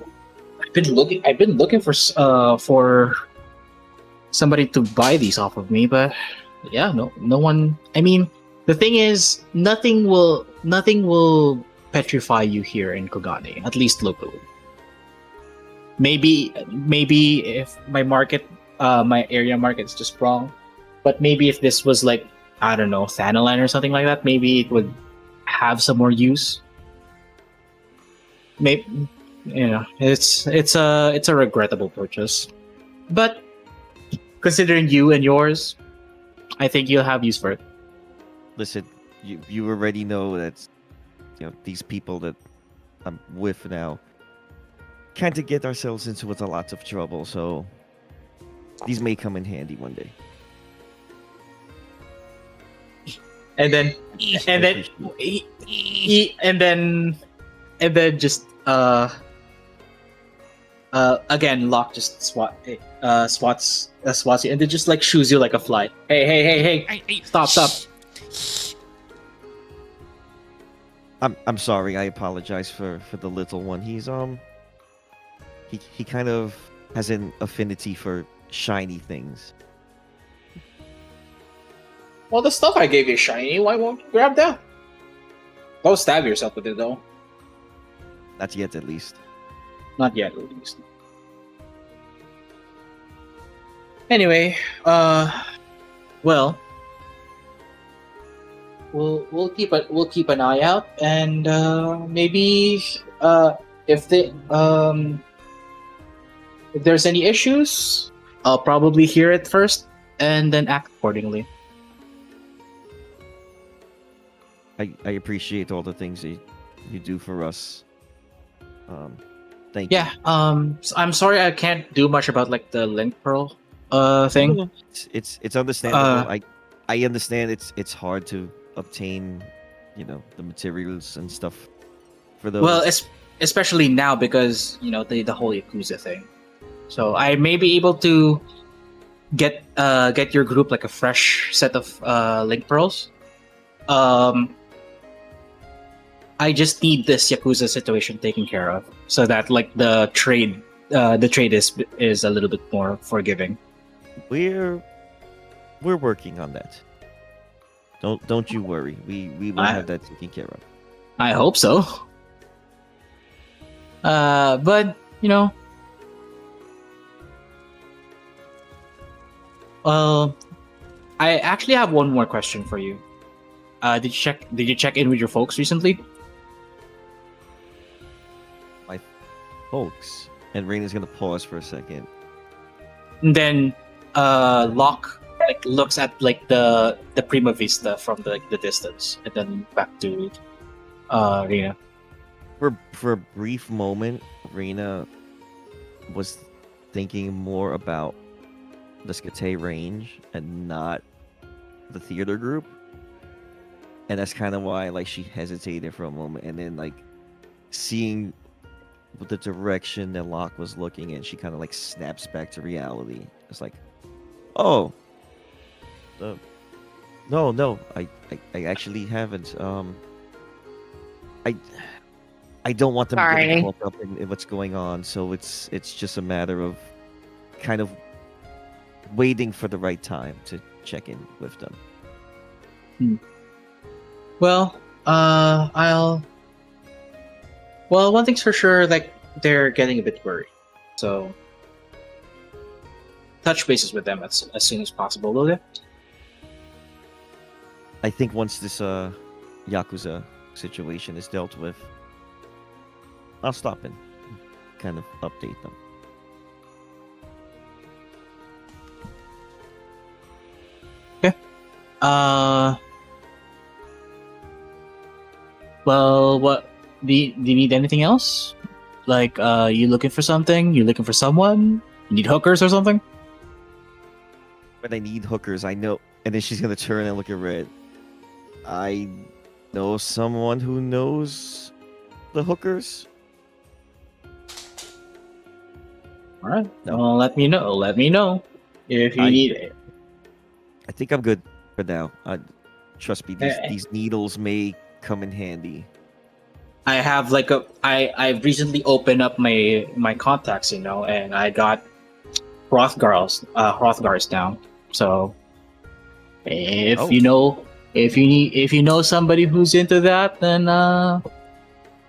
I've been looking for somebody to buy these off of me, but yeah, no one. I mean, the thing is, nothing will petrify you here in Kogane, at least locally. Maybe if my area market is just wrong, but maybe if this was like, I don't know, Thanaline or something like that, maybe it would have some more use. Maybe, you know, it's a regrettable purchase, but considering you and yours, I think you'll have use for it. Listen, you already know that these people that I'm with now kind of get ourselves into with a lot of trouble. So these may come in handy one day. And then and then and then just again Locke just swats you and then just like shoos you like a fly. Hey, stop. I'm sorry. I apologize for the little one. He's he kind of has an affinity for shiny things. Well, the stuff I gave you is shiny. Why won't you grab that? Don't stab yourself with it though. Not yet, at least. Not yet, at least. Anyway, well, we'll keep an eye out, and maybe if there's any issues, I'll probably hear it first and then act accordingly. I appreciate all the things that you do for us. Thank you. Yeah. I'm sorry I can't do much about like the link pearl thing. It's understandable. I understand it's hard to obtain, the materials and stuff for those. Well, especially now because the whole Yakuza thing. So I may be able to get your group like a fresh set of link pearls. I just need this Yakuza situation taken care of so that like the trade is a little bit more forgiving. We're working on that. Don't you worry. We will have that taken care of. I hope so. But I actually have one more question for you. Did you check in with your folks recently? My folks. And Raina's gonna pause for a second. And then Locke like looks at like the Prima Vista from the distance, and then back to Rina. For a brief moment, Reina was thinking more about the Skate range and not the theater group. And that's kind of why like she hesitated for a moment, and then like seeing the direction that Locke was looking in, she kind of like snaps back to reality. It's like, oh, no, I actually haven't. I don't want them to Sorry. get caught up in what's going on, so it's just a matter of kind of waiting for the right time to check in with them. Well, one thing's for sure, like they're getting a bit worried. So touch bases with them as soon as possible, will they? I think once this Yakuza situation is dealt with, I'll stop and kind of update them. Well, what do you need anything else? Like, you looking for something? You looking for someone? You need hookers or something? When I need hookers, I know. And then she's gonna turn and look at Red. I know someone who knows the hookers. All right. No. Well, let me know. Let me know if you need it. I think I'm good for now. Trust me, these needles may come in handy. I have like I've recently opened up my contacts, and I got Hrothgar's down. So if you know somebody who's into that, then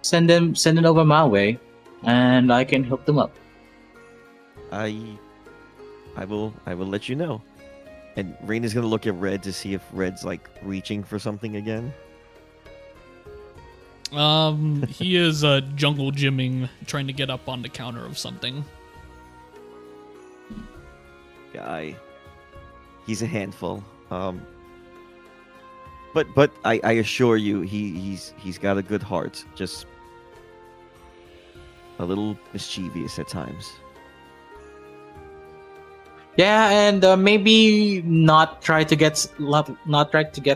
send it over my way, and I can hook them up. I will let you know. And Raina's gonna look at Red to see if Red's like reaching for something again. He is jungle gymming, trying to get up on the counter of something. Guy, he's a handful. But I assure you, he's got a good heart. Just a little mischievous at times. Yeah, and maybe not try to get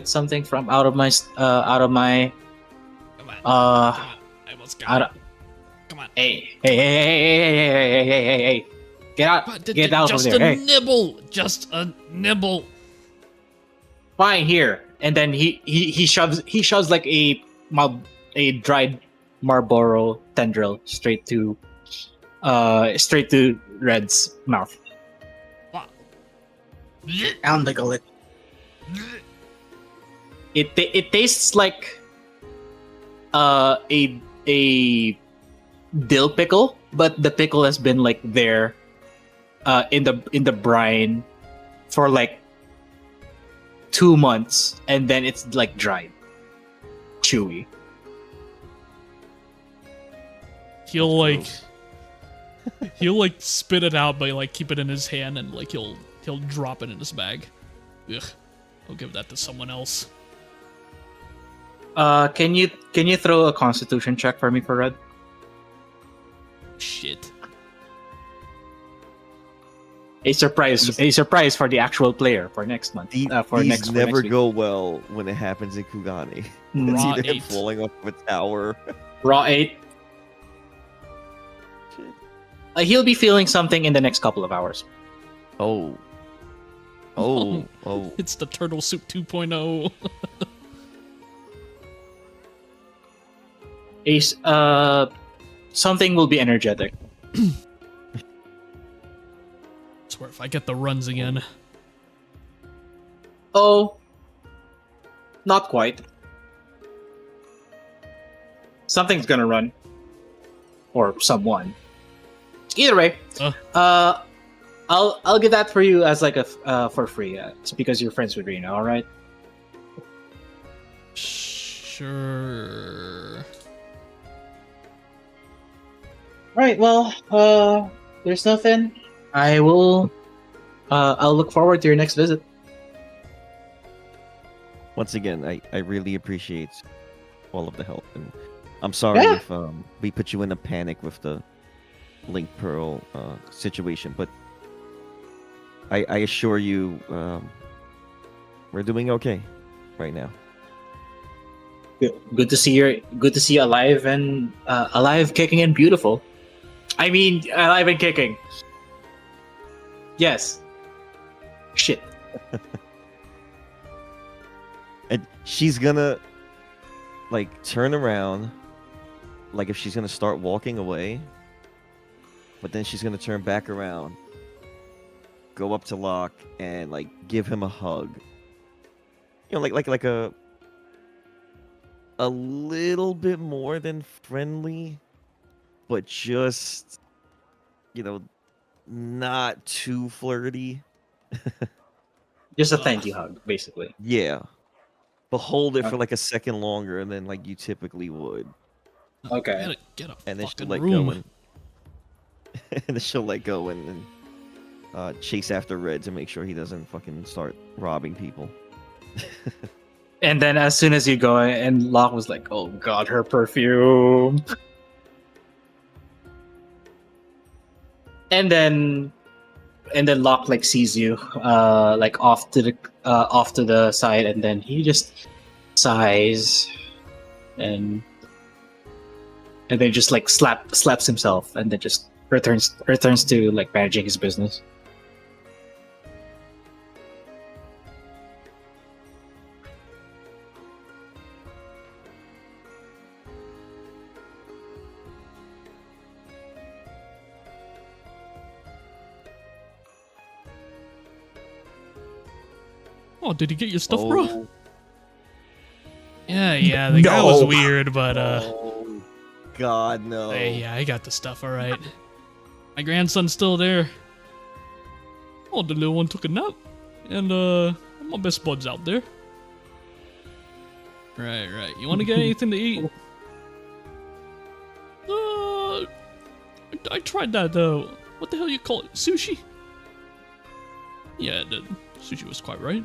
something from out of my Come on. uh Come on. I almost got out it. of, Come on. hey, get out, But get out from just there. a Hey, nibble. Just a nibble. fine here. And then he shoves like a dried Marlboro tendril straight to Red's mouth. Wow. And like a lick. It tastes like a dill pickle, but the pickle has been like there in the brine for like 2 months, and then it's like dried, chewy. He'll like spit it out, but like keep it in his hand, and like he'll drop it in his bag. Ugh. I'll give that to someone else. Can you throw a Constitution check for me for Red? Shit. A surprise for the actual player for next month. These For next never week. go well when it happens in Kugane. It's Raw either him 8. falling off of a tower. Raw 8. Shit. He'll be feeling something in the next couple of hours. Oh. It's the Turtle Soup 2.0. Something will be energetic. Swear if I get the runs again. Oh, not quite. Something's gonna run, or someone. Either way, I'll give that for you as like a for free. It's because you're friends with Rena. All right. Sure. Right. Well, there's nothing. I will. I'll look forward to your next visit. Once again, I really appreciate all of the help, and I'm sorry Yeah. if we put you in a panic with the Link Pearl situation, but I assure you, we're doing okay right now. Good to see you. Good to see you alive and alive, kicking, and beautiful. I mean, alive and kicking. Yes. Shit. And she's gonna like turn around, like if she's gonna start walking away, but then she's gonna turn back around, go up to Locke, and like give him a hug. You know, like a little bit more than friendly, but just, you know, not too flirty. Just a thank you hug, basically. Yeah. But hold it for like a second longer than like you typically would. Okay. Get a And then she'll fucking let room. go and, and then she'll let go and chase after Red to make sure he doesn't fucking start robbing people. And then as soon as you go, and Locke was like, "Oh God, her perfume." And then Locke like sees you, like off to the side, and then he just sighs, and then just like slaps himself, and then just returns to like managing his business. Oh, did you get your stuff, bro? Oh, Yeah, the guy was No. weird, but oh, God, no. hey, yeah, I got the stuff, alright. My grandson's still there. Oh, the little one took a nap. And my best bud's out there. Right. You wanna get anything to eat? I tried that what the hell you call it? Sushi? Yeah, the sushi was quite right.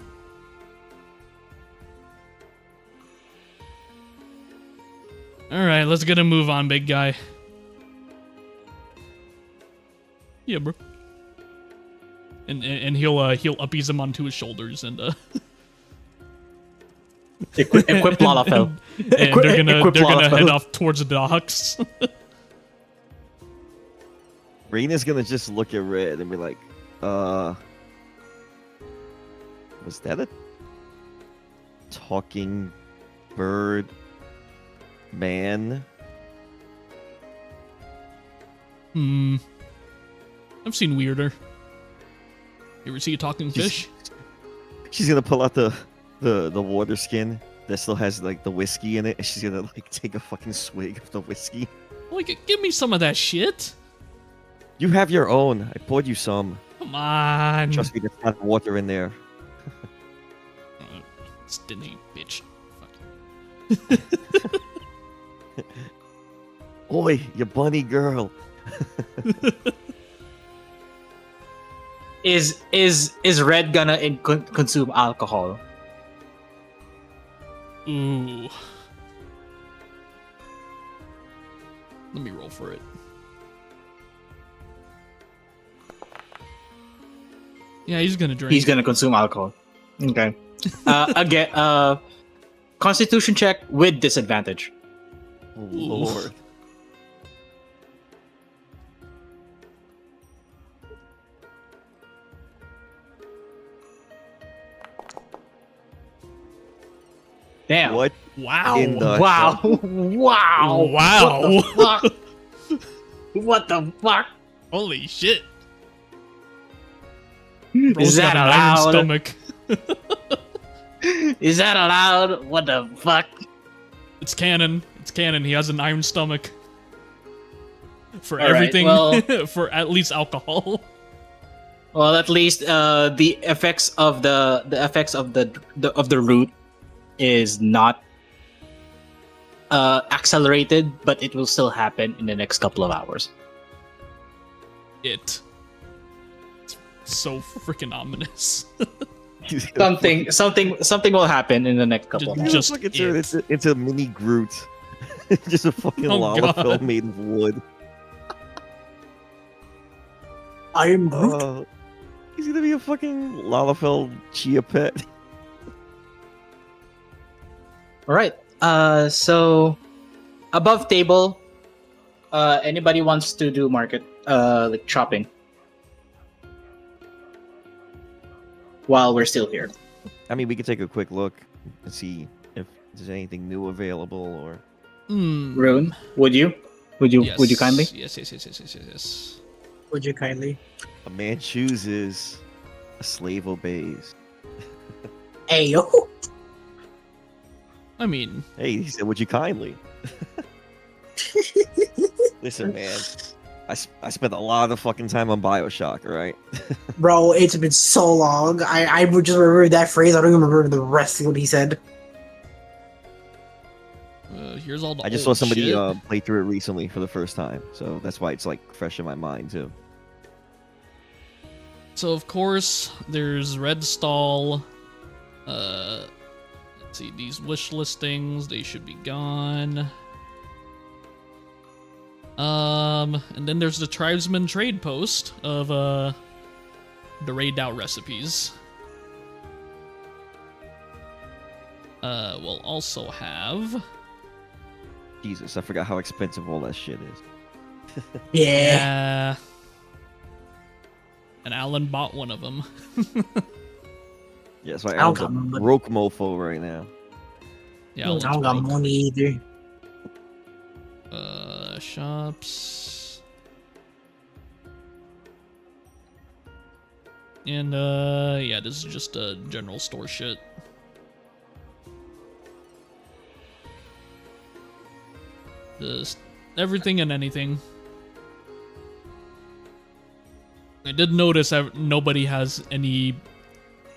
All right, let's get a move on, big guy. Yeah, bro. And he'll uppies him onto his shoulders and Equip Lalafell. and they're gonna Equip Lalafell. head off towards the docks. Reina's gonna just look at Red and be like, was that a talking bird man? I've seen weirder. You ever see a talking fish? She's gonna pull out the water skin that still has like the whiskey in it, and she's gonna like take a fucking swig of the whiskey. Like, give me some of that shit. You have your own. I poured you some. Come on. Trust me, there's not water in there. Stingy bitch. Fuck. Oi, you bunny girl. Is Red gonna consume alcohol? Ooh. Let me roll for it. Yeah, he's gonna drink. He's gonna consume alcohol. Okay. Again, Constitution check with disadvantage. Oh, Lord. Damn. What? Wow. In the Wow. Wow. Wow. What the fuck? What the fuck? Holy shit. Is Bro's that got an iron allowed? stomach. Is that allowed? What the fuck? It's canon. It's canon. He has an iron stomach. For All right, everything, well- for at least alcohol. Well, at least the effects of the root is not accelerated, but it will still happen in the next couple of hours. It's so freaking ominous. Something will happen in the next couple of Just- hours. Just fucking turn into a mini Groot. Just a fucking Oh, lava God. fill made of wood. I am Groot. He's gonna be a fucking Lalafell chia pet. All right. So above table, anybody wants to do market, like shopping, while we're still here. I mean, we could take a quick look and see if there's anything new available or. Rune, would you kindly? Yes. Would you kindly? A man chooses, a slave obeys. Hey yo. I mean, Hey, he said, would you kindly? Listen, man. I spent a lot of fucking time on Bioshock, alright? Bro, it's been so long. I would just remember that phrase. I don't even remember the rest of what he said. here's all the I just saw old somebody shit. play through it recently for the first time, so that's why it's like fresh in my mind too. So of course there's Red Stall. Let's see, these wish listings, they should be gone. And then there's the Tribesman trade post of the raid out recipes. We'll also have Jesus, I forgot how expensive all that shit is. Yeah. and Alan bought one of them. Yeah, so I I don't am a got money. broke mofo right now. Yeah, I Alan's don't got broke. money either. Shops. And yeah, this is just general store shit. Just everything and anything. I did notice that nobody has any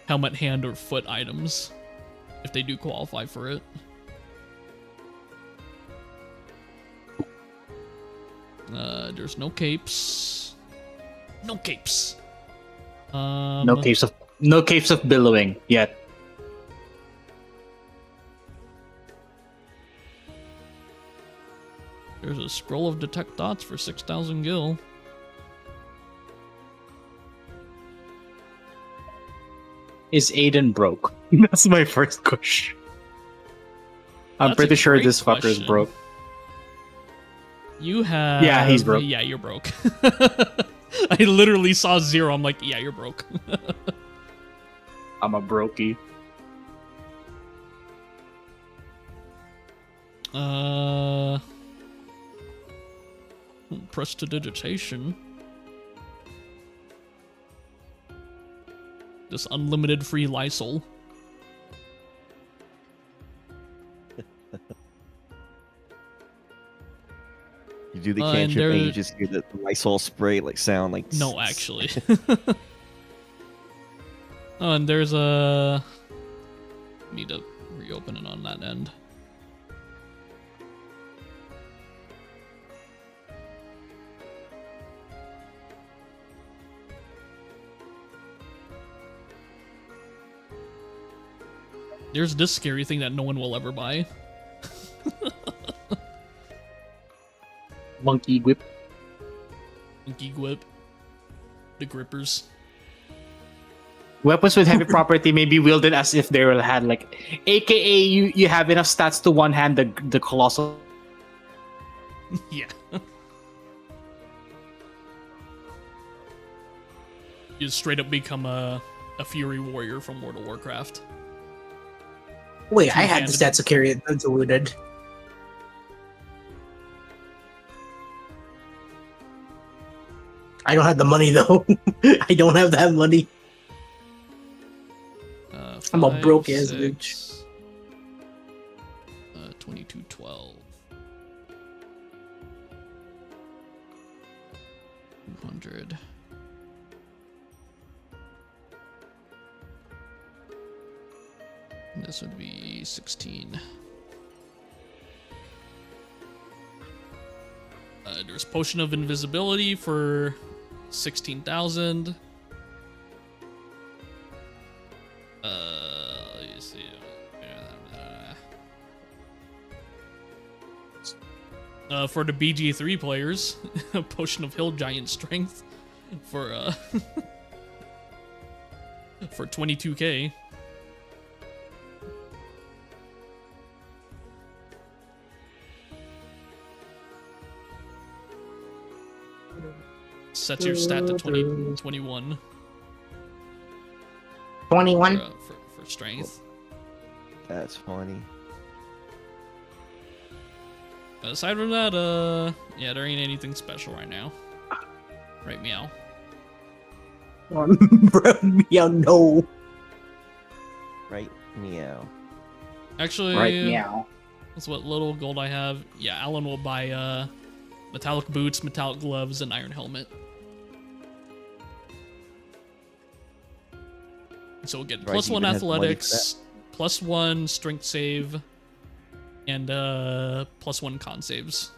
helmet, hand, or foot items if they do qualify for it. There's no capes. No capes. No capes of billowing yet. There's a scroll of detect dots for 6,000 gil. Is Aiden broke? That's my first question. I'm That's a pretty sure great this fucker's question. broke. You have... Yeah, he's broke. Yeah, you're broke. I literally saw 0. I'm like, yeah, you're broke. I'm a brokey. Prestidigitation. This unlimited free Lysol. You do the And cantrip there- and you just hear the Lysol spray like sound like. No, actually. Oh, and there's a... Need to reopen it on that end. There's this scary thing that no one will ever buy. Monkey whip. Monkey Gwip. The Grippers. Weapons with heavy property may be wielded as if they were had like, AKA you have enough stats to one hand the colossal. Yeah. You straight up become a Fury Warrior from World of Warcraft. Wait, I had the Two-handed. stats to carry it diluted. I don't have the money though. I don't have that money. I'm a broke ass bitch. 2212. 200. This would be 16. There's Potion of Invisibility for 16,000. Let me see. For the BG3 players, Potion of Hill Giant Strength for for 22k. Sets your stat to 21 21. for strength. That's funny. Aside from that, yeah, there ain't anything special right now. Right, meow. Bro, yeah, no. Right? Meow. Actually, Right meow. that's what little gold I have. Yeah, Alan will buy metallic boots, metallic gloves, and iron helmet. So we'll get Right, plus he 1 even has money for athletics, plus 1 strength save, and plus 1 con saves.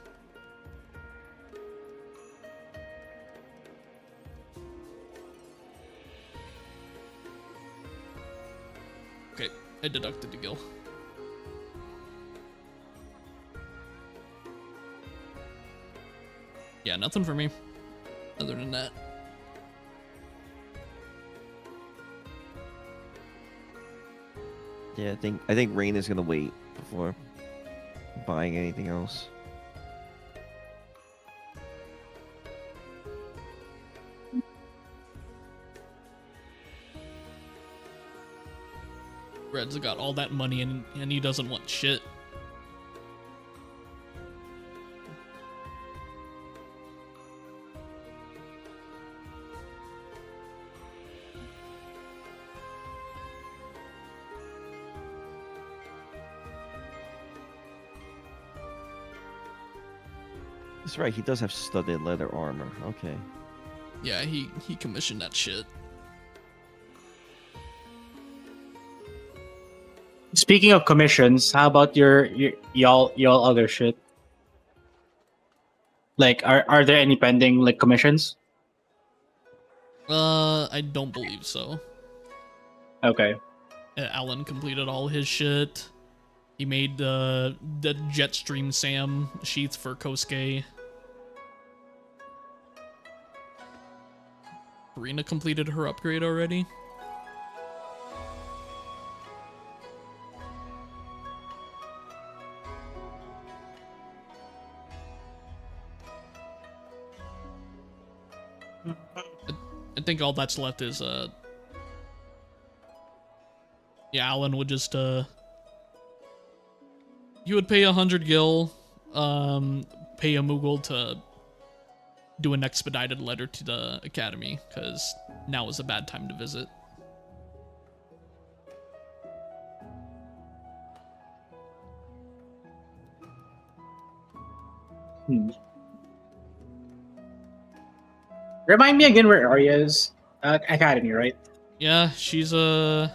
Okay, I deducted the gil. Yeah, nothing for me. Other than that. Yeah, I think Rain is gonna wait before buying anything else. Red's got all that money and he doesn't want shit. That's right, he does have studded leather armor. Okay. Yeah, he commissioned that shit. Speaking of commissions, how about your y'all other shit? Like, are there any pending like commissions? I don't believe so. Okay. Alan completed all his shit. He made the Jetstream Sam sheath for Kosuke. Karina completed her upgrade already. I think all that's left is yeah, Alan would just you would pay 100 gil, pay a Moogle to do an expedited letter to the academy, because now is a bad time to visit. Remind me again where Arya is. Academy, right? Yeah, she's there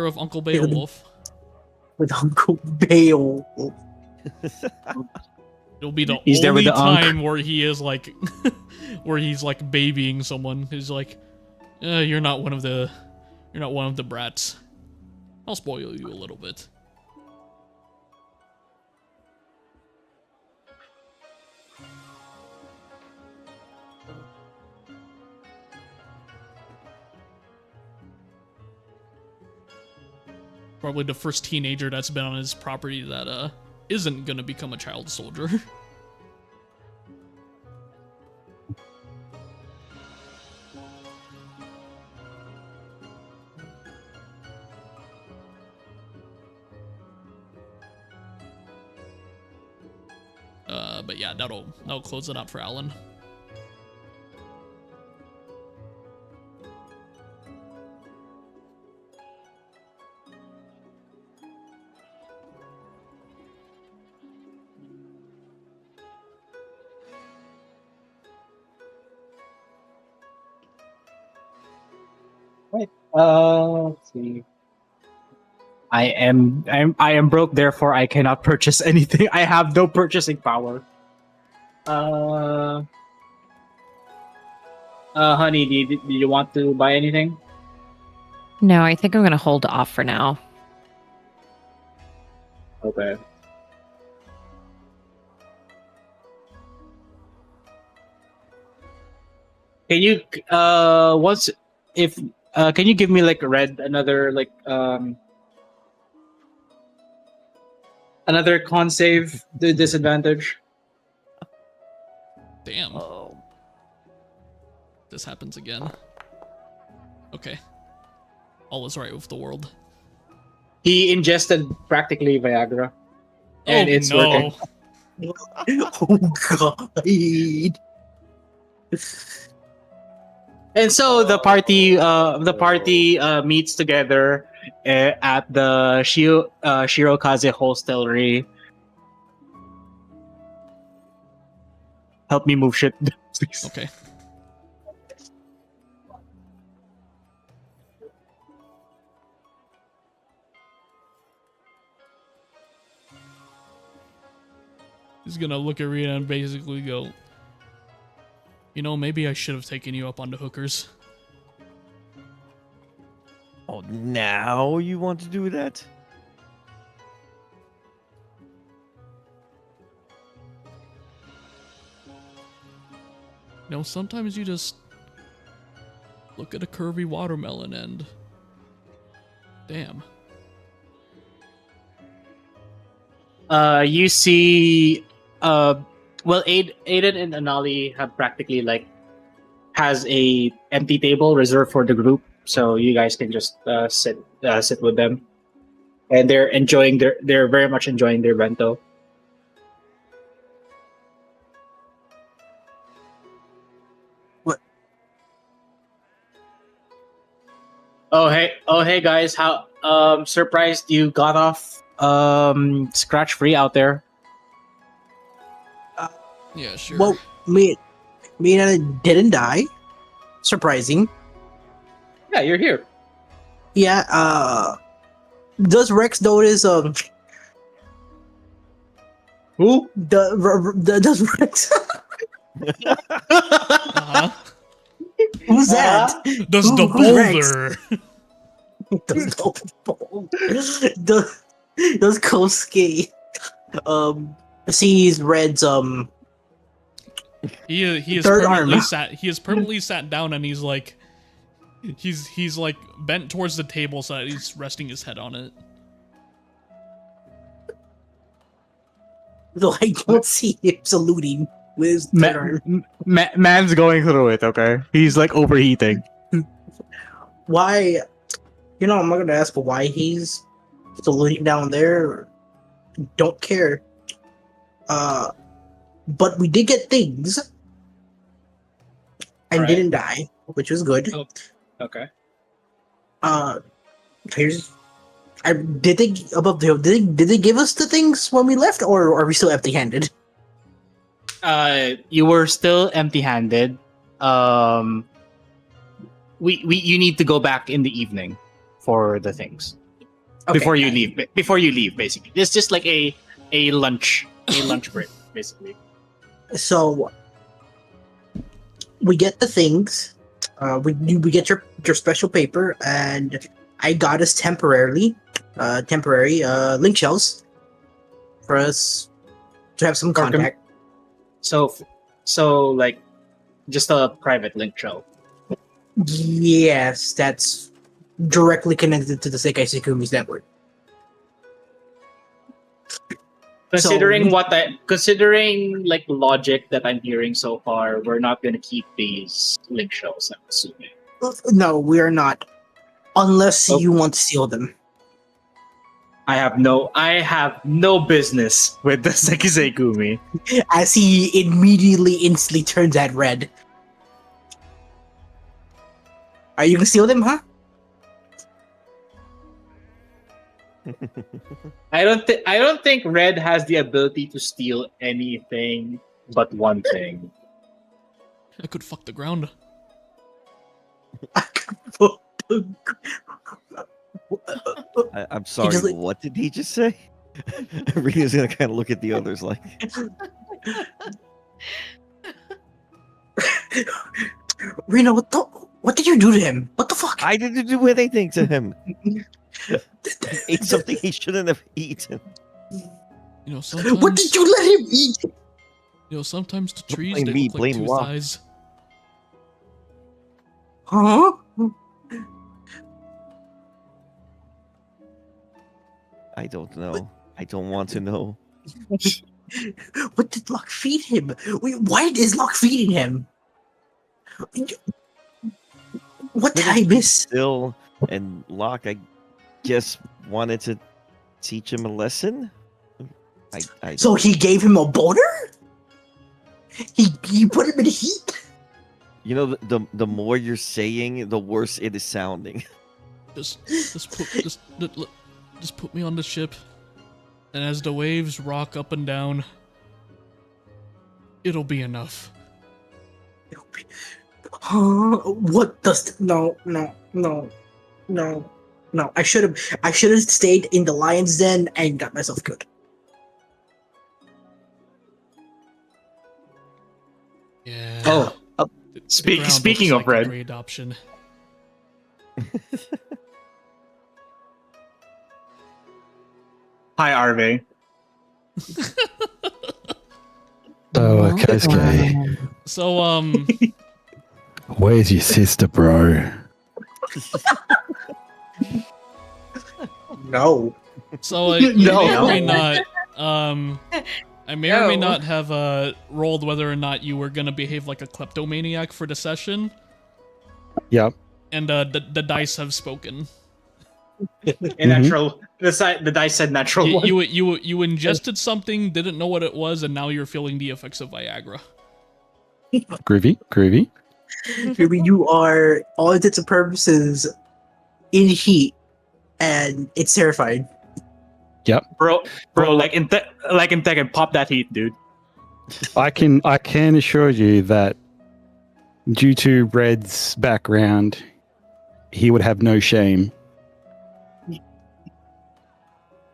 with Uncle Beowulf. With Uncle Bale. It'll be the He's there only with the Unc. time where he is like, where he's like babying someone. He's like, you're not one of the brats. I'll spoil you a little bit. Probably the first teenager that's been on his property that isn't gonna become a child soldier. But yeah, that'll close it out for Alan. Right. Let's see. I am broke, therefore I cannot purchase anything. I have no purchasing power. Honey, do you want to buy anything? No, I think I'm gonna hold off for now. Okay. Can you once if can you give me like another like another con save the disadvantage? Damn. Oh, This happens again. Okay. All is right with the world. He ingested practically Viagra. And it's working. Oh god. And so the party meets together at the Shirokaze hostelry. Help me move shit, please. Okay. He's gonna look at Rita and basically go, you know, maybe I should have taken you up on the hookers. oh, now you want to do that? You know, sometimes you just look at a curvy watermelon and damn. You see, well, Aiden and Anali have practically like has a empty table reserved for the group, so you guys can just sit with them, and they're very much enjoying their bento. What? Oh hey guys, how surprised you got off scratch free out there. Yeah, sure. Well, me and I didn't die. Surprising. Yeah, you're here. Yeah, does Rex notice Who? does Rex Uh-huh. who's that? Does the Who's Rex? boulder? Does Does Kosuke sees Red's He is Third permanently arm. he is permanently sat down, and he's like he's like bent towards the table so that he's resting his head on it. though I don't see him saluting with his third arm. Man's going through it. Okay, he's like overheating. Why? You know, I'm not gonna ask, but why he's saluting down there? Don't care. But we did get things, and Alright. didn't die, which was good. Oh. Okay. Here's. Did they above the? Did they give us the things when we left, or are we still empty-handed? You were still empty-handed. You need to go back in the evening for the things Okay. before you leave. Before you leave, basically, it's just like a lunch break, basically. So we get the things. We get your special paper, and I got us temporary link shells for us to have some For com- contact. So like just a private link shell. Yes, that's directly connected to the Sekai Sekumi's network. Considering considering like logic that I'm hearing so far, we're not gonna keep these link shells, I'm assuming. No, we are not, unless Oh. you want to steal them. I have no business with the Sekizegumi. As he instantly turns at red. Are you gonna steal them, huh? I don't think Red has the ability to steal anything but one thing. I could fuck the ground. I'm sorry. just, like- What did he just say? Rita's gonna kind of look at the others like, Rena, what did you do to him? What the fuck? I didn't do anything to him. He ate something he shouldn't have eaten. You know, sometimes What did you let him eat? you know sometimes the Don't trees blame they me, look like blame two Locke. thighs. Huh? I don't know. I don't want to know. What did Locke feed him? Wait, why is Locke feeding him? What did I miss? Still, and Locke, I guess, wanted to teach him a lesson. I So he gave him a boner? He put him in heat? you know, the more you're saying, the worse it is sounding. Just put me on the ship, and as the waves rock up and down, it'll be enough. What does no. I should have stayed in the lion's den and got myself killed. Yeah. Oh, The speaking ground looks of like a Red. great option. Hi, Arve. Oh, Kosuke, So where's your sister, bro? No. So No. you may or may not. I may or may No. not have rolled whether or not you were gonna behave like a kleptomaniac for the session, Yep. and the dice have spoken. A natural. The dice said natural one. You ingested something, didn't know what it was, and now you're feeling the effects of Viagra. Groovy. Maybe you are, all intents and purposes, in heat, and it's terrifying. bro, like in Tekken, pop that heat, dude. I can assure you that due to Red's background, he would have no shame.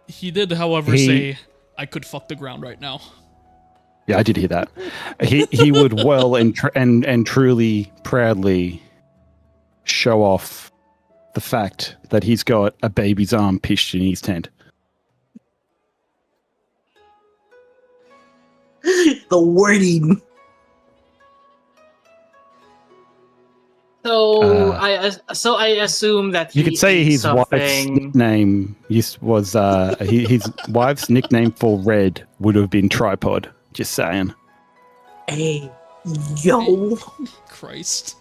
He did, however, He- say, "I could fuck the ground right now." Yeah, I did hear that. He would well and truly proudly show off the fact that he's got a baby's arm pitched in his tent. The wording. So Uh, I assume that You could say ate his wife's something. nickname was his wife's nickname for Red would have been Tripod. Just saying. Hey, yo. Christ.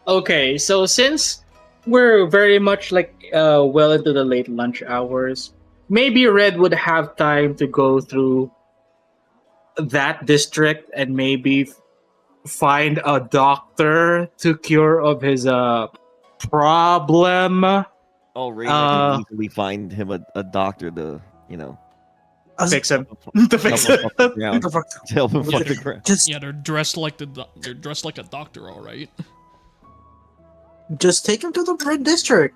Okay, so since we're very much like well into the late lunch hours, maybe Red would have time to go through that district and maybe find a doctor to cure of his problem. Oh, Rainer Uh, can easily find him a doctor to, you know, Fix him. What To fix help him him. fuck the ground. the fuck? To help him fuck the ground. Just, Yeah, they're dressed like they're dressed like a doctor, all right. just take him to the red district.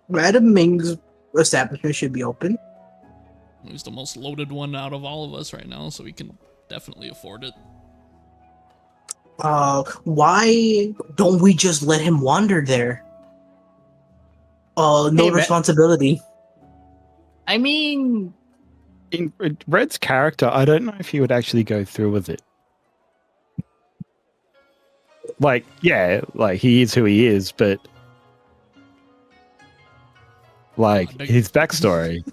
Madam Ming's establishment should be open. He's the most loaded one out of all of us right now, so he can definitely afford it. Why don't we just let him wander there? No Hey, responsibility. I mean, In Red's character, I don't know if he would actually go through with it. Like, yeah, like he is who he is, but like his backstory.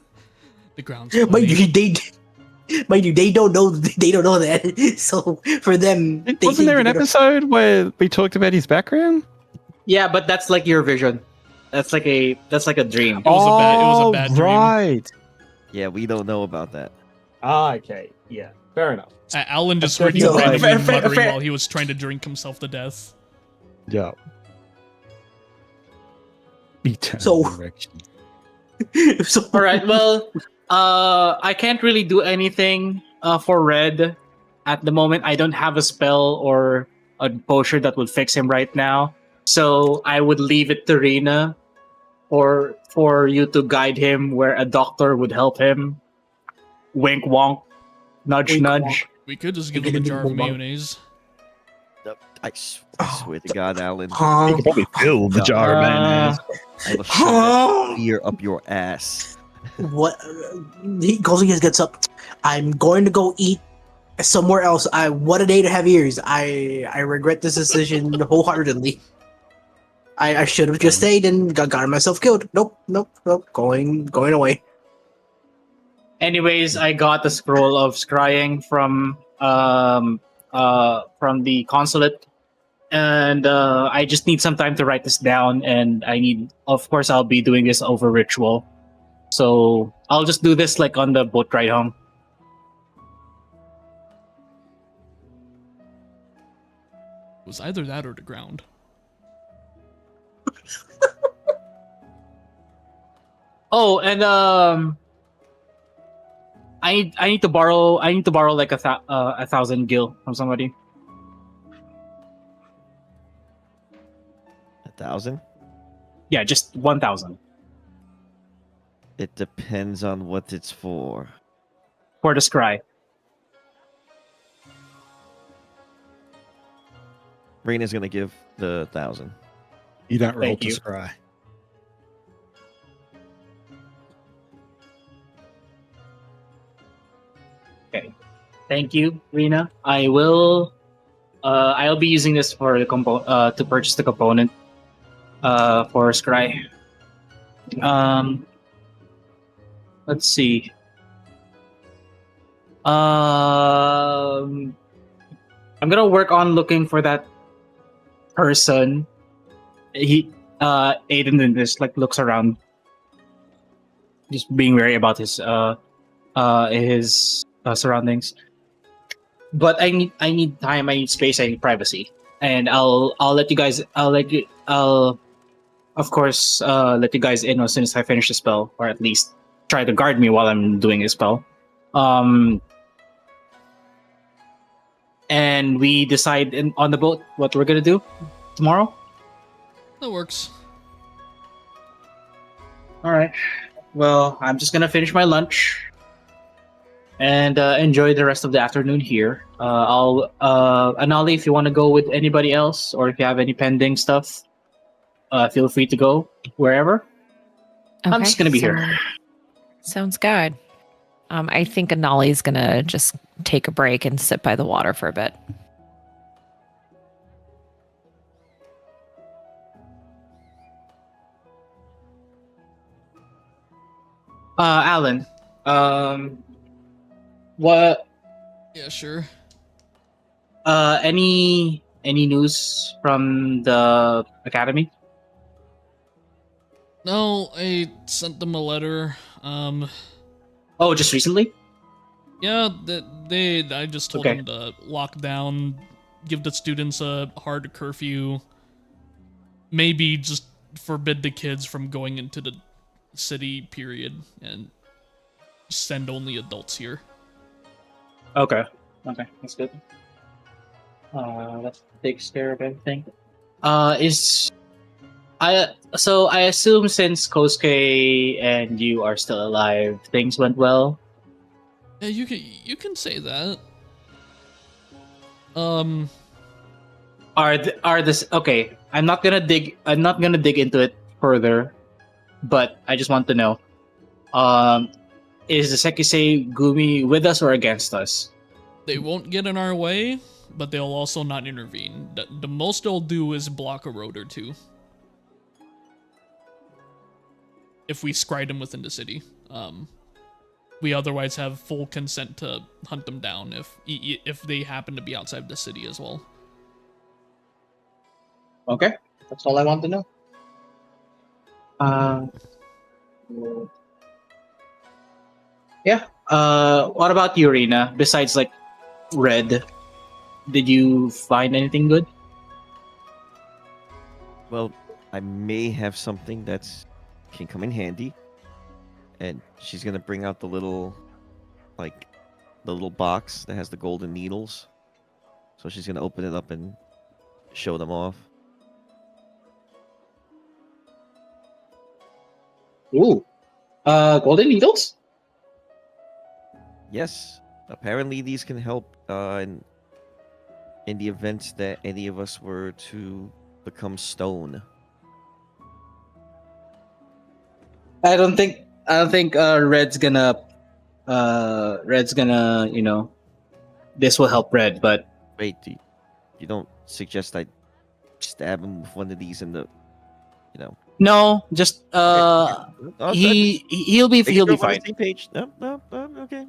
The ground's Mind funny. you, they don't know. They don't know that. So for them, they Wasn't there an think they're episode where we talked about his background? yeah, but that's like your vision. That's like a dream. It was a bad dream. right. Yeah, we don't know about that. Ah, okay. Yeah, fair enough. Alan just Fair- heard you fair- randomly fair- muttering fair- while he was trying to drink himself to death. Yeah. Eternal So- direction. gonna. So All right. Well, I can't really do anything for Red at the moment. I don't have a spell or a potion that would fix him right now. So I would leave it to Rena, or for you to guide him where a doctor would help him. Wink, wonk, nudge, Wink, nudge. We could just give We him a could jar of do- mayonnaise. I swear to God, Alan. Huh? You could probably fill the jar of mayonnaise. I will shove that beer up your ass. What? He goes and gets up. I'm going to go eat somewhere else. What a day to have ears. I regret this decision wholeheartedly. I should have just stayed and got myself killed. Nope. Going away. Anyways, I got the scroll of scrying from the consulate, and I just need some time to write this down. And of course, I'll be doing this over ritual, so I'll just do this like on the boat ride home. It was either that or the ground. Oh, and I need to borrow like a 1,000 gil from somebody. 1,000? Yeah, just 1,000 It depends on what it's for. for the scry. Reina's gonna give the 1,000. You don't roll Thank to you. scry. Thank you, Rena. I'll be using this for the to purchase the component for scry. Let's see. I'm gonna work on looking for that person. Aiden then just like looks around, just being wary about his surroundings. But I need time, I need space, I need privacy, and I'll let you guys. I'll of course let you guys in as soon as I finish the spell, or at least try to guard me while I'm doing a spell. And we decide on the boat what we're gonna do tomorrow. That works. All right. Well, I'm just gonna finish my lunch and enjoy the rest of the afternoon here. I'll Anali, if you want to go with anybody else, or if you have any pending stuff, feel free to go wherever. I'm just gonna be here. Sounds good. I think Anali's gonna just take a break and sit by the water for a bit. Alan, what? Yeah, sure. Any news from the academy? No, I sent them a letter. Oh, just recently? Yeah, I just told them to lock down, give the students a hard curfew, maybe just forbid the kids from going into the city, period, and send only adults here. Okay, that's good. That takes care of everything. So I assume since Kosuke and you are still alive, things went well. Yeah, you can say that. Are this okay? I'm not gonna dig into it further, but I just want to know. Is the Sekisei Gumi with us or against us? They won't get in our way, but they'll also not intervene. The most they'll do is block a road or two. If we scry them within the city. We otherwise have full consent to hunt them down if they happen to be outside the city as well. Okay, that's all I want to know. Yeah. What about you, Rena? Besides like Red, did you find anything good? Well, I may have something that's can come in handy. And she's gonna bring out the little box that has the golden needles. So she's gonna open it up and show them off. Ooh. Golden needles? Yes. Apparently these can help in the event that any of us were to become stone. I don't think Red's gonna this will help Red, but Wait, you don't suggest I stab him with one of these in the no, just Oh, he'll be make sure we're on fine. the same page. No, okay.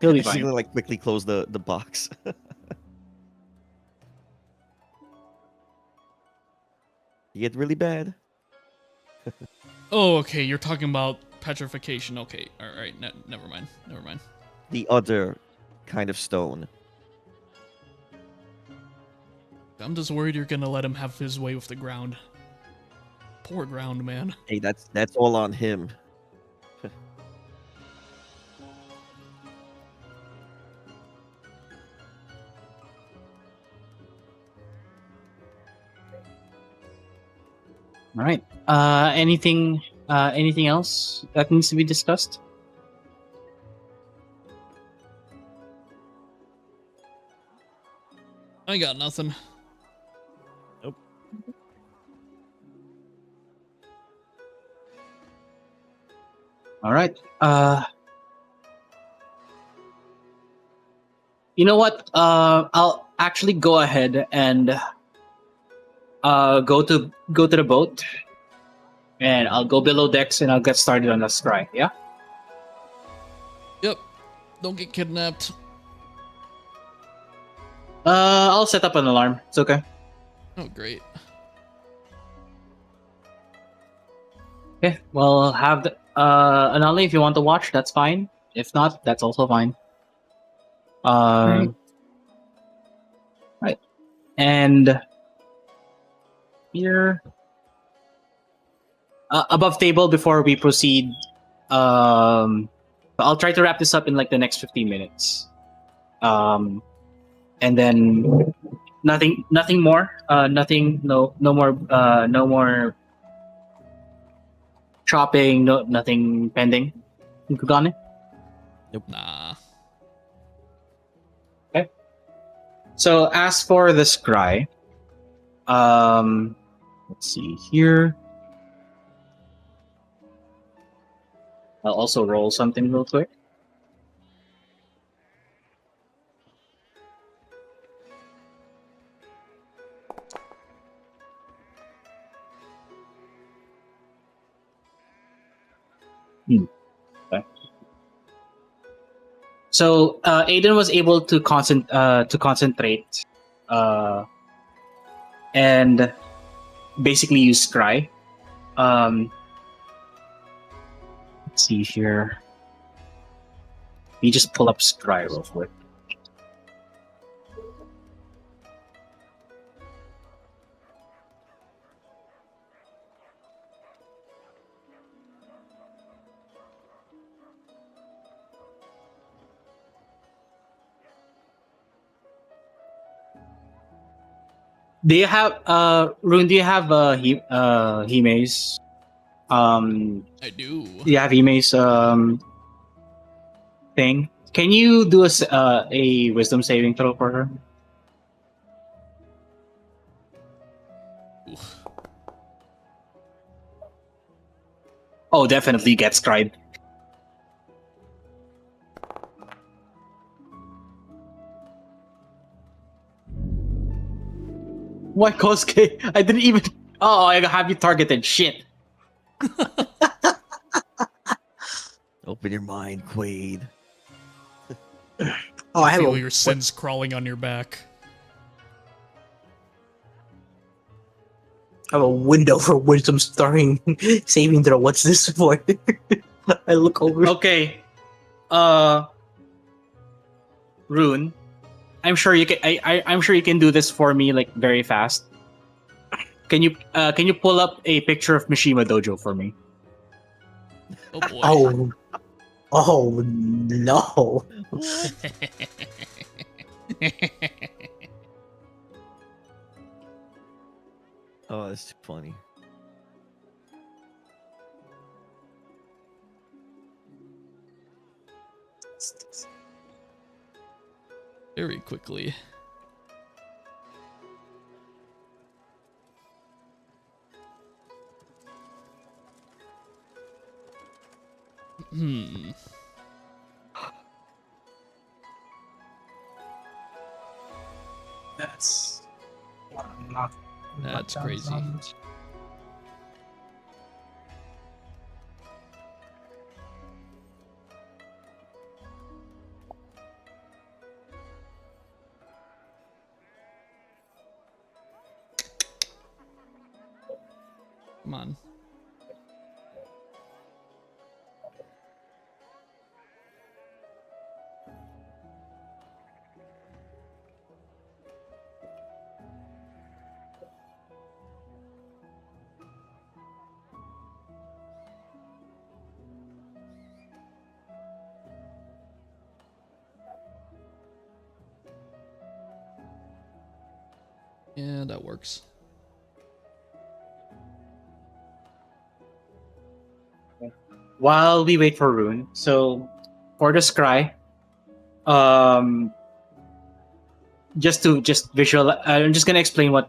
He'll be She's fine. gonna like quickly close the box. You get really bad. Oh, okay, you're talking about petrification. Okay, alright, never mind. The other kind of stone. I'm just worried you're gonna let him have his way with the ground. Poor ground, man. Hey, that's all on him. All right. Anything else that needs to be discussed? I got nothing. All right. You know what? I'll actually go ahead and go to the boat, and I'll go below decks and I'll get started on the scry. Yeah. Yep. Don't get kidnapped. I'll set up an alarm. It's okay. Oh, great. Okay. Well, have the Anali, if you want to watch, that's fine. If not, that's also fine. Right. And here, above table before we proceed. I'll try to wrap this up in like the next 15 minutes. And then nothing more. No more shopping. Nothing pending. Kugane? Nah. Okay. So as for the scry, let's see here. I'll also roll something real quick. Okay. So Aiden was able to concentrate and basically use scry. Let's see here. You just pull up scry real quick. Do you have Rune? Do you have Hime's? I do. Do you have Hime's thing? Can you do a wisdom saving throw for her? Oof. Oh, definitely get scribed. What Kosuke? I didn't even. Oh, I have you targeted. Shit. Open your mind, Quaid. Oh, I have Feel a your sins crawling on your back. I have a window for wisdom starring saving throw. What's this for? I look over. Okay. Rune. I'm sure you can. I'm sure you can do this for me like very fast. Can you pull up a picture of Mishima Dojo for me? Oh boy. Oh no! Oh, that's too funny. Very quickly. Hmm. That's not. That's crazy. Come on. Yeah, that works. While we wait for Rune, so for the scry, just visual. I'm just gonna explain what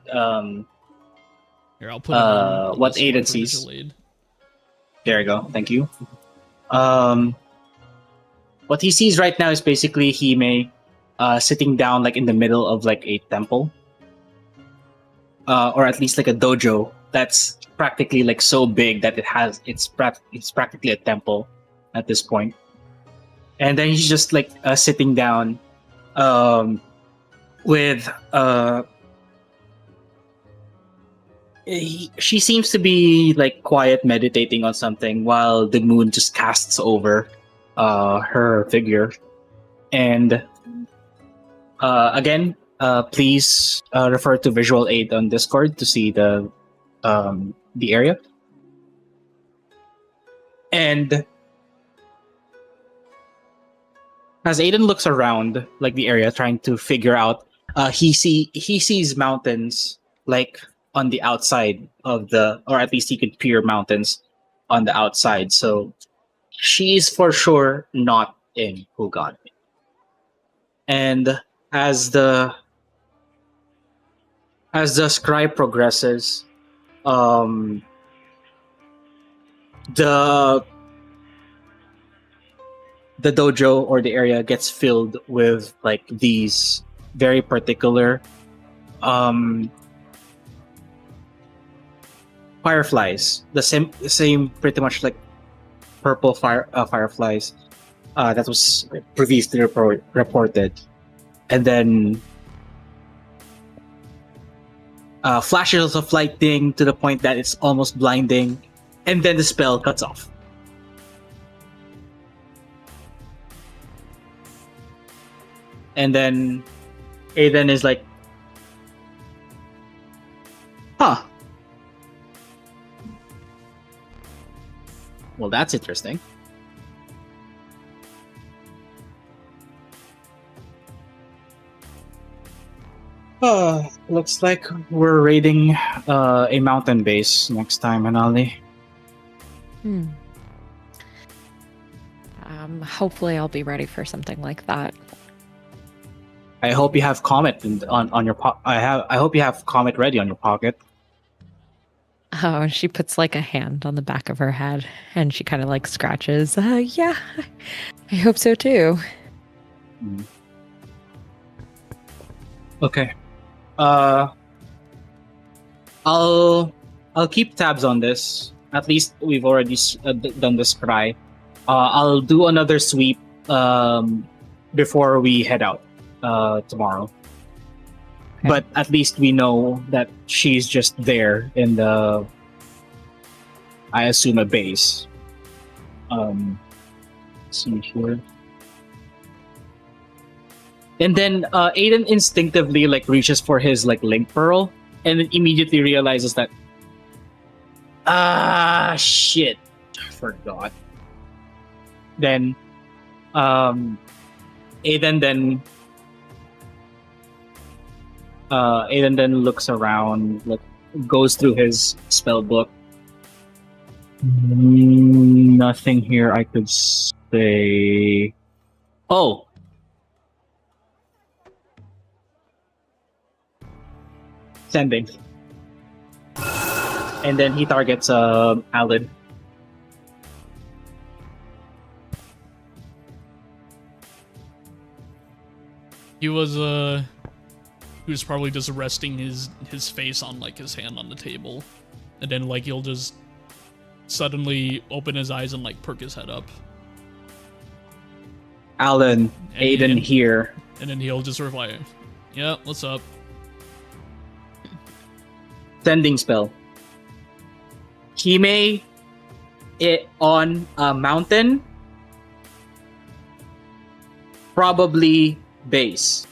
Here, I'll put it on what Discord Aiden for sees. visual aid. There you go. Thank you. What he sees right now is basically Hime sitting down like in the middle of like a temple. Or at least like a dojo that's practically like so big that it's practically a temple at this point. And then he's just like sitting down with she seems to be like quiet meditating on something while the moon just casts over her figure. And again, please refer to visual aid on Discord to see the area. And as Aiden looks around like the area trying to figure out, he sees mountains like on the outside of the, or at least he could peer mountains on the outside. So she's for sure not in Hugan. And as the scribe progresses, the the dojo or the area gets filled with like these very particular fireflies. The same pretty much like purple fireflies that was previously reported, and then flashes of lightning to the point that it's almost blinding, and then the spell cuts off. And then Aiden is like, huh. Well, that's interesting. Looks like we're raiding a mountain base next time, Anali. Hopefully I'll be ready for something like that. I hope you have Comet on your I hope you have Comet ready on your pocket. Oh, and she puts like a hand on the back of her head and she kind of like scratches. Yeah, I hope so too. Okay. I'll keep tabs on this. At least we've already done this cry. I'll do another sweep before we head out tomorrow. Okay. But at least we know that she's just there in the, I assume, a base. Let's see here. And then Aiden instinctively like reaches for his like link pearl, and then immediately realizes that shit, I forgot. Then Aiden then looks around, like goes through his spell book. Nothing here I could say. Oh. Sending. And then he targets Alan. He was probably just resting his face on like his hand on the table, and then like he'll just suddenly open his eyes and like perk his head up. Alan, Aiden here. And then he'll just reply, "Yeah, what's up?" Sending spell. Hime it on a mountain. Probably base.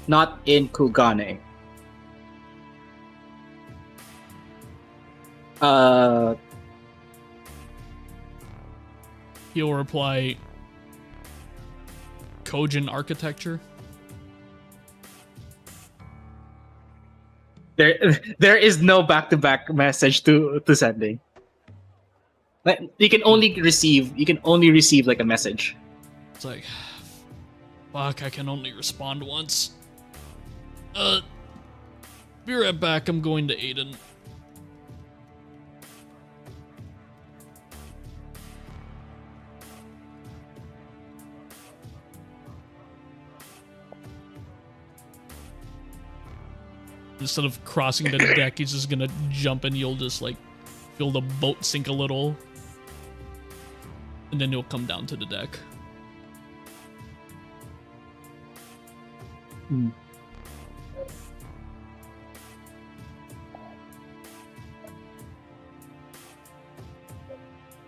Not in Kugane. He'll reply, "Kojin architecture." There is no back-to-back message to sending. Like, you can only receive like a message. It's like, fuck, I can only respond once. Be right back, I'm going to Aiden. Instead of crossing the deck, he's just gonna jump and you'll just like feel the boat sink a little. And then he'll come down to the deck.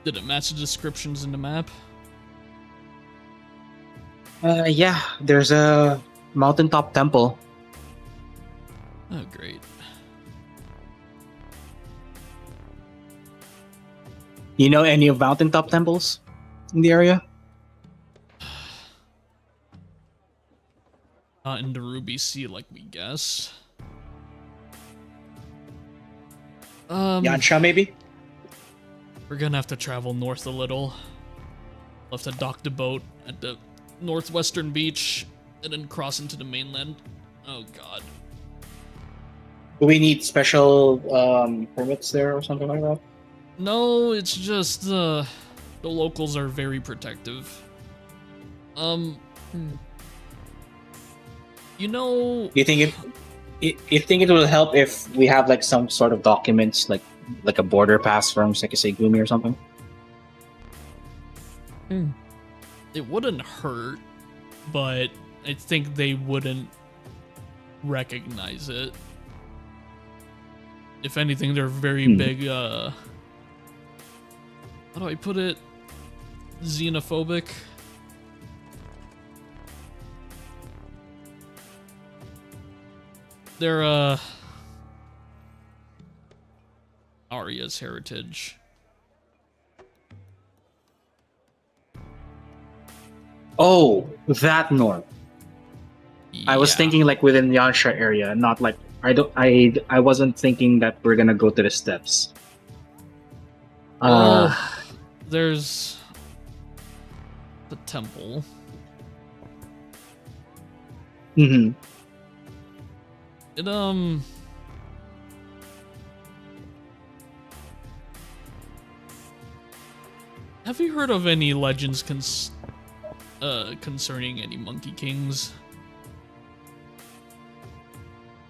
Did it match the descriptions in the map? Yeah, there's a mountaintop temple. Oh, great. You know any of mountaintop temples in the area? Not in the Ruby Sea like we guessed. Yansha, maybe? We're gonna have to travel north a little. We'll have to dock the boat at the northwestern beach and then cross into the mainland. Oh god. Do we need special permits there or something like that? No, it's just The locals are very protective. You know, You think you think it will help if we have like some sort of documents, like a border pass from Sekisegumi or something? it wouldn't hurt, but I think they wouldn't recognize it. If anything, they're very big, how do I put it? Xenophobic. They're, Arya's heritage. Oh, that north. I was Yeah. thinking like within Yansha area, not like I wasn't thinking that we're gonna go to the steps. Well, there's the temple. Mhm. It, have you heard of any legends concerning any Monkey Kings?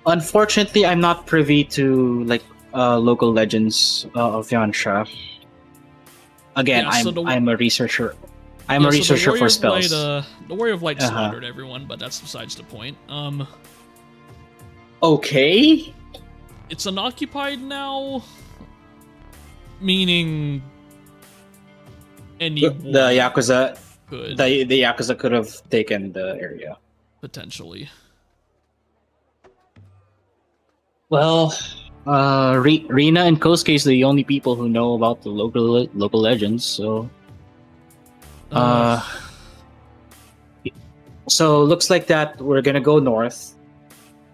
Unfortunately, I'm not privy to like local legends of Yansha. Again, Yeah, so I'm a researcher. I'm Yeah, a so researcher for Warrior of spells. Light, the Warrior of Light Uh-huh. slaughtered everyone, but that's besides the point. Okay. It's unoccupied now, meaning The anyone Yakuza could the Yakuza could have taken the area. potentially. Well, Rina and Kosuke is the only people who know about the local legends. So, so looks like that we're gonna go north,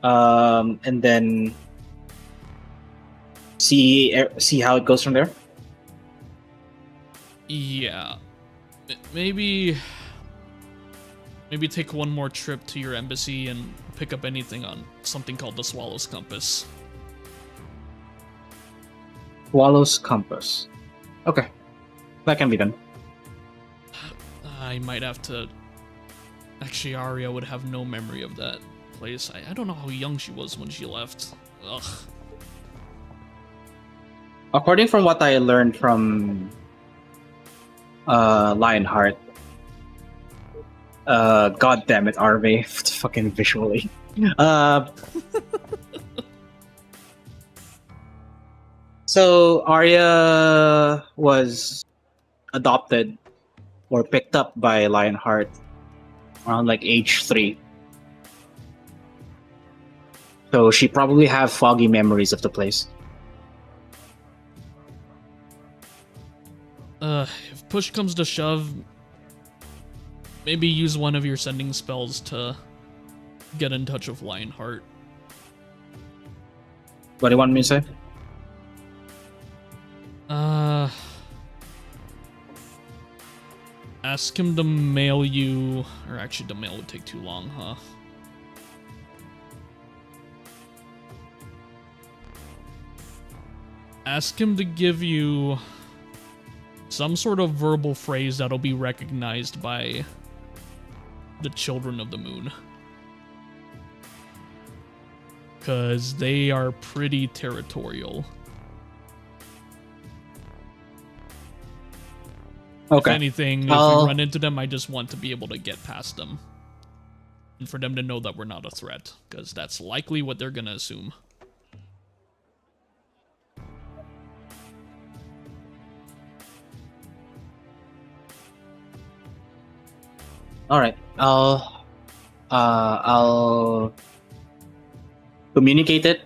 and then see how it goes from there. Yeah, maybe take one more trip to your embassy and pick up anything on something called the Swallow's Compass. Wallow's Compass. Okay, that can be done. I might have to. Actually, Arya would have no memory of that place. I don't know how young she was when she left. Ugh. According from what I learned from Lionheart, god damn it, Arve, fucking visually. So Arya was adopted or picked up by Lionheart around like age 3. So she probably have foggy memories of the place. If push comes to shove, maybe use one of your sending spells to get in touch with Lionheart. What do you want me to say? Ask him to mail you, or actually the mail would take too long, huh? Ask him to give you some sort of verbal phrase that'll be recognized by the Children of the Moon. Because they are pretty territorial. Okay. If anything, if I'll- we run into them, I just want to be able to get past them. And for them to know that we're not a threat. Because that's likely what they're going to assume. All right. I'll communicate it.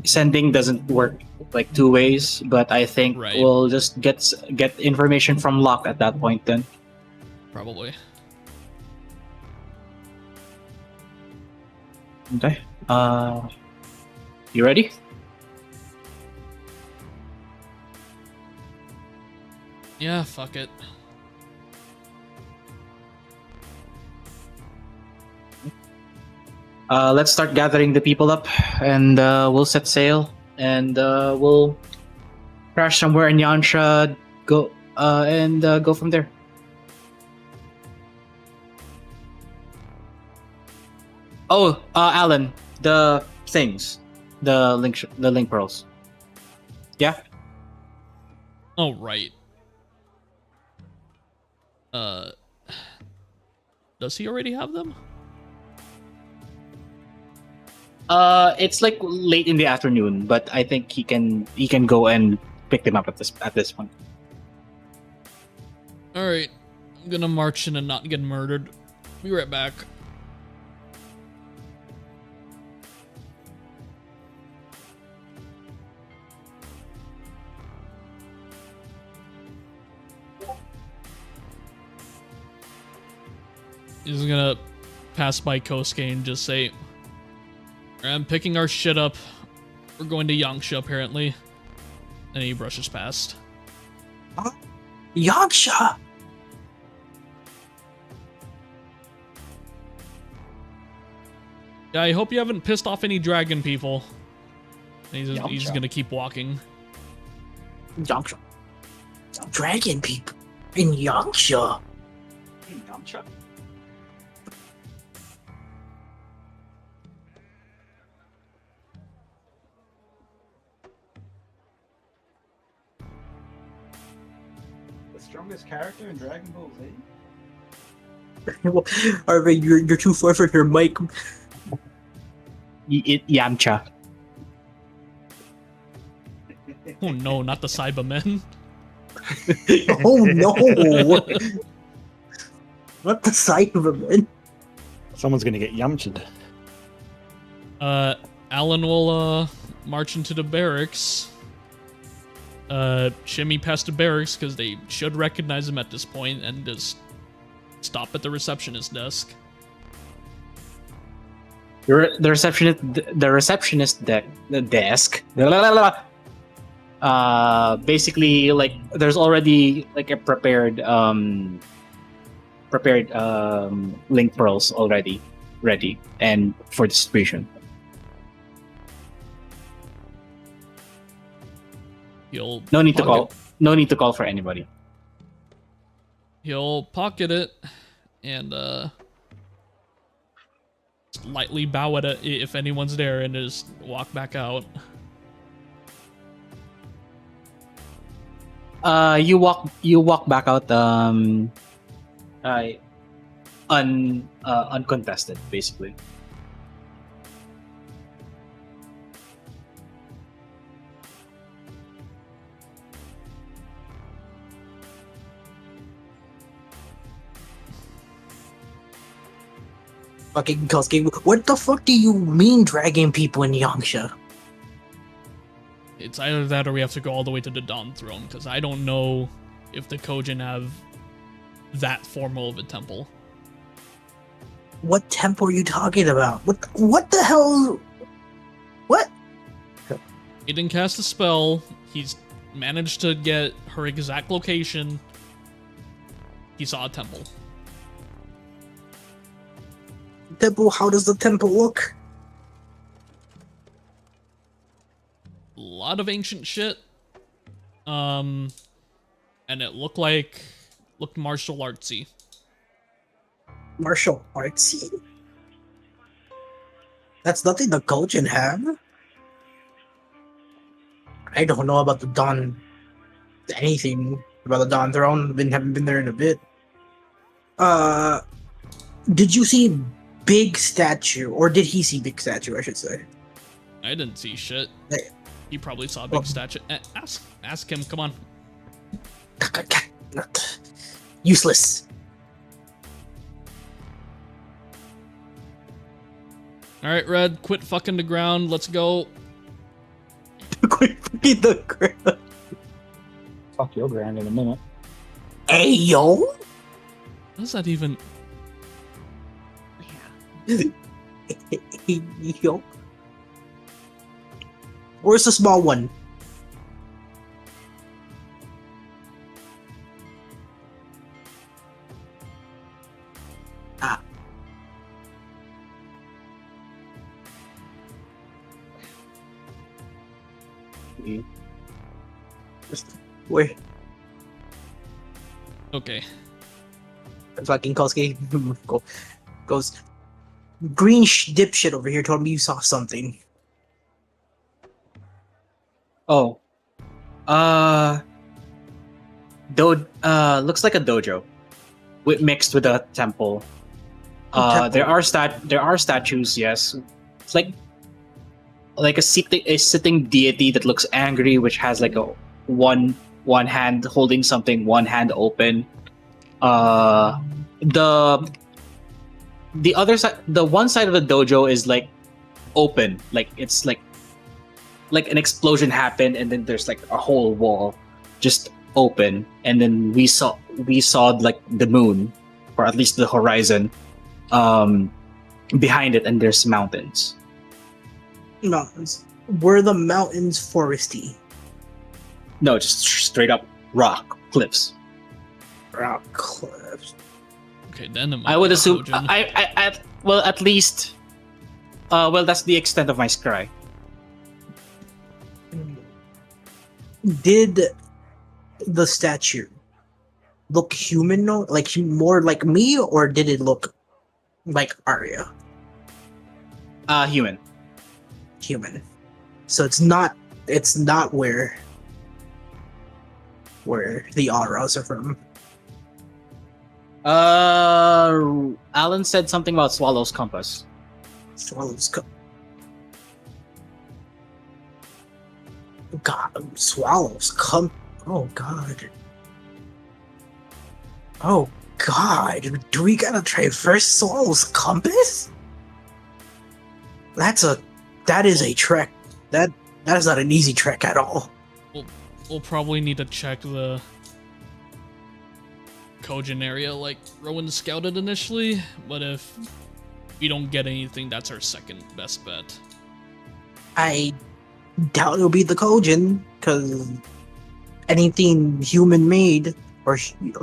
Sending doesn't work like 2 ways, but I think Right. we'll just get information from Locke at that point then. Probably. Okay. You ready? Yeah, fuck it. Let's start gathering the people up, and we'll set sail, and we'll crash somewhere in Yansha. and go from there. Oh, Alan, the things, the link pearls. Yeah. Oh, right. Does he already have them? It's like late in the afternoon, but I think he can go and pick them up at this point. All right, I'm gonna march in and not get murdered. Be right back. He's gonna pass by Kosuke and just say, I'm picking our shit up. We're going to Yangsha, apparently. And he brushes past. Yaksha! Yeah, I hope you haven't pissed off any dragon people. And he's Yangsha. gonna keep walking. Yaksha. Dragon people in Yaksha. The strongest character in Dragon Ball Z? Arvin, you're too far from your mic. Yamcha. Oh no, not the Cybermen. Oh no! What the sight of him, man? Someone's gonna get yamcha'd. Alan will march into the barracks. Shimmy past the barracks because they should recognize him at this point, and just stop at the receptionist desk. The receptionist desk. Basically, like there's already like a prepared link pearls already ready and for distribution. He'll No need to pocket- call. No need to call for anybody. He'll pocket it and lightly bow at it if anyone's there, and just walk back out. You walk back out uncontested, basically. Fucking Kosuke, what the fuck do you mean dragon people in Yangsha? It's either that or we have to go all the way to the Dawn Throne, because I don't know if the Kojin have that formal of a temple. What temple are you talking about? What the hell? What? He didn't cast a spell. He's managed to get her exact location. He saw a temple. Temple? How does the temple look? A lot of ancient shit. And it looked martial artsy. Martial artsy? That's nothing the Kojin have. I don't know about the Dawn. Anything about the Dawn Throne. Haven't been there in a bit. Did you see big statue, or did he see big statue? I should say. I didn't see shit. Hey. He probably saw a big Oh. statue. Ask him. Come on. Useless. All right, Red. Quit fucking the ground. Let's go. Quit fucking the ground. Fuck your ground in a minute. Hey yo. What does that even? Hey yo. Where's the small one? Ah. Where? Okay. Fucking Kosuke goes, green dipshit over here told me you saw something. Oh. Looks like a dojo, mixed with a temple. Temple. There are statues. Yes, it's like a sitting deity that looks angry, which has like a one hand holding something, one hand open. The other side, the one side of the dojo is like open, like it's like an explosion happened, and then there's like a whole wall just open, and then we saw like the moon, or at least the horizon, behind it, and there's mountains. Mountains. Were the mountains foresty? No, just straight up rock cliffs. Rock cliffs. Okay, then it might I would be assume. Kojin. Well, at least. Well, that's the extent of my scry. Did the statue look human, like more like me, or did it look like Arya? Human. Human. So it's not where the auras are from. Alan said something about Swallow's compass. Oh god. Oh god. Do we gotta traverse Swallow's compass? That is a trek. That is not an easy trek at all. We'll probably need to check the Kojin area like Rowan scouted initially, but if we don't get anything, that's our second best bet. I doubt it'll be the Kojin, because anything human-made or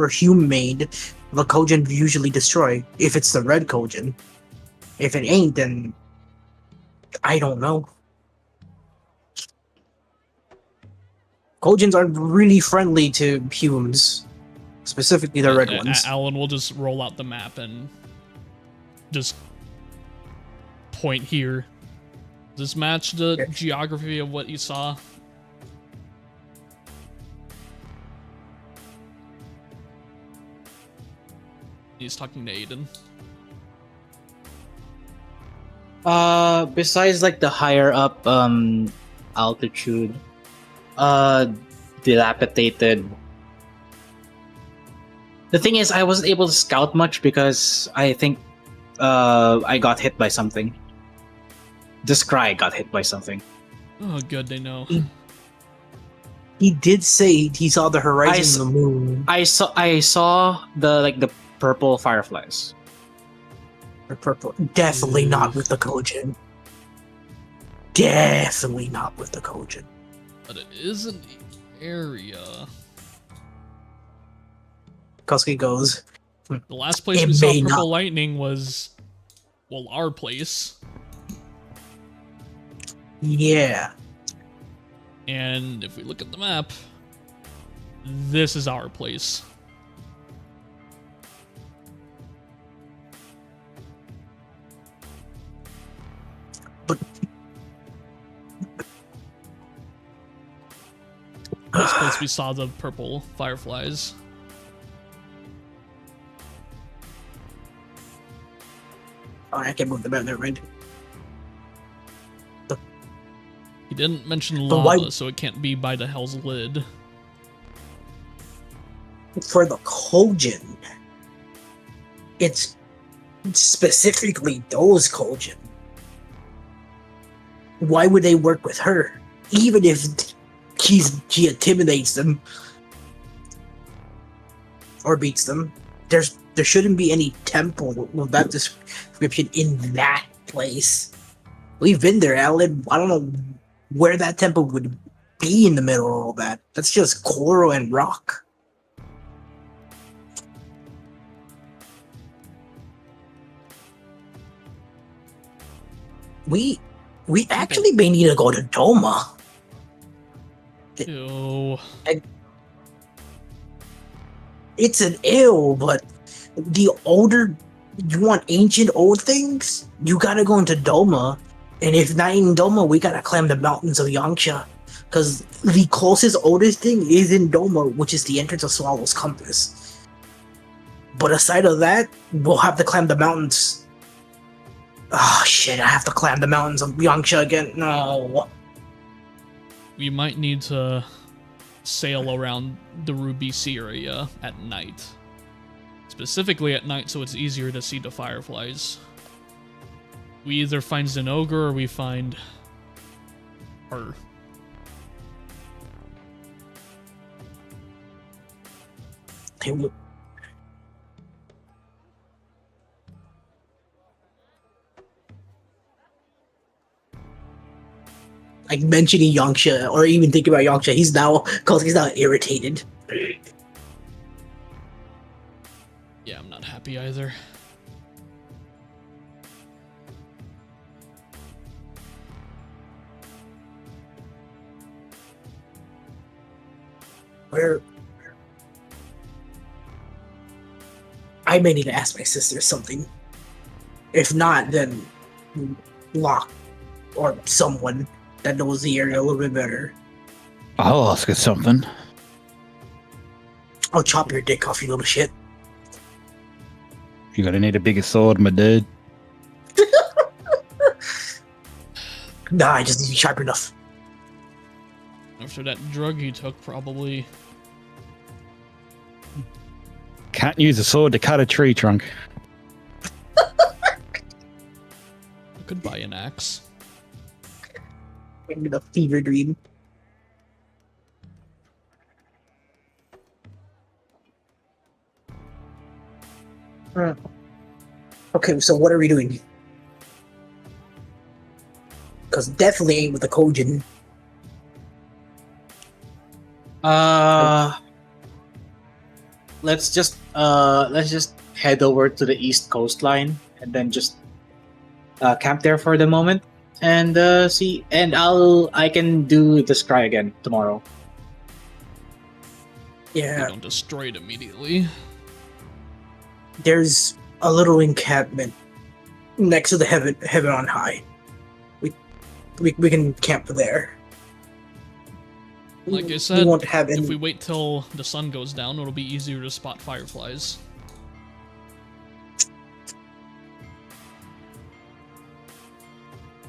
human-made, the Kojin usually destroy, if it's the red Kojin. If it ain't, then I don't know. Kojins aren't really friendly to humans, specifically the red ones. Alan will just roll out the map and just point here. Does this match the geography of what you saw? He's talking to Aiden. Besides like the higher up altitude, dilapidated. The thing is, I wasn't able to scout much because I think I got hit by something. The scry got hit by something. Oh, good, they know. He did say he saw the horizon of the moon. I saw the purple fireflies. Or purple. Definitely not with the Kojin. Definitely not with the Kojin. But it is in the area. Kosuke goes, The last place It we saw may purple not. lightning was, well, our place. yeah. And if we look at the map, this is our place. But This place we saw the purple fireflies. oh, I can move the map there, right? He didn't mention But lava, why- so it can't be by the Hell's Lid. For the Kojin, it's specifically those Kojin. Why would they work with her? Even if she intimidates them or beats them, there shouldn't be any temple with that description in that place. We've been there, Alan. I don't know where that temple would be in the middle of all that. That's just coral and rock. We actually may need to go to Doma. Ew. It's an ill, but the older you want ancient old things, you gotta go into Doma. And if not in Doma, we gotta climb the mountains of Yangsha. Because the closest oldest thing is in Doma, which is the entrance of Swallow's Compass. But aside of that, we'll have to climb the mountains. Oh shit, I have to climb the mountains of Yangsha again. No. We might need to sail around the Ruby Sea area at night. Specifically at night, so it's easier to see the fireflies. We either find Zenogre or we find her. Like mentioning Yangsha or even thinking about Yangsha, he's now irritated. Yeah, I'm not happy either. Where I may need to ask my sister something. If not, then Locke or someone that knows the area a little bit better. I'll ask her something. I'll chop your dick off, you little shit. You're gonna need a bigger sword, my dude. Nah, I just need to be sharp enough. After that drug he took, probably. Can't use a sword to cut a tree trunk. I could buy an axe. Maybe the fever dream. Okay, so what are we doing? Because definitely ain't with the Kojin. Let's just head over to the east coastline and then just camp there for the moment and see. And I can do the scry again tomorrow. Yeah, Don't destroy it immediately. there's a little encampment next to the heaven on high. We can camp there. Like I We said, won't have if any. we wait till the sun goes down, it'll be easier to spot fireflies.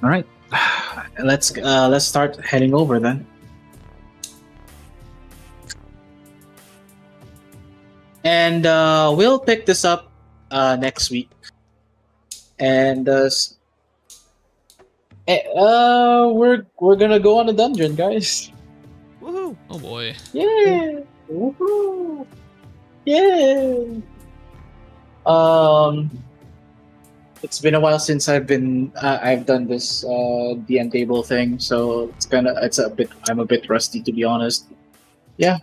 All right, let's start heading over then. And we'll pick this up next week. And we're gonna go on a dungeon, guys. Woohoo! Oh boy. Yeah. Woohoo. Yeah. It's been a while since I've done this DM table thing, so I'm a bit rusty, to be honest. Yeah.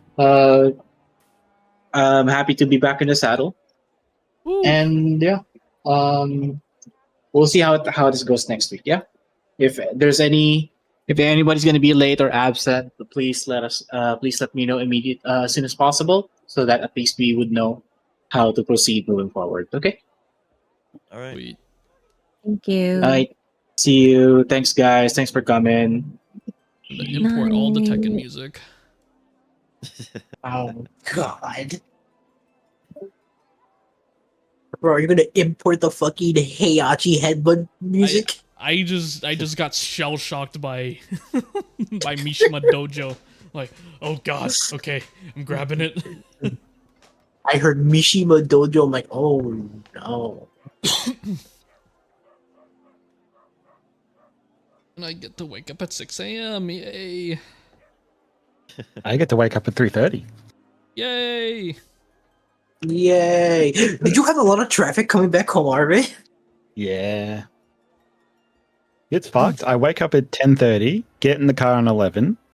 I'm happy to be back in the saddle. Woo. And yeah. We'll see how this goes next week, yeah? If anybody's going to be late or absent, please let me know as soon as possible, so that at least we would know how to proceed moving forward. Okay. All right. Wait. Thank you. All right. See you. Thanks, guys. Thanks for coming. Import all the Tekken Night. music. Oh God. Bro, are you gonna import the fucking Heihachi headbutt music? I just got shell shocked by by Mishima Dojo. Like, oh god, okay, I'm grabbing it. I heard Mishima Dojo. I'm like, oh no. And I get to wake up at 6 a.m. Yay! I get to wake up at 3:30. Yay! Yay! Did you have a lot of traffic coming back home, Arve? Yeah. It's fucked. I wake up at 10:30, get in the car on 11,